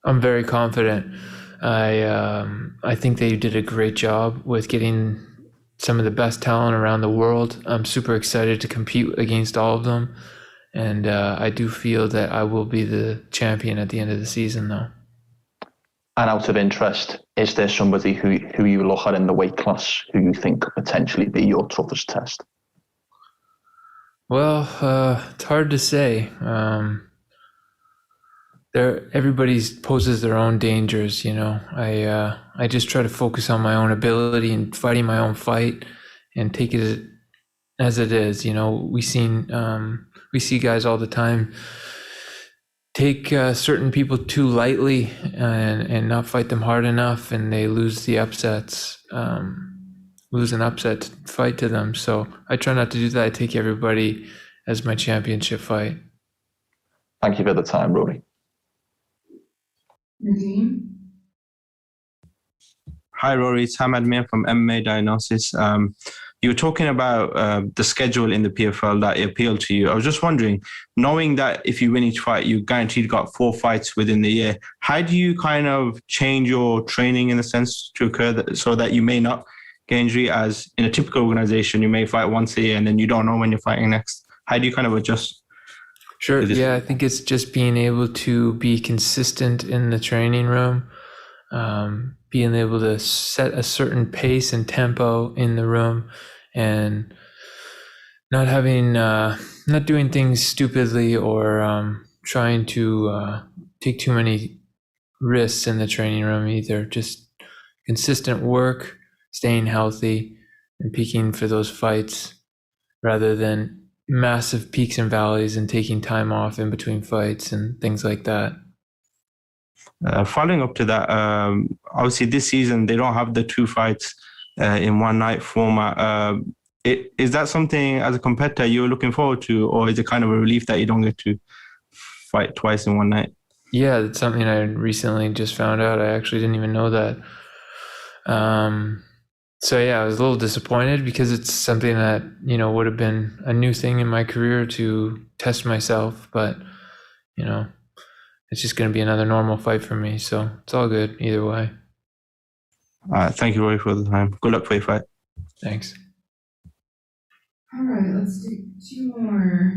I'm very confident. I think they did a great job with getting some of the best talent around the world. I'm super excited to compete against all of them. And I do feel that I will be the champion at the end of the season, though. And out of interest, is there somebody who you look at in the weight class who you think could potentially be your toughest test? Well, it's hard to say. Everybody poses their own dangers, I just try to focus on my own ability and fighting my own fight and take it as it is. We see guys all the time take certain people too lightly and not fight them hard enough, and they lose the upsets, lose an upset fight to them. So I try not to do that. I take everybody as my championship fight. Thank you for the time, Rory. Nadeem? Hi, Rory. It's Hamad Mir from MMA Diagnosis. You were talking about the schedule in the PFL that appealed to you. I was just wondering, knowing that if you win each fight, you guaranteed got 4 fights within the year, how do you kind of change your training in a sense to occur so that you may not get injury? As in a typical organization, you may fight once a year and then you don't know when you're fighting next. How do you kind of adjust? Sure. Yeah, I think it's just being able to be consistent in the training room, being able to set a certain pace and tempo in the room, and not doing things stupidly or trying to take too many risks in the training room either. Just consistent work, staying healthy, and peaking for those fights rather than massive peaks and valleys and taking time off in between fights and things like that. Following up to that, obviously this season they don't have the 2 fights in one night format. Is that something as a competitor you're looking forward to, or is it kind of a relief that you don't get to fight twice in one night? Yeah, it's something I recently just found out. I actually didn't even know that. So yeah, I was a little disappointed because it's something that, would have been a new thing in my career to test myself, but, it's just going to be another normal fight for me. So it's all good either way. All right. Thank you, Rory, for the time. Good luck for your fight. Thanks. All right, let's do 2 more.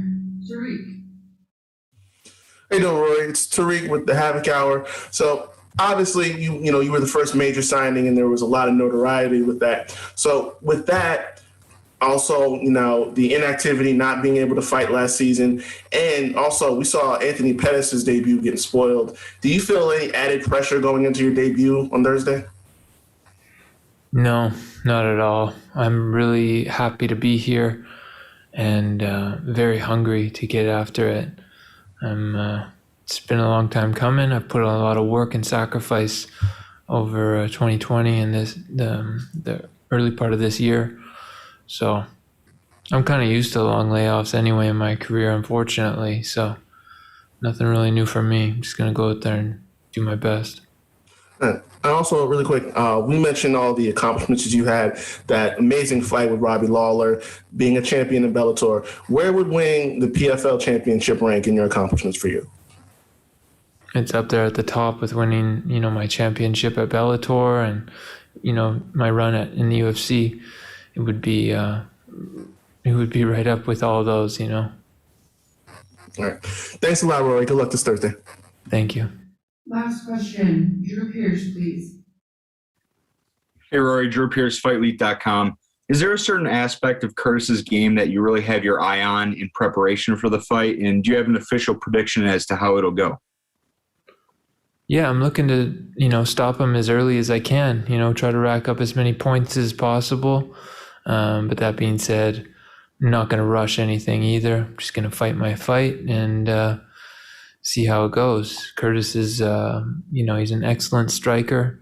Tariq. Hey, doing, Rory? It's Tariq with the Havoc Hour. So obviously, you were the first major signing, and there was a lot of notoriety with that. So with that, also, the inactivity, not being able to fight last season, and also we saw Anthony Pettis' debut getting spoiled. Do you feel any added pressure going into your debut on Thursday? No, not at all. I'm really happy to be here and very hungry to get after it. It's been a long time coming. I've put a lot of work and sacrifice over 2020 and the early part of this year. So I'm kind of used to long layoffs anyway in my career, unfortunately. So nothing really new for me. I'm just going to go out there and do my best. And also, really quick, we mentioned all the accomplishments that you had, that amazing fight with Robbie Lawlor, being a champion in Bellator. Where would winning the PFL championship rank in your accomplishments for you? It's up there at the top with winning, my championship at Bellator and, my run in the UFC. It would be right up with all those, All right. Thanks a lot, Rory. Good luck this Thursday. Thank you. Last question. Drew Pierce, please. Hey, Rory, Drew Pierce, FightLeague.com. Is there a certain aspect of Curtis's game that you really have your eye on in preparation for the fight? And do you have an official prediction as to how it'll go? Yeah, I'm looking to, stop him as early as I can, try to rack up as many points as possible. But that being said, not going to rush anything either. I'm just going to fight my fight and see how it goes. Curtis is, he's an excellent striker,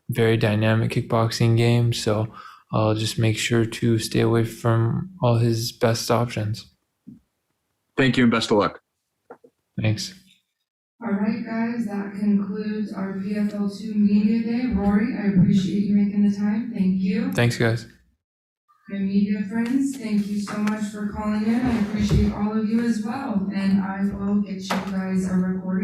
very dynamic kickboxing game. So I'll just make sure to stay away from all his best options. Thank you and best of luck. Thanks. All right, guys, that concludes our PFL2 Media Day. Rory, I appreciate you making the time. Thank you. Thanks, guys. And media friends, thank you so much for calling in. I appreciate all of you as well. And I will get you guys a recording.